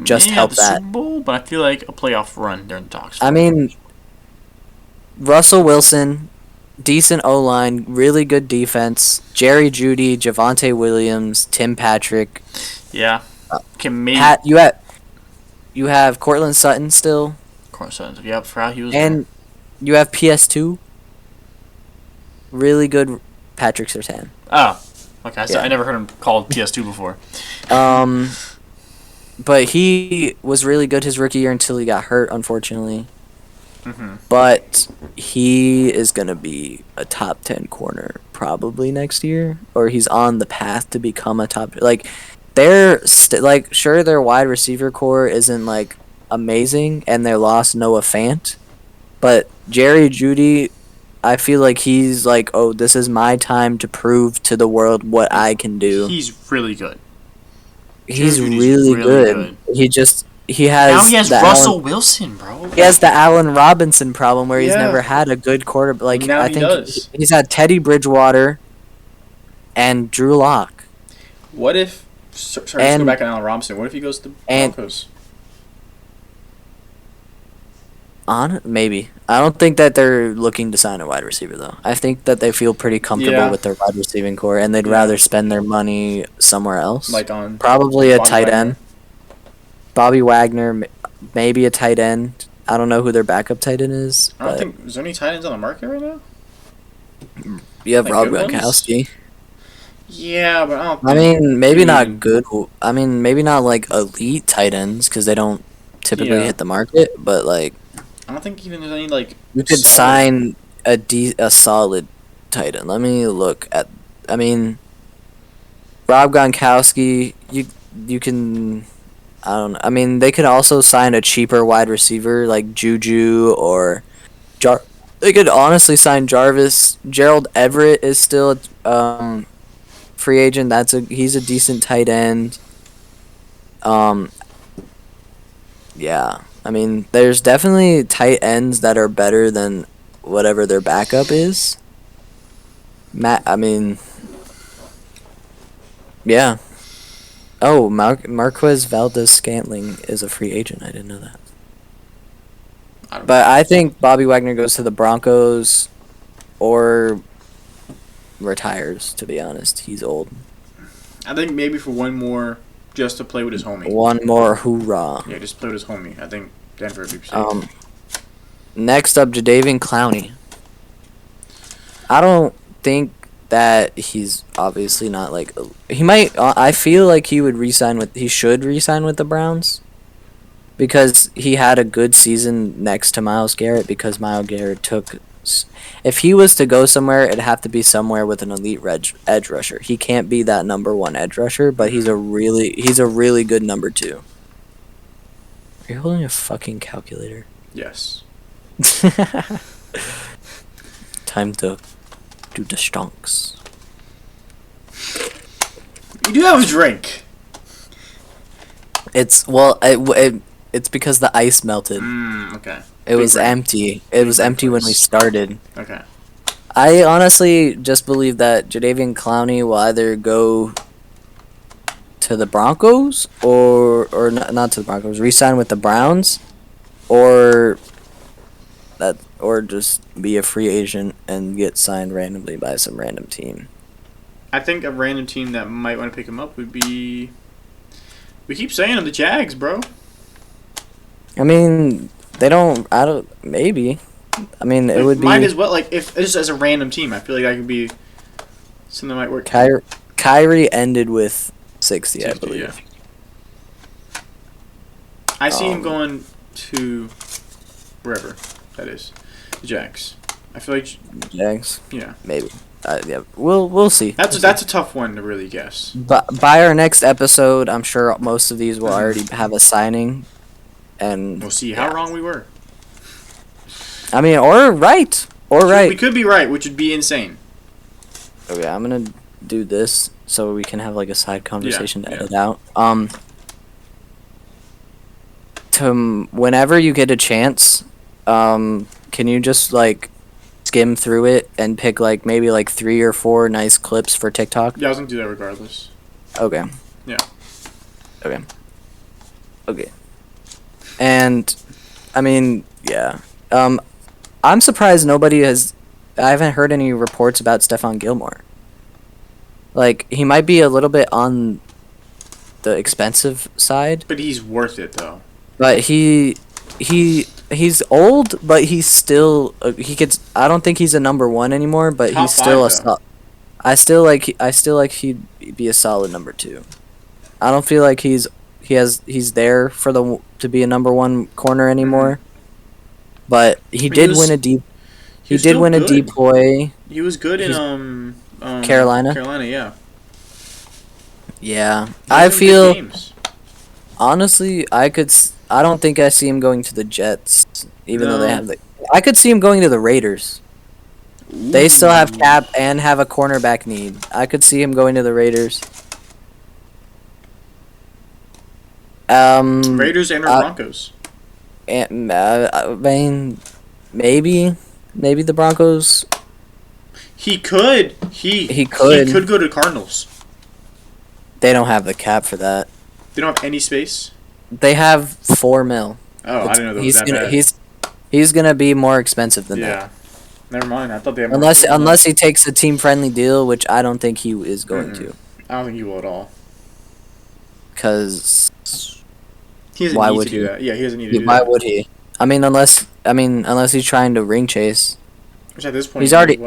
just help that. Super Bowl, but I feel like a playoff run during the talks. I mean, Russell Wilson, decent O-line, really good defense. Jerry Jeudy, Javonte Williams, Tim Patrick. Yeah, can maybe you have Cortland Sutton still. Cortland, yeah, for how he was. And you have PS2. Really good Patrick Surtain. Oh, okay. Yeah. I never heard him called PS2 before. But he was really good his rookie year until he got hurt, unfortunately. Mm-hmm. But he is going to be a top 10 corner probably next year, or he's on the path to become a top. Like, sure, their wide receiver core isn't like amazing, and they lost Noah Fant, but Jerry Jeudy, I feel like he's like, oh, this is my time to prove to the world what I can do. He's really good. He's really good. He has. Now he has Russell Wilson, bro. He has the Allen Robinson problem where he's never had a good quarterback. Like now I think he's had Teddy Bridgewater and Drew Lock. What if? Sorry, let's go back on Allen Robinson. What if he goes to the Broncos? Maybe. I don't think that they're looking to sign a wide receiver though. I think that they feel pretty comfortable with their wide receiving core, and they'd rather spend their money somewhere else. Like on probably a tight end. Bobby Wagner, maybe a tight end. I don't know who their backup tight end is. I don't think. Is there any tight ends on the market right now? You have Rob Gronkowski. Yeah, but I don't. I mean, maybe not good. I mean, maybe not like elite tight ends because they don't typically hit the market. But like, I don't think even there's any like. You could sign a solid tight end. Let me look at. I mean, Rob Gronkowski. You can. I don't know. I mean, they could also sign a cheaper wide receiver like Juju or They could honestly sign Jarvis. Gerald Everett is still free agent. He's a decent tight end. Um, yeah. I mean, there's definitely tight ends that are better than whatever their backup is. I mean, yeah. Oh, Marquez Valdez-Scantling is a free agent. I didn't know that. But I think Bobby Wagner goes to the Broncos or retires, to be honest. He's old. I think maybe for one more, just to play with his homie. One more hoorah. Yeah, just play with his homie. I think Denver would be safe. Next up, Jadeveon Clowney. I don't think that he's obviously not like he might. I feel like he should re-sign with the Browns because he had a good season next to Myles Garrett because Myles Garrett took. If he was to go somewhere, it'd have to be somewhere with an elite edge rusher. He can't be that number one edge rusher, but he's a really good number two. Are you holding a fucking calculator? Yes. Time to do the stonks. You do have a drink. It's because the ice melted. Okay. It was empty. It was empty when we started. Okay. I honestly just believe that Jadeveon Clowney will either go to the Broncos or not to the Broncos, re-sign with the Browns, or just be a free agent and get signed randomly by some random team. I think a random team that might want to pick him up would be. We keep saying the Jags, bro. I mean, they don't. I don't. Maybe. I mean, it would be. Might as well. Like, if just as a random team, I feel like that could be something that might work. Kyrie ended with 60, I believe. Yeah. I see him going to wherever that is, the Jags. I feel like Jags. Yeah. Maybe. Yeah. We'll see. That's a tough one to really guess. But by our next episode, I'm sure most of these will already have a signing, and we'll see how wrong we were. I mean, or right. We could be right, which would be insane. Okay, I'm gonna do this so we can have like a side conversation to edit out. Whenever you get a chance, can you just like skim through it and pick like maybe like 3 or 4 nice clips for TikTok? Yeah, I was gonna do that regardless. Okay. Yeah. Okay. And I mean, yeah. I'm surprised I haven't heard any reports about Stephon Gilmore. Like, he might be a little bit on the expensive side. But he's worth it, though. But he's old, but he's still I don't think he's a number 1 anymore, but Top he's still 5, I still like he'd be a solid number 2. I don't feel like he's there to be a number 1 corner anymore. But he did win a deep boy. He was good in Carolina. Carolina, yeah. Yeah, I feel honestly I don't think I see him going to the Jets, even though they have I could see him going to the Raiders. Ooh. They still have cap and have a cornerback need. I could see him going to the Raiders. Raiders and Broncos. And I mean, maybe the Broncos. He could. He could go to Cardinals. They don't have the cap for that. They don't have any space. They have $4 million. Oh, I didn't know that was that bad. He's gonna be more expensive than that. Yeah. Never mind. I thought they had more unless he takes a team friendly deal, which I don't think he is going to. I don't think he will at all. Because why would he do that? Yeah, he doesn't need to do why that. Why would he? I mean, unless he's trying to ring chase. Which at this point he's already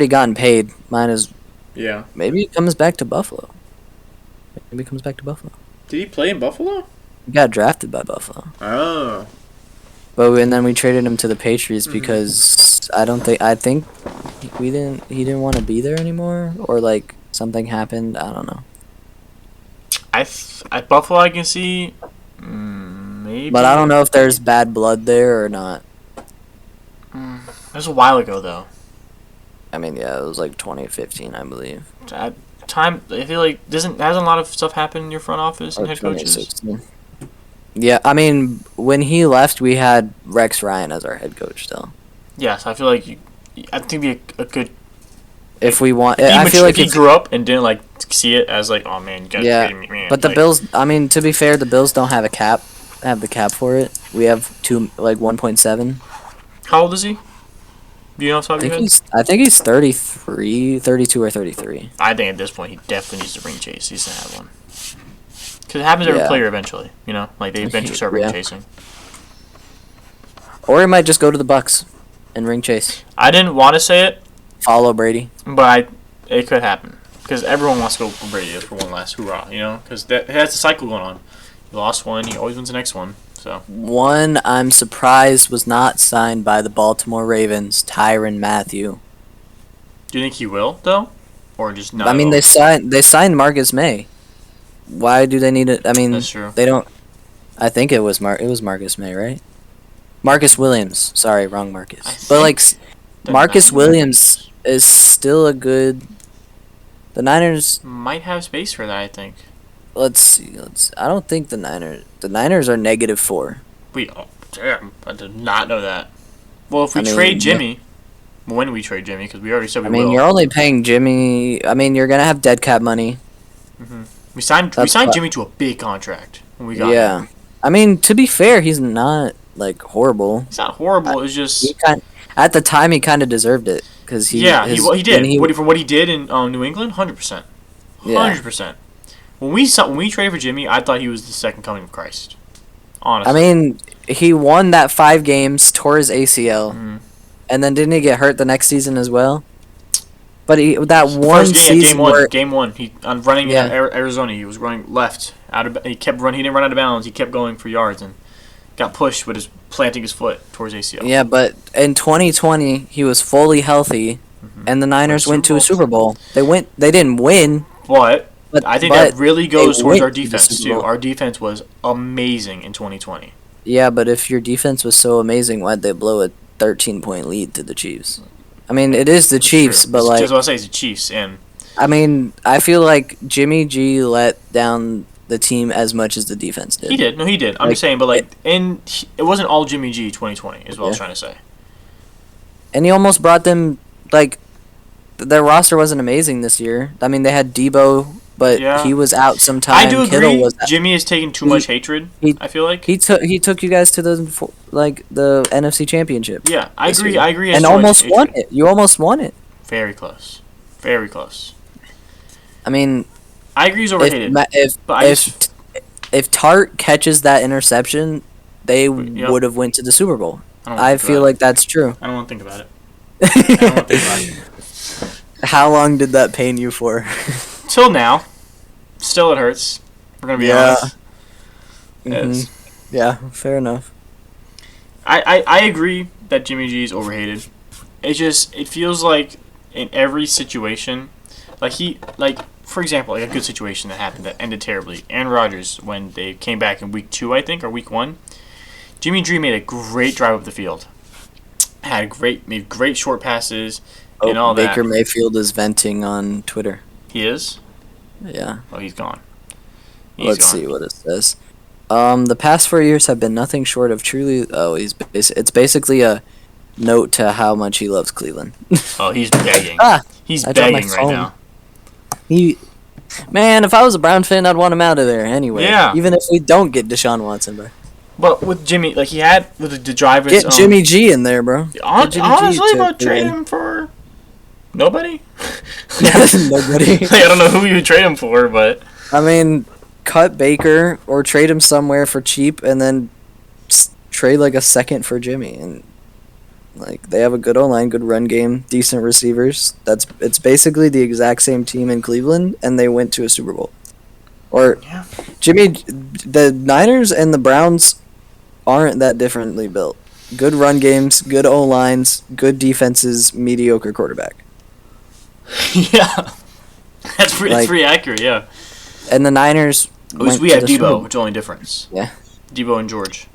gotten paid. Yeah. Maybe he comes back to Buffalo. Did he play in Buffalo? He got drafted by Buffalo. Oh. And then we traded him to the Patriots because I think he didn't want to be there anymore, or like something happened. I don't know. At Buffalo, I can see maybe. But I don't know if there's bad blood there or not. That was a while ago, though. I mean, yeah, it was like 2015, I believe. At time, I feel like hasn't a lot of stuff happened in your front office and head coaches? Yeah, I mean, when he left, we had Rex Ryan as our head coach still. Yes, I feel like I think it'd be a good. If we want, I feel like he grew up and didn't like see it as like, oh man, you gotta trade me, man. But the Bills, I mean, to be fair, the Bills don't have a cap. Have the cap for it. We have 1.7. How old is he? Do you know off the top of your head? I think he's 33, 32 or 33. I think at this point he definitely needs to ring chase. He needs to have one. Because it happens to every player eventually, you know? Like, they eventually start ring chasing. Or he might just go to the Bucks and ring chase. I didn't want to say it. Follow Brady. But it could happen. Because everyone wants to go for Brady for one last hoorah, you know? Because that's a cycle going on. He lost one, he always wins the next one. So one I'm surprised was not signed by the Baltimore Ravens, Tyrann Mathieu. Do you think he will, though? Or just not? I mean, they signed Marcus May. Why do they need it? I mean, that's true. They don't. I think it was Marcus May, right? Marcus Williams. Sorry, wrong Marcus. But like, Marcus Williams is still a good. The Niners might have space for that. I think. Let's see. I don't think the Niners are -4. Damn! I did not know that. Well, if we trade Jimmy, when we trade Jimmy, because we already said we will. I mean, you're only paying Jimmy. I mean, you're gonna have dead cap money. Mm-hmm. We signed Jimmy to a big contract when we got him. I mean, to be fair, he's not like horrible. He's not horrible. It's just at the time he kind of deserved it because he did. For what he did in New England, 100%, 100%. When we traded for Jimmy, I thought he was the second coming of Christ. Honestly, I mean, he won that 5 games, tore his ACL, and then didn't he get hurt the next season as well? But game one, he running in Arizona, he was running left he kept running. He didn't run out of bounds. He kept going for yards and got pushed with his planting his foot towards ACL. Yeah, but in 2020 he was fully healthy, and the Niners went to a Super Bowl. They didn't win, but I think that really goes towards our defense too. Our defense was amazing in 2020. Yeah, but if your defense was so amazing, why'd they blow a 13-point lead to the Chiefs? I mean, it is the Chiefs, but like... Just what I say, it's the Chiefs, and... I mean, I feel like Jimmy G let down the team as much as the defense did. He did. No, he did. I'm just saying, but like, it wasn't all Jimmy G 2020, is what I was trying to say. And he almost brought them, like... Their roster wasn't amazing this year. I mean, they had Debo, but he was out sometime. I do agree. Jimmy has taken too much hatred. I feel like he took you guys to the NFC Championship. Yeah, I agree. Year. I agree. And almost won it. You almost won it. Very close. Very close. I mean, I agree. He's overrated. If Tart catches that interception, they would have went to the Super Bowl. I feel like that's true. I don't want to think about it. I don't want to think about it. How long did that pain you for? Till now. Still it hurts. We're going to be honest. Mm-hmm. Yeah, fair enough. I agree that Jimmy G is overhated. It feels like in every situation, for example, like a good situation that happened that ended terribly. Aaron Rodgers, when they came back in week 2, I think, or week 1, Jimmy G made a great drive up the field. Made great short passes. And all Baker that. Mayfield is venting on Twitter. He is? Yeah. Oh, he's gone. Let's see what it says. The past 4 years have been nothing short of truly... Oh, it's basically a note to how much he loves Cleveland. Oh, he's begging. He's begging right now. Man, if I was a Brown fan, I'd want him out of there anyway. Yeah. Even if we don't get Deshaun Watson, bro. But with Jimmy, like he had with the drivers... Get Jimmy G in there, bro. Honestly, but trade him for... Nobody? Nobody. I don't know who you would trade him for, but... I mean, cut Baker or trade him somewhere for cheap and then trade like a second for Jimmy. And like they have a good O-line, good run game, decent receivers. It's basically the exact same team in Cleveland, and they went to a Super Bowl. Or the Niners and the Browns aren't that differently built. Good run games, good O-lines, good defenses, mediocre quarterback. Yeah, that's pretty accurate. Yeah, and the Niners At least we have Debo, which is the only difference. Yeah. Debo and George.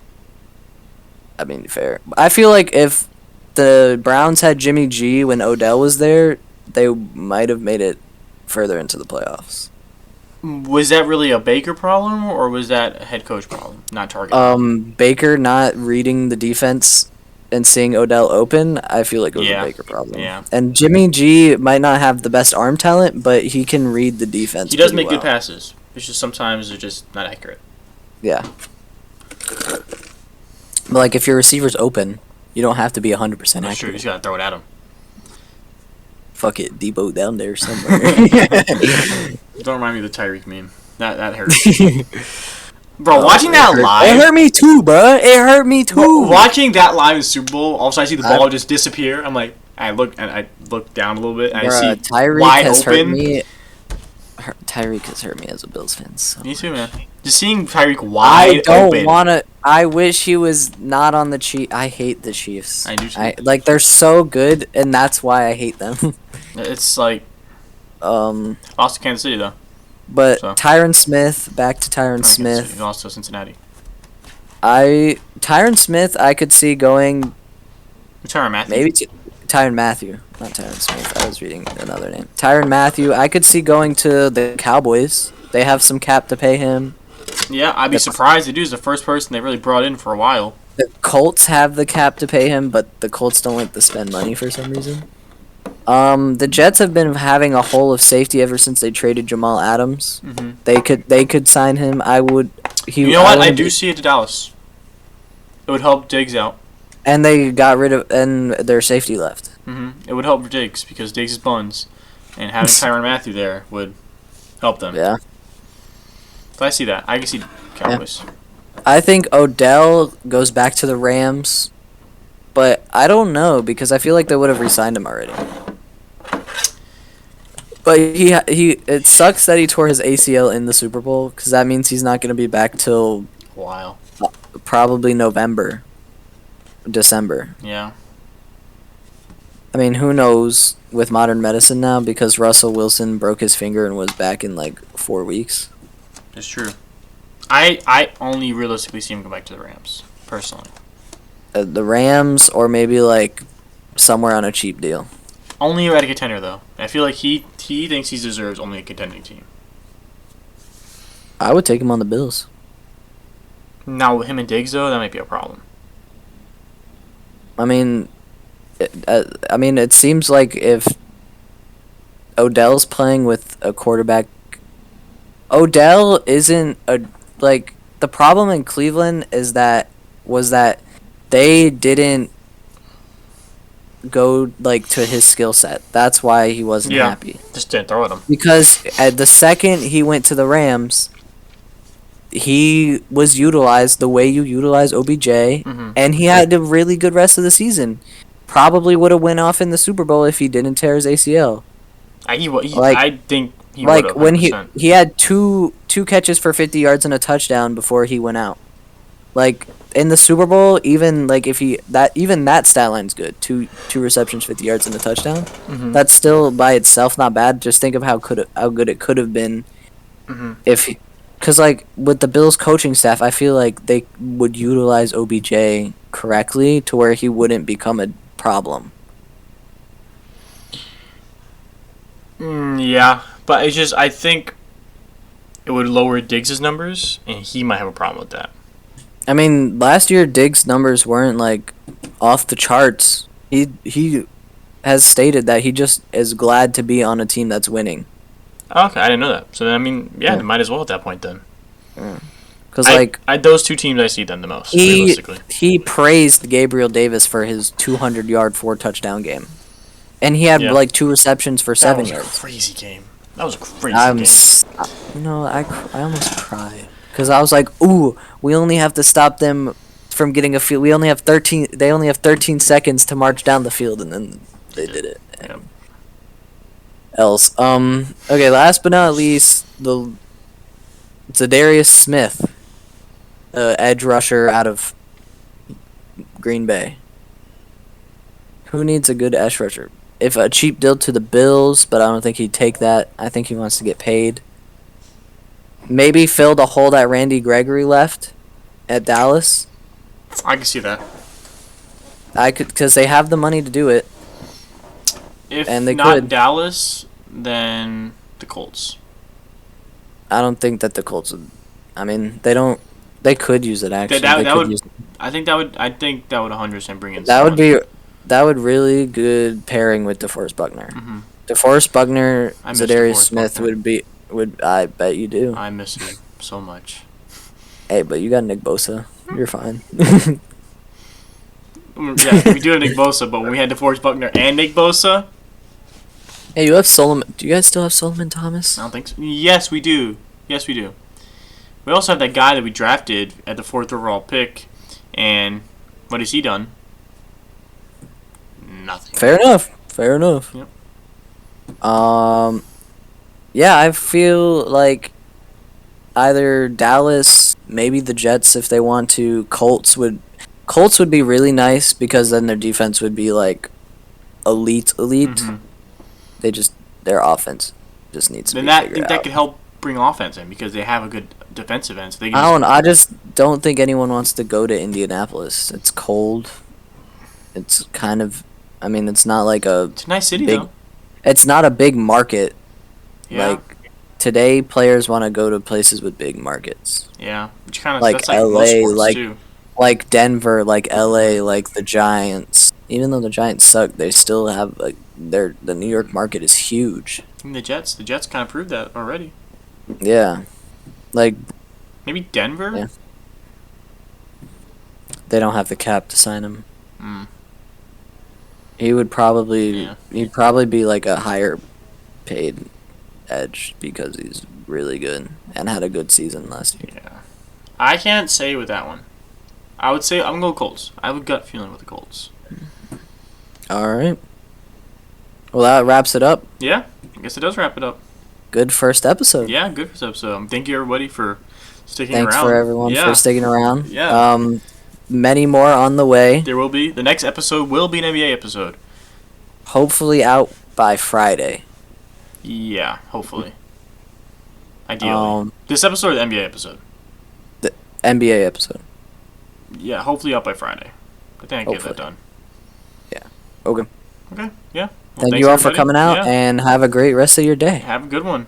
I mean, fair. I feel like if the Browns had Jimmy G when Odell was there, they might have made it further into the playoffs. Was that really a Baker problem, or was that a head coach problem, not targeting? Baker not reading the defense and seeing Odell open, I feel like it was a Baker problem. Yeah. And Jimmy G might not have the best arm talent, but he can read the defense. He does make good passes. It's just sometimes they're just not accurate. Yeah. But like if your receiver's open, you don't have to be 100% accurate. Sure, you just gotta throw it at him. Fuck it, Debo down there somewhere. Don't remind me of the Tyreek meme. That hurts. Bro, watching that live... It hurt me too, bro. It hurt me too. Watching that live in the Super Bowl, all of a sudden I see the ball just disappear. I'm like, I look down a little bit, and I see Tyreek wide has open. Hurt me. Tyreek has hurt me as a Bills fan. So me too, man. Just seeing Tyreek wide open. I don't want to... I wish he was not on the Chiefs. I hate the Chiefs. I do too. Like, they're so good, and that's why I hate them. It's like... Lost to Kansas City, though. But so. Tyron Smith, back to Tyron Smith. He lost to Cincinnati. Tyron Smith, I could see going... Tyron Matthew? Maybe Tyron Matthew. Not Tyron Smith. I was reading another name. Tyron Matthew, I could see going to the Cowboys. They have some cap to pay him. Yeah, I'd be surprised. The dude's the first person they really brought in for a while. The Colts have the cap to pay him, but the Colts don't like to spend money for some reason. The Jets have been having a hole of safety ever since they traded Jamal Adams. Mm-hmm. They could sign him. I would. You know what? I do see it to Dallas. It would help Diggs out. And they got rid of their safety left. Mm-hmm. It would help Diggs because Diggs is buns, and having Tyrann Mathieu there would help them. Yeah. So I see that. I can see Cowboys. Yeah. I think Odell goes back to the Rams, but I don't know because I feel like they would have re-signed him already. But it sucks that he tore his ACL in the Super Bowl because that means he's not going to be back till a while. Probably November, December. Yeah. I mean, who knows with modern medicine now because Russell Wilson broke his finger and was back in like 4 weeks. It's true. I only realistically see him go back to the Rams, personally. The Rams or maybe like somewhere on a cheap deal. Only at a contender, though. I feel like he thinks he deserves only a contending team. I would take him on the Bills. Now, with him and Diggs, though, that might be a problem. I mean, it seems like if Odell's playing with a quarterback, Odell isn't the problem in Cleveland was that they didn't go to his skill set. That's why he wasn't happy. Just didn't throw at him. Because at the second he went to the Rams, he was utilized the way you utilize OBJ, and he had a really good rest of the season. Probably would have went off in the Super Bowl if he didn't tear his ACL. I think he would have. When he had two catches for 50 yards and a touchdown before he went out. In the Super Bowl, even that stat line's good. Two receptions, 50 yards, and a touchdown. That's still by itself not bad. Just think of how good it could have been if, because with the Bills coaching staff, I feel like they would utilize OBJ correctly to where he wouldn't become a problem. Yeah, but it's just I think it would lower Diggs' numbers, and he might have a problem with that. I mean, last year Diggs' numbers weren't off the charts. He has stated that he just is glad to be on a team that's winning. Okay, I didn't know that. So then, I mean, yeah, they might as well at that point then. Because those two teams I see them the most. Realistically, he praised Gabriel Davis for his 200-yard 4-touchdown game, and he had 2 receptions for 7 yards. That was a crazy game. That was a crazy game. I almost cried. Because I was like, ooh, we only have to stop them from getting a field. They only have 13 seconds to march down the field, and then they did it. Yeah. Okay, last but not least, the Zadarius Smith, edge rusher out of Green Bay. Who needs a good edge rusher? If a cheap deal to the Bills, but I don't think he'd take that. I think he wants to get paid. maybe fill the hole that Randy Gregory left at Dallas. I can see that. Because they have the money to do it. If and they not could. Dallas, then the Colts. I don't think that the Colts would. I mean, they don't. They could use it actually. That would. I think that would 100% bring in. That would be. That would really good pairing with DeForest Buckner. Mm-hmm. DeForest Buckner, Zadarius Smith Buckner. would. I bet you do. I miss him so much. Hey, but you got Nick Bosa. You're fine. Yeah, we do have Nick Bosa, but when we had DeForest Buckner and Nick Bosa. Hey, you have Solomon. Do you guys still have Solomon Thomas? I don't think so. Yes, we do. Yes, we do. We also have that guy that we drafted at the 4th overall pick, and what has he done? Nothing. Fair enough. Fair enough. Yep. Yeah, I feel like either Dallas, maybe the Jets if they want to. Colts would be really nice because then their defense would be like elite. Mm-hmm. Their offense just needs to be figured out. That could help bring offense in because they have a good defensive end. So they can I just don't think anyone wants to go to Indianapolis. It's cold. It's kind of. I mean, it's not like it's a nice city though. It's not a big market. Yeah. Like today, players want to go to places with big markets. Yeah, which kind of like that's like LA, most sports too. Like Denver, like LA, like the Giants. Even though the Giants suck, they still have like the New York market is huge. And the Jets kind of proved that already. Yeah, like maybe Denver. Yeah. They don't have the cap to sign him. Mm. He'd probably be like a higher paid edge because he's really good and had a good season last year. Yeah, I can't say with that one. I would say I'm gonna go Colts. I have a gut feeling with the Colts. All right. Well, that wraps it up. Yeah, I guess it does wrap it up. Good first episode. Yeah, good first episode. Thank you everybody for sticking Thanks around. for everyone for sticking around. Yeah. Many more on the way. There will be. The next episode will be an NBA episode. Hopefully out by Friday. Yeah, hopefully. Ideally. This episode or the NBA episode? The NBA episode. Yeah, hopefully out by Friday. I think I can get that done. Yeah. Okay. Okay, yeah. Well, Thank you all for coming out and have a great rest of your day. Have a good one.